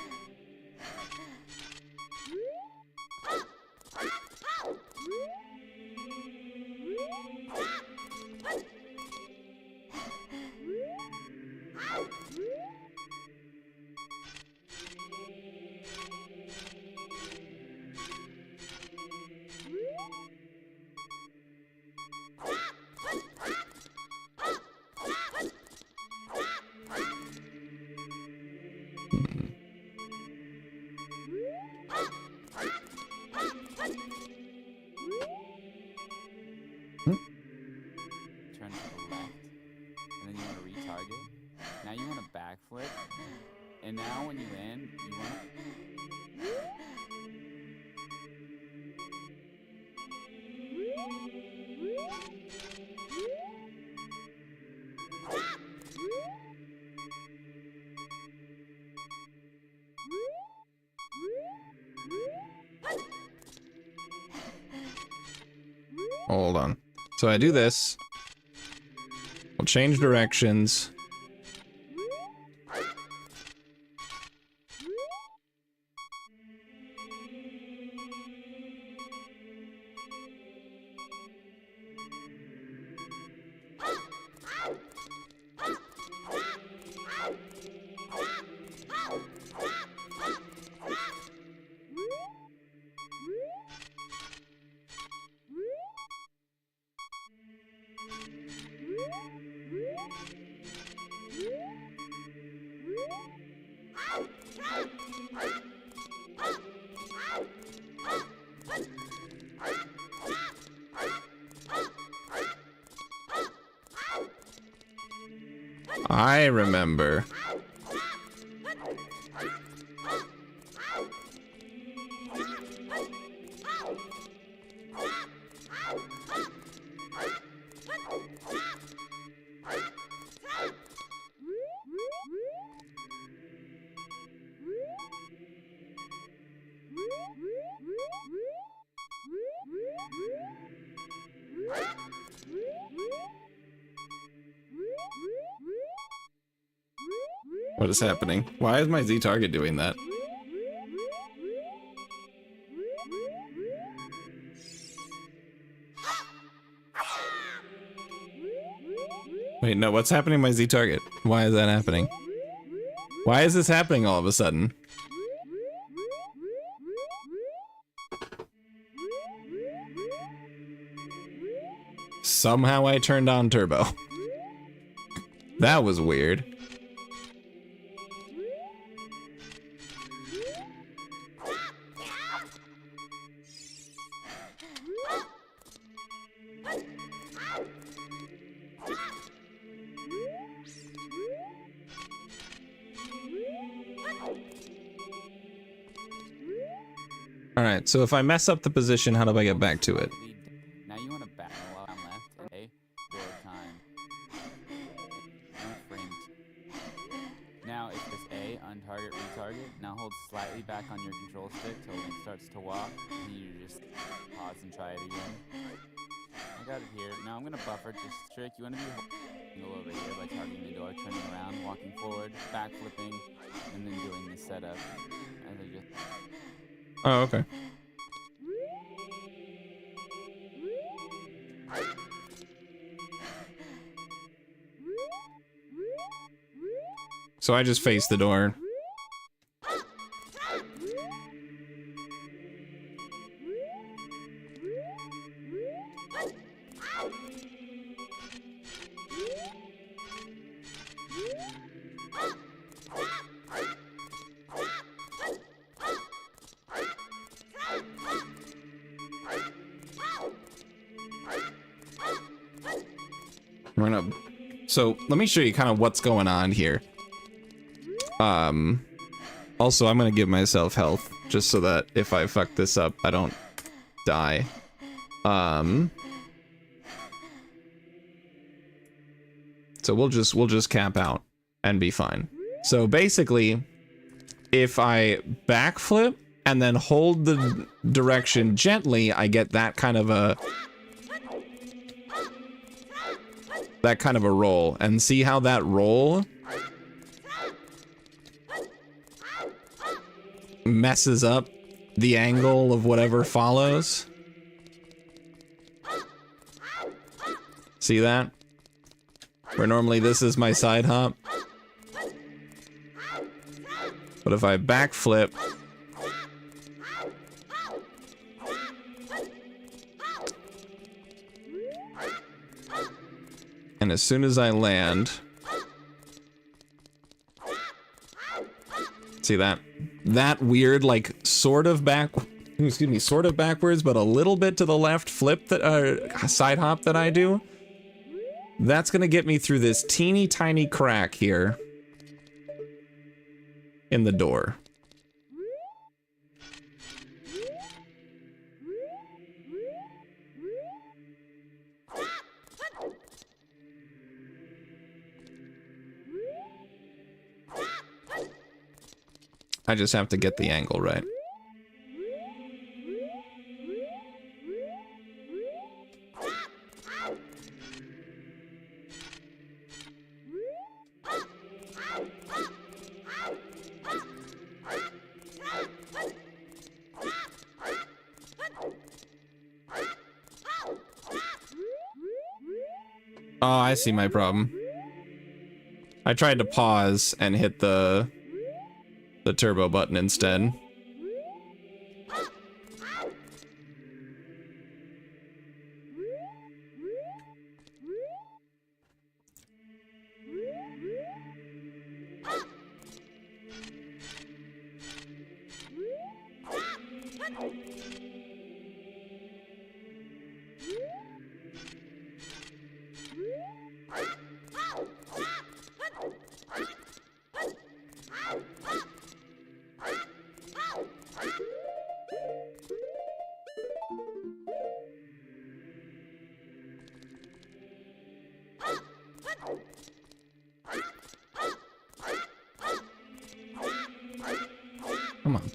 turn to the left, and then you want to retarget. Now you want to backflip, and now when you land, you want to... Hold on. So I do this. I'll change directions. I remember. What is happening? Why is my Z target doing that? Wait, no, what's happening to my Z target? Why is that happening? Why is this happening all of a sudden? Somehow I turned on turbo. That was weird. Alright, so if I mess up the position, how do I get back to it? Now you want to back while I'm left and A, door time. Framed. Now if this A, untarget, retarget, now hold slightly back on your control stick till Link starts to walk, and you just pause and try it again. I got it here. Now I'm going to buffer this trick. You want to be go over here by targeting the door, turning around, walking forward, back flipping, and then doing the setup. And then just... Oh, okay. So I just face the door. So let me show you kind of what's going on here. Also, I'm gonna give myself health just so that if I fuck this up, I don't die. So we'll just cap out and be fine. So basically, if I backflip and then hold the direction gently, I get that kind of a roll. And see how that roll messes up the angle of whatever follows? See that? Where normally this is my side hop. But if I backflip, and as soon as I land, see that? That weird, like, sort of backwards, but a little bit to the left flip that, side hop that I do. That's gonna get me through this teeny tiny crack here in the door. I just have to get the angle right. Oh, I see my problem. I tried to pause and hit the turbo button instead. Come on.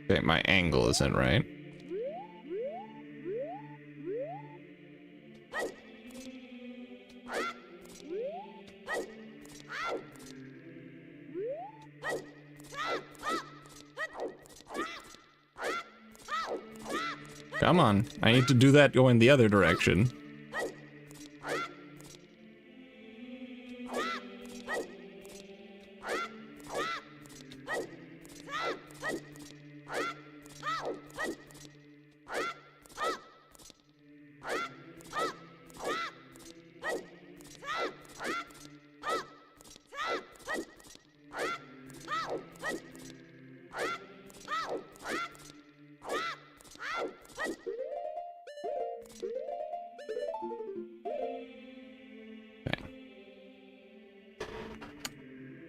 Okay, my angle isn't right. Come on, I need to do that going the other direction.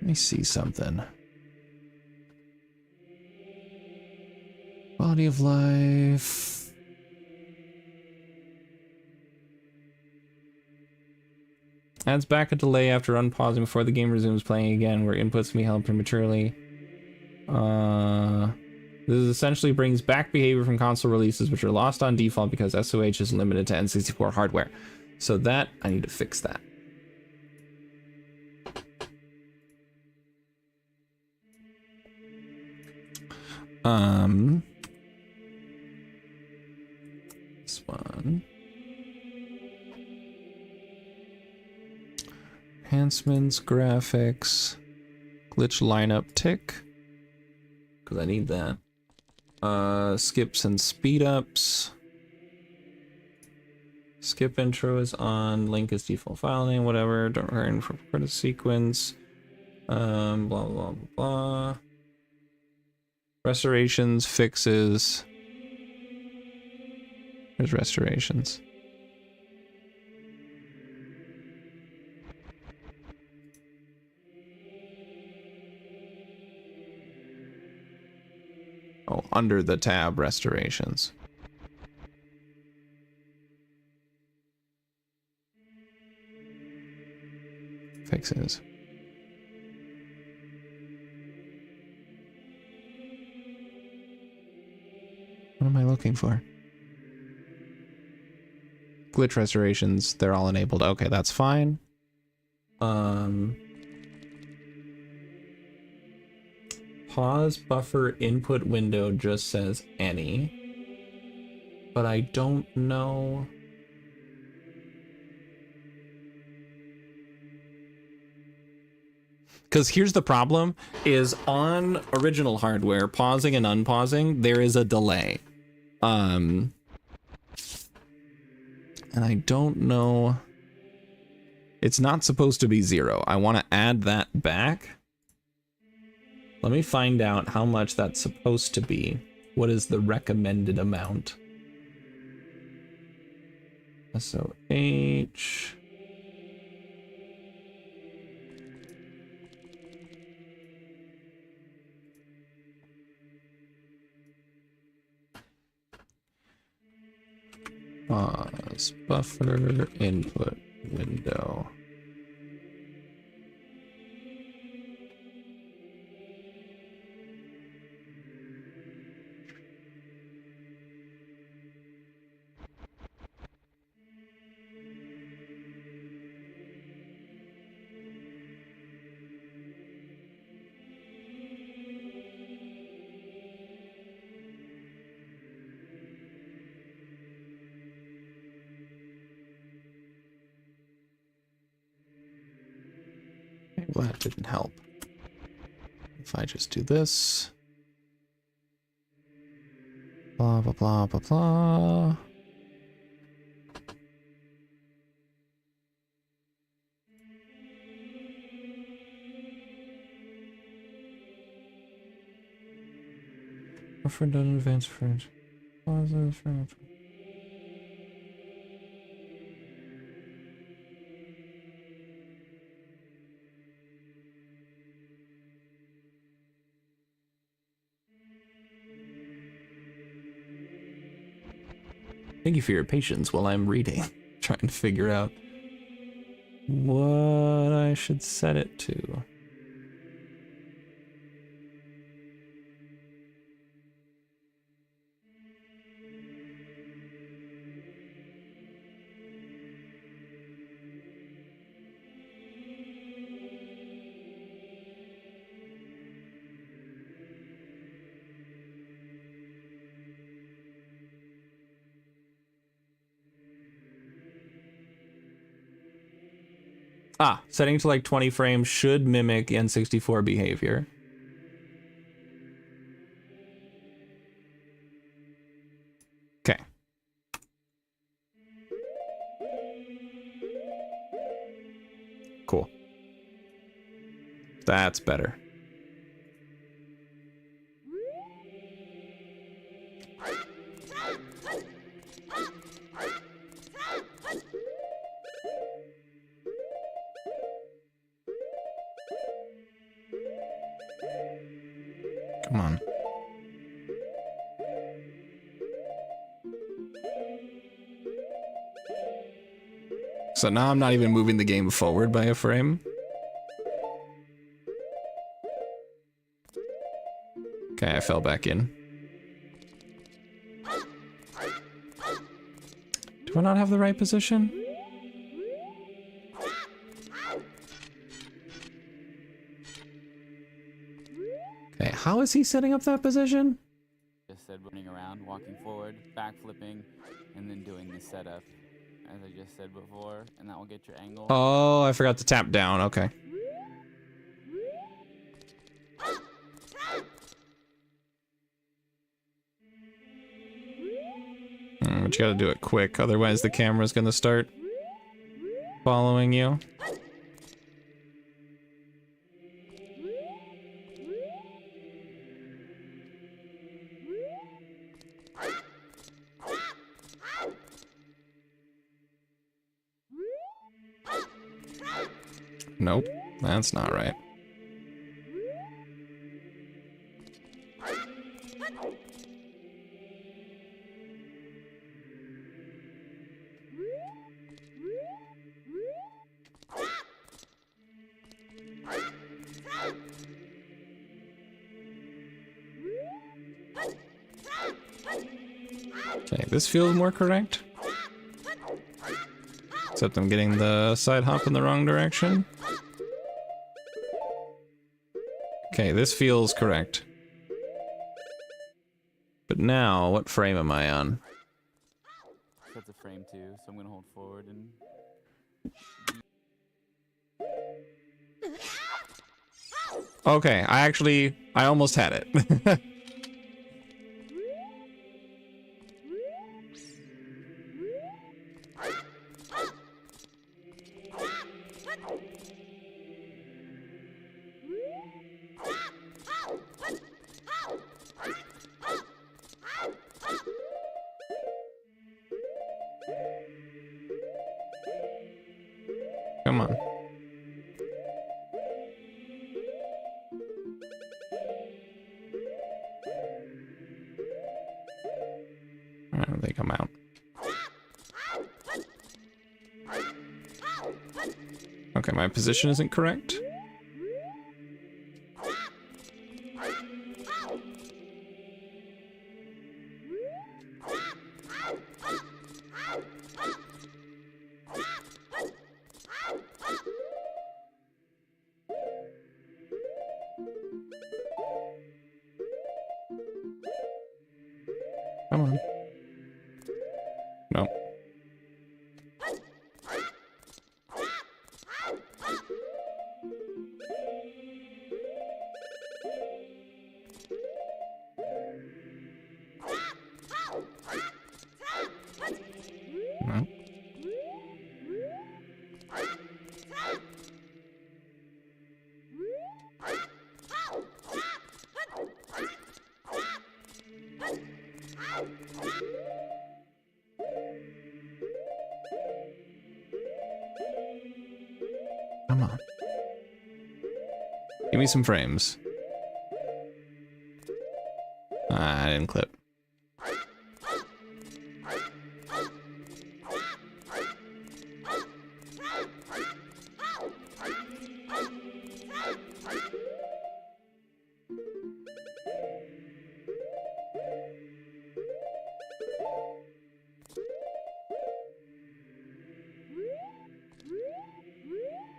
Let me see something. Quality of life. Adds back a delay after unpausing before the game resumes playing again, where inputs may help prematurely. This essentially brings back behavior from console releases, which are lost on default because SOH is limited to N64 hardware. So that, I need to fix that. This one. Enhancements, graphics, glitch lineup tick, because I need that. Skips and speed ups. Skip intro is on, link is default file name, whatever. Don't hurry for credit sequence. Blah, blah, blah, blah. Restorations, fixes. There's restorations. Oh, under the tab, restorations. Fixes. What am I looking for? Glitch restorations, they're all enabled. Okay, that's fine. Pause buffer input window just says any, but I don't know. Because here's the problem, is on original hardware, pausing and unpausing, there is a delay. And I don't know. It's not supposed to be 0. I want to add that back. Let me find out how much that's supposed to be. What is the recommended amount? SOH. Pause, buffer, input, window. that didn't help. If I just do this. Blah, blah, blah, blah, blah. Friend on advanced friends. Thank you for your patience while I'm reading, trying to figure out what I should set it to. Ah, setting to like 20 frames should mimic N64 behavior. Okay. Cool. That's better. Come on. So now I'm not even moving the game forward by a frame. Okay, I fell back in. Do I not have the right position? Okay, how is he setting up that position? Just said running around, walking forward, backflipping, and then doing the setup, as I just said before, and that will get your angle. Oh, I forgot to tap down. Okay. But you gotta do it quick, otherwise the camera's gonna start following you. Nope, that's not right. Okay, this feels more correct. Except I'm getting the side hop in the wrong direction. Okay, this feels correct. But now, what frame am I on? That's a frame 2, so I'm gonna hold forward and... Okay, I almost had it. Come on. I don't think I'm out. Okay, my position isn't correct. Come on. Nope. Come on. Give me some frames. Ah, I didn't clip.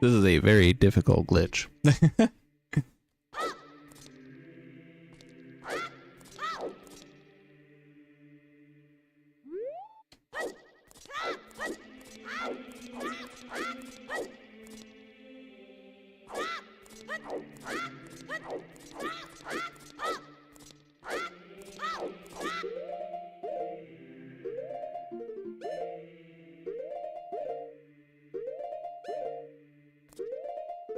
This is a very difficult glitch.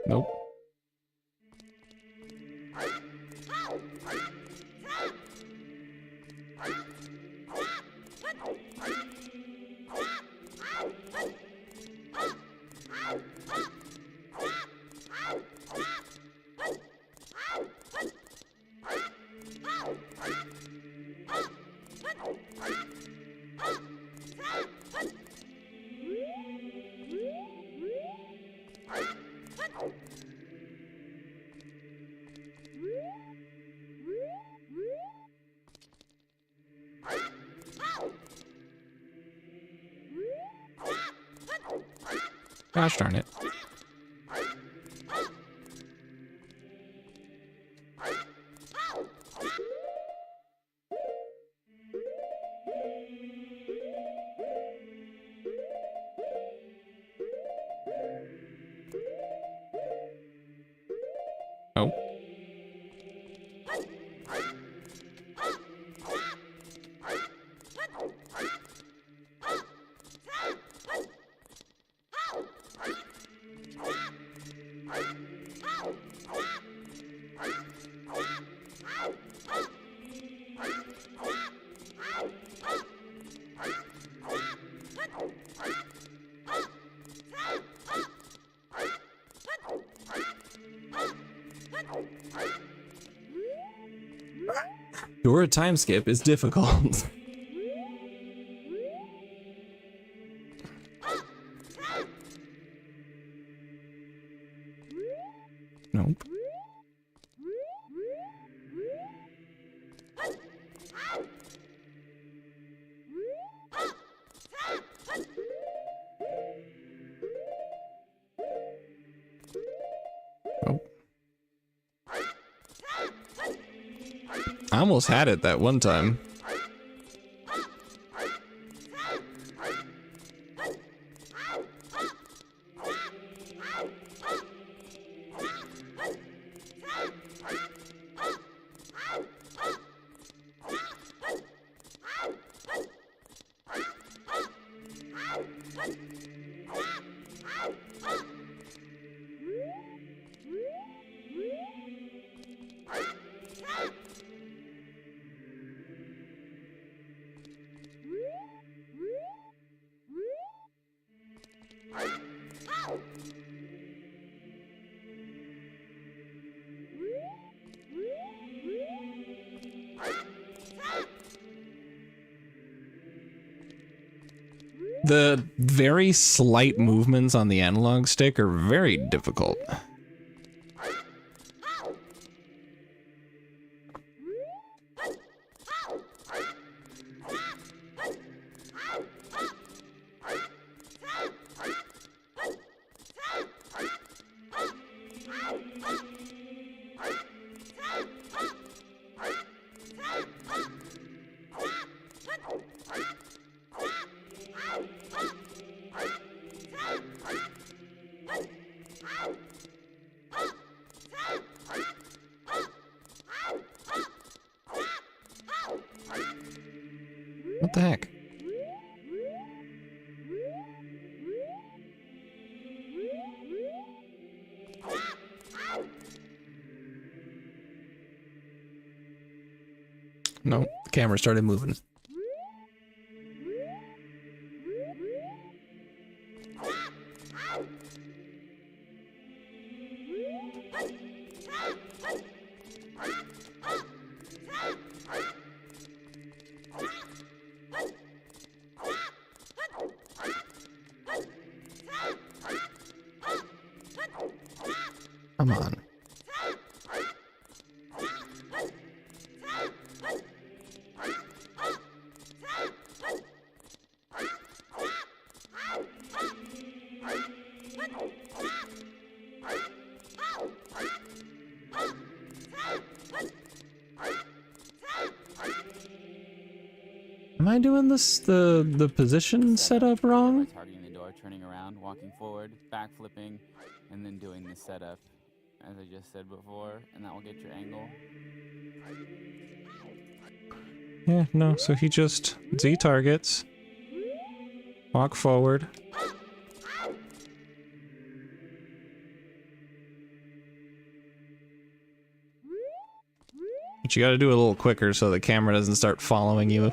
Nope. Gosh darn it. Oh. Your time skip is difficult. Nope. Oh. I almost had it that one time. The very slight movements on the analog stick are very difficult. What the heck? No, the camera started moving. Come on. Am I doing this the position setup wrong? Targeting the door, turning around, walking forward, backflipping, and then doing the setup, as I just said before, and that will get your angle. Yeah, no, so he just Z targets. Walk forward. But you gotta do it a little quicker so the camera doesn't start following you.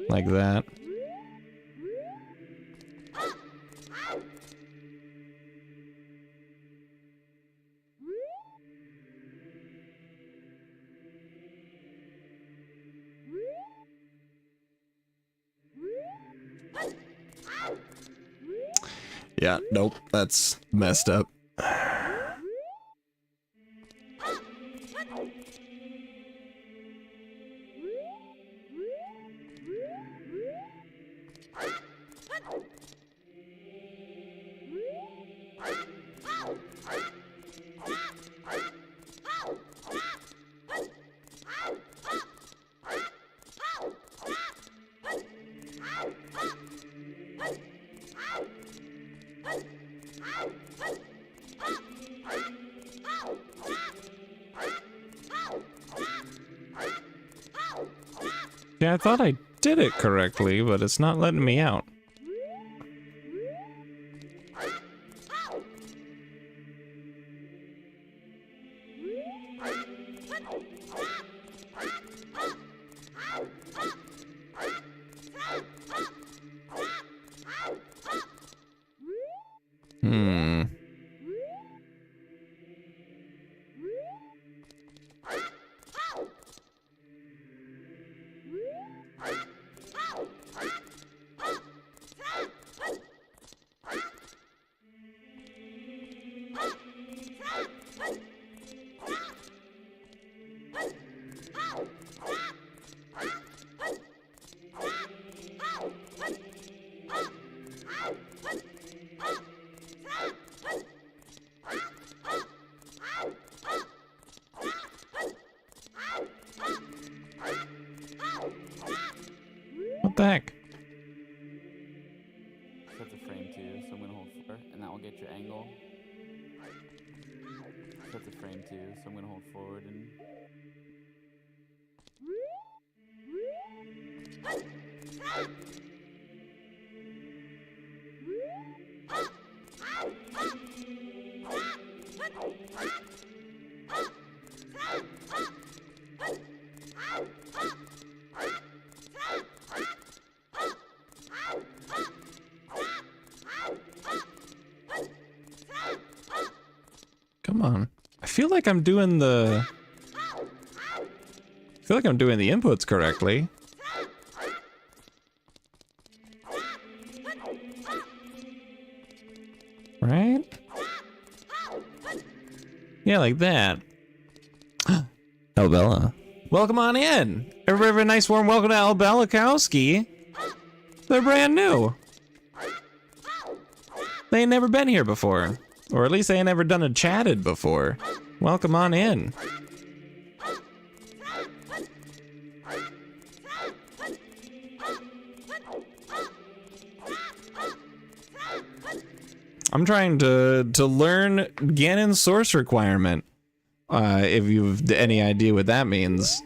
Like that. Yeah, nope, that's messed up. Yeah, I thought I did it correctly, but it's not letting me out. What the heck? Set the frame too, so I'm gonna hold 4, and that will get your angle. Set the frame too, so I'm gonna hold forward and. Come on. I feel like I'm doing the... I feel like I'm doing the inputs correctly. Right? Yeah, like that. Albella. Welcome on in. Everybody have a nice warm welcome to Albellakowski. They're brand new. They ain't never been here before. Or at least they ain't never done a chatted before. Welcome on in. I'm trying to learn Ganon's source requirement. If you've any idea what that means.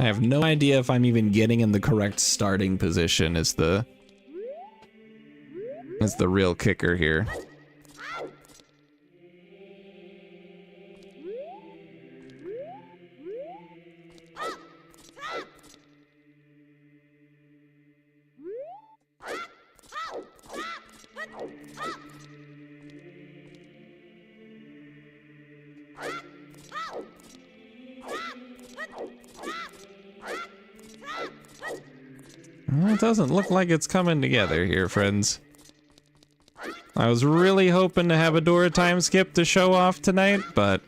I have no idea if I'm even getting in the correct starting position is the That's the real kicker here. Well, it doesn't look like it's coming together here, friends. I was really hoping to have a Dora time skip to show off tonight, but...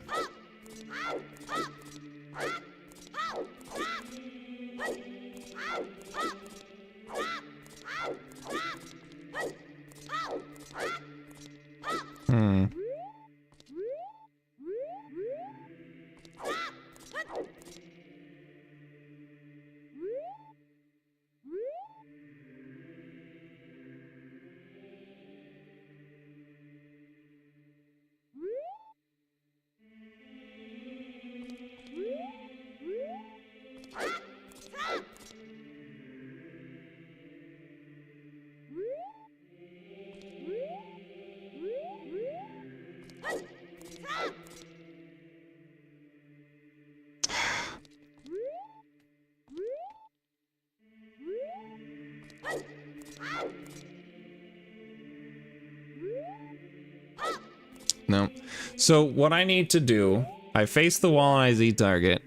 No. So what I need to do, I face the wall and I Z target.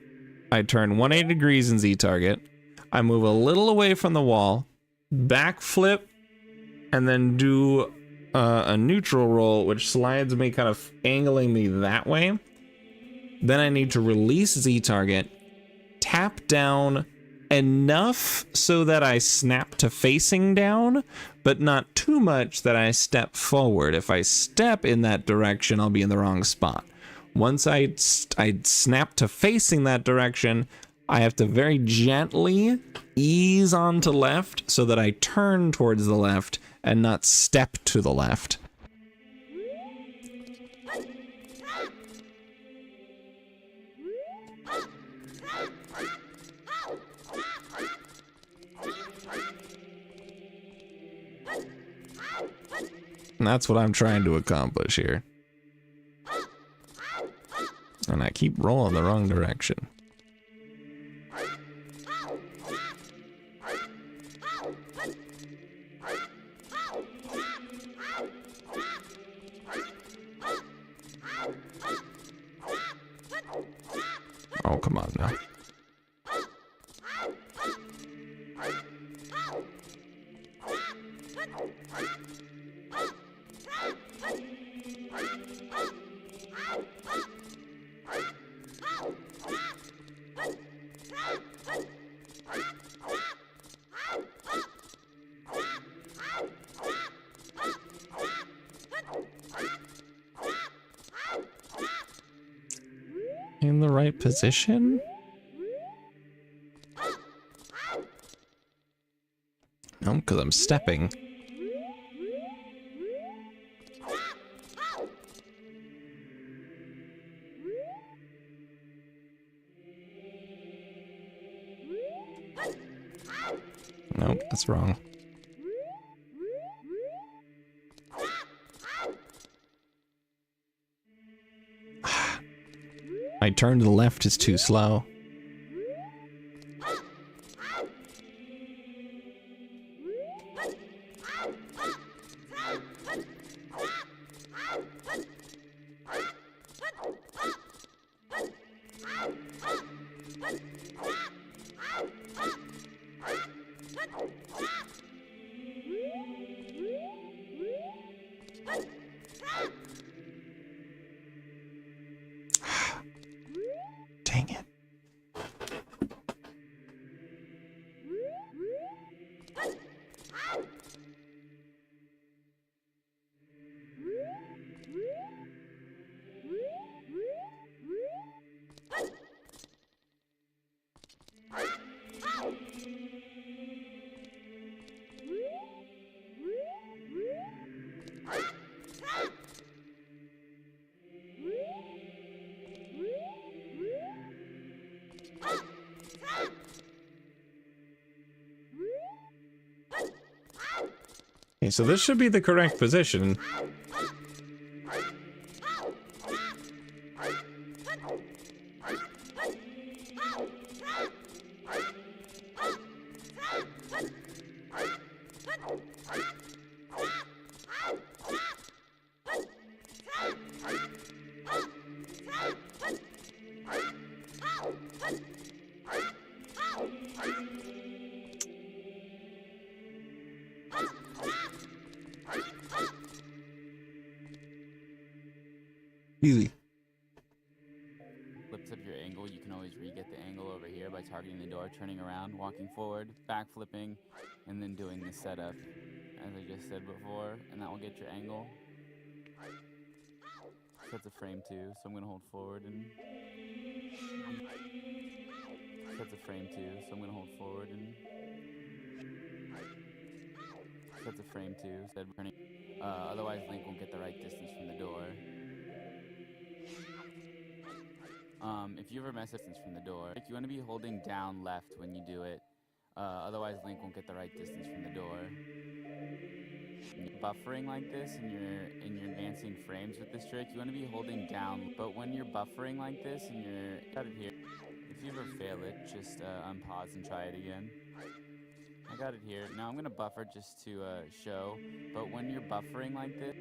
I turn 180 degrees in Z target. I move a little away from the wall, backflip, and then do a neutral roll, which slides me, kind of angling me that way. Then I need to release Z target, tap down enough so that I snap to facing down, but not too much that I step forward. If I step in that direction, I'll be in the wrong spot. Once I snap to facing that direction, I have to very gently ease onto left so that I turn towards the left and not step to the left. And that's what I'm trying to accomplish here. And I keep rolling the wrong direction. Oh, come on now. In the right position? No, because I'm stepping. Nope, that's wrong. My turn to the left is too slow. Dang it. Okay, so this should be the correct position. Easy. Flips up your angle, you can always re-get the angle over here by targeting the door, turning around, walking forward, back flipping, and then doing the setup, as I just said before, and that will get your angle. So that's a frame 2, so I'm going to hold forward and... So that's a frame 2, so I'm going to hold forward and... So that's a frame 2, so turning... otherwise Link won't get the right distance from the door. If you ever mess distance from the door, you want to be holding down left when you do it. Otherwise, Link won't get the right distance from the door. When you're buffering like this and you're advancing frames with this trick, you want to be holding down. But when you're buffering like this and you're got it here, if you ever fail it, just unpause and try it again. I got it here. Now I'm gonna buffer just to show. But when you're buffering like this.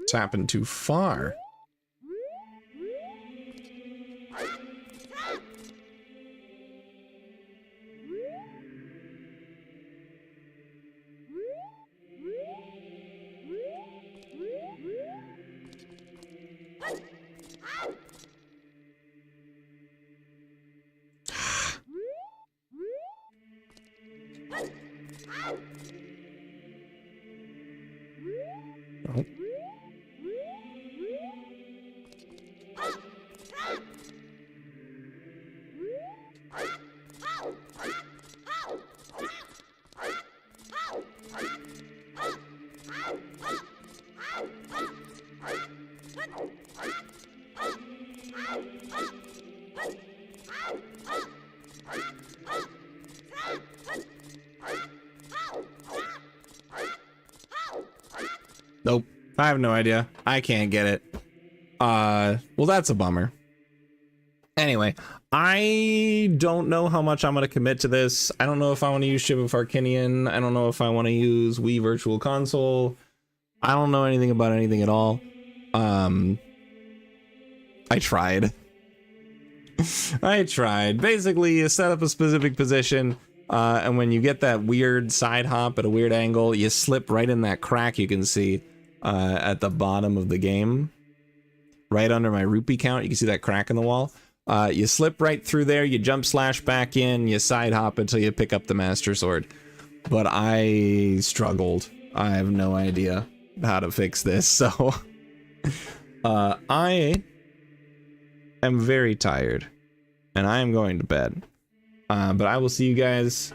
It's happened too far. Oh. Nope. I have no idea. I can't get it. Well, that's a bummer. Anyway, I don't know how much I'm going to commit to this. I don't know if I want to use Ship of Arcinian. I don't know if I want to use Wii Virtual Console. I don't know anything about anything at all. I tried. I tried. Basically, you set up a specific position, and when you get that weird side hop at a weird angle, you slip right in that crack you can see at the bottom of the game. Right under my rupee count, you can see that crack in the wall. You slip right through there, you jump slash back in, you side hop until you pick up the Master Sword. But I struggled. I have no idea how to fix this, so... I am very tired, and I am going to bed. But I will see you guys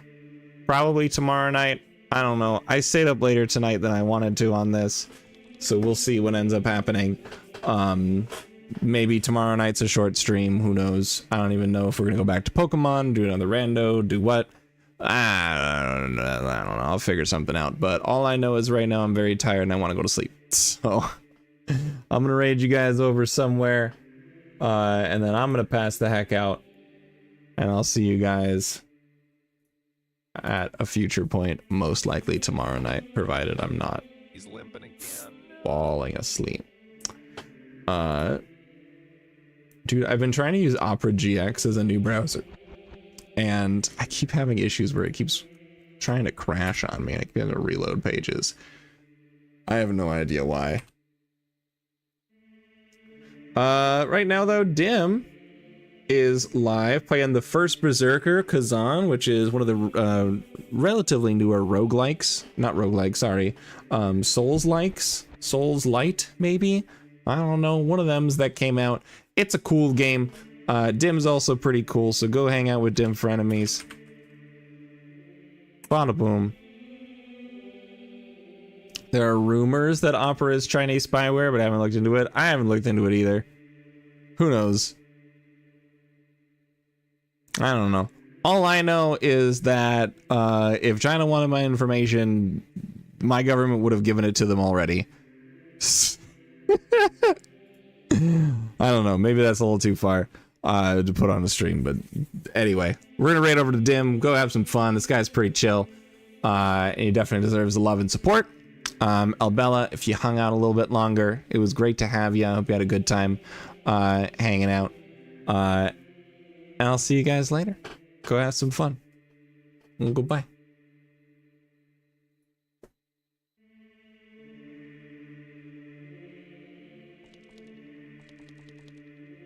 probably tomorrow night. I don't know. I stayed up later tonight than I wanted to on this, so we'll see what ends up happening. Maybe tomorrow night's a short stream. Who knows? I don't even know if we're gonna go back to Pokemon, do another rando, do what. I don't know. I'll figure something out. But all I know is right now I'm very tired and I want to go to sleep. So I'm gonna raid you guys over somewhere, and then I'm gonna pass the heck out, and I'll see you guys at a future point, most likely tomorrow night, provided I'm not falling asleep. Dude, I've been trying to use Opera GX as a new browser, and I keep having issues where it keeps trying to crash on me and I keep having to reload pages. I have no idea why. Right now though, Dim is live playing the first Berserker, Kazan, which is one of the relatively newer roguelikes. Not roguelikes, sorry. Souls-likes. Souls Light, maybe? I don't know. One of them's that came out. It's a cool game. Dim's also pretty cool, so go hang out with Dim for enemies. Bada boom. There are rumors that Opera is Chinese spyware, but I haven't looked into it. I haven't looked into it either. Who knows? I don't know. All I know is that if China wanted my information, my government would have given it to them already. I don't know. Maybe that's a little too far to put on the stream, but anyway, we're gonna raid over to Dim. Go have some fun. This guy's pretty chill, and he definitely deserves the love and support. Albella, if you hung out a little bit longer, it was great to have you. I hope you had a good time hanging out. And I'll see you guys later. Go have some fun. Goodbye.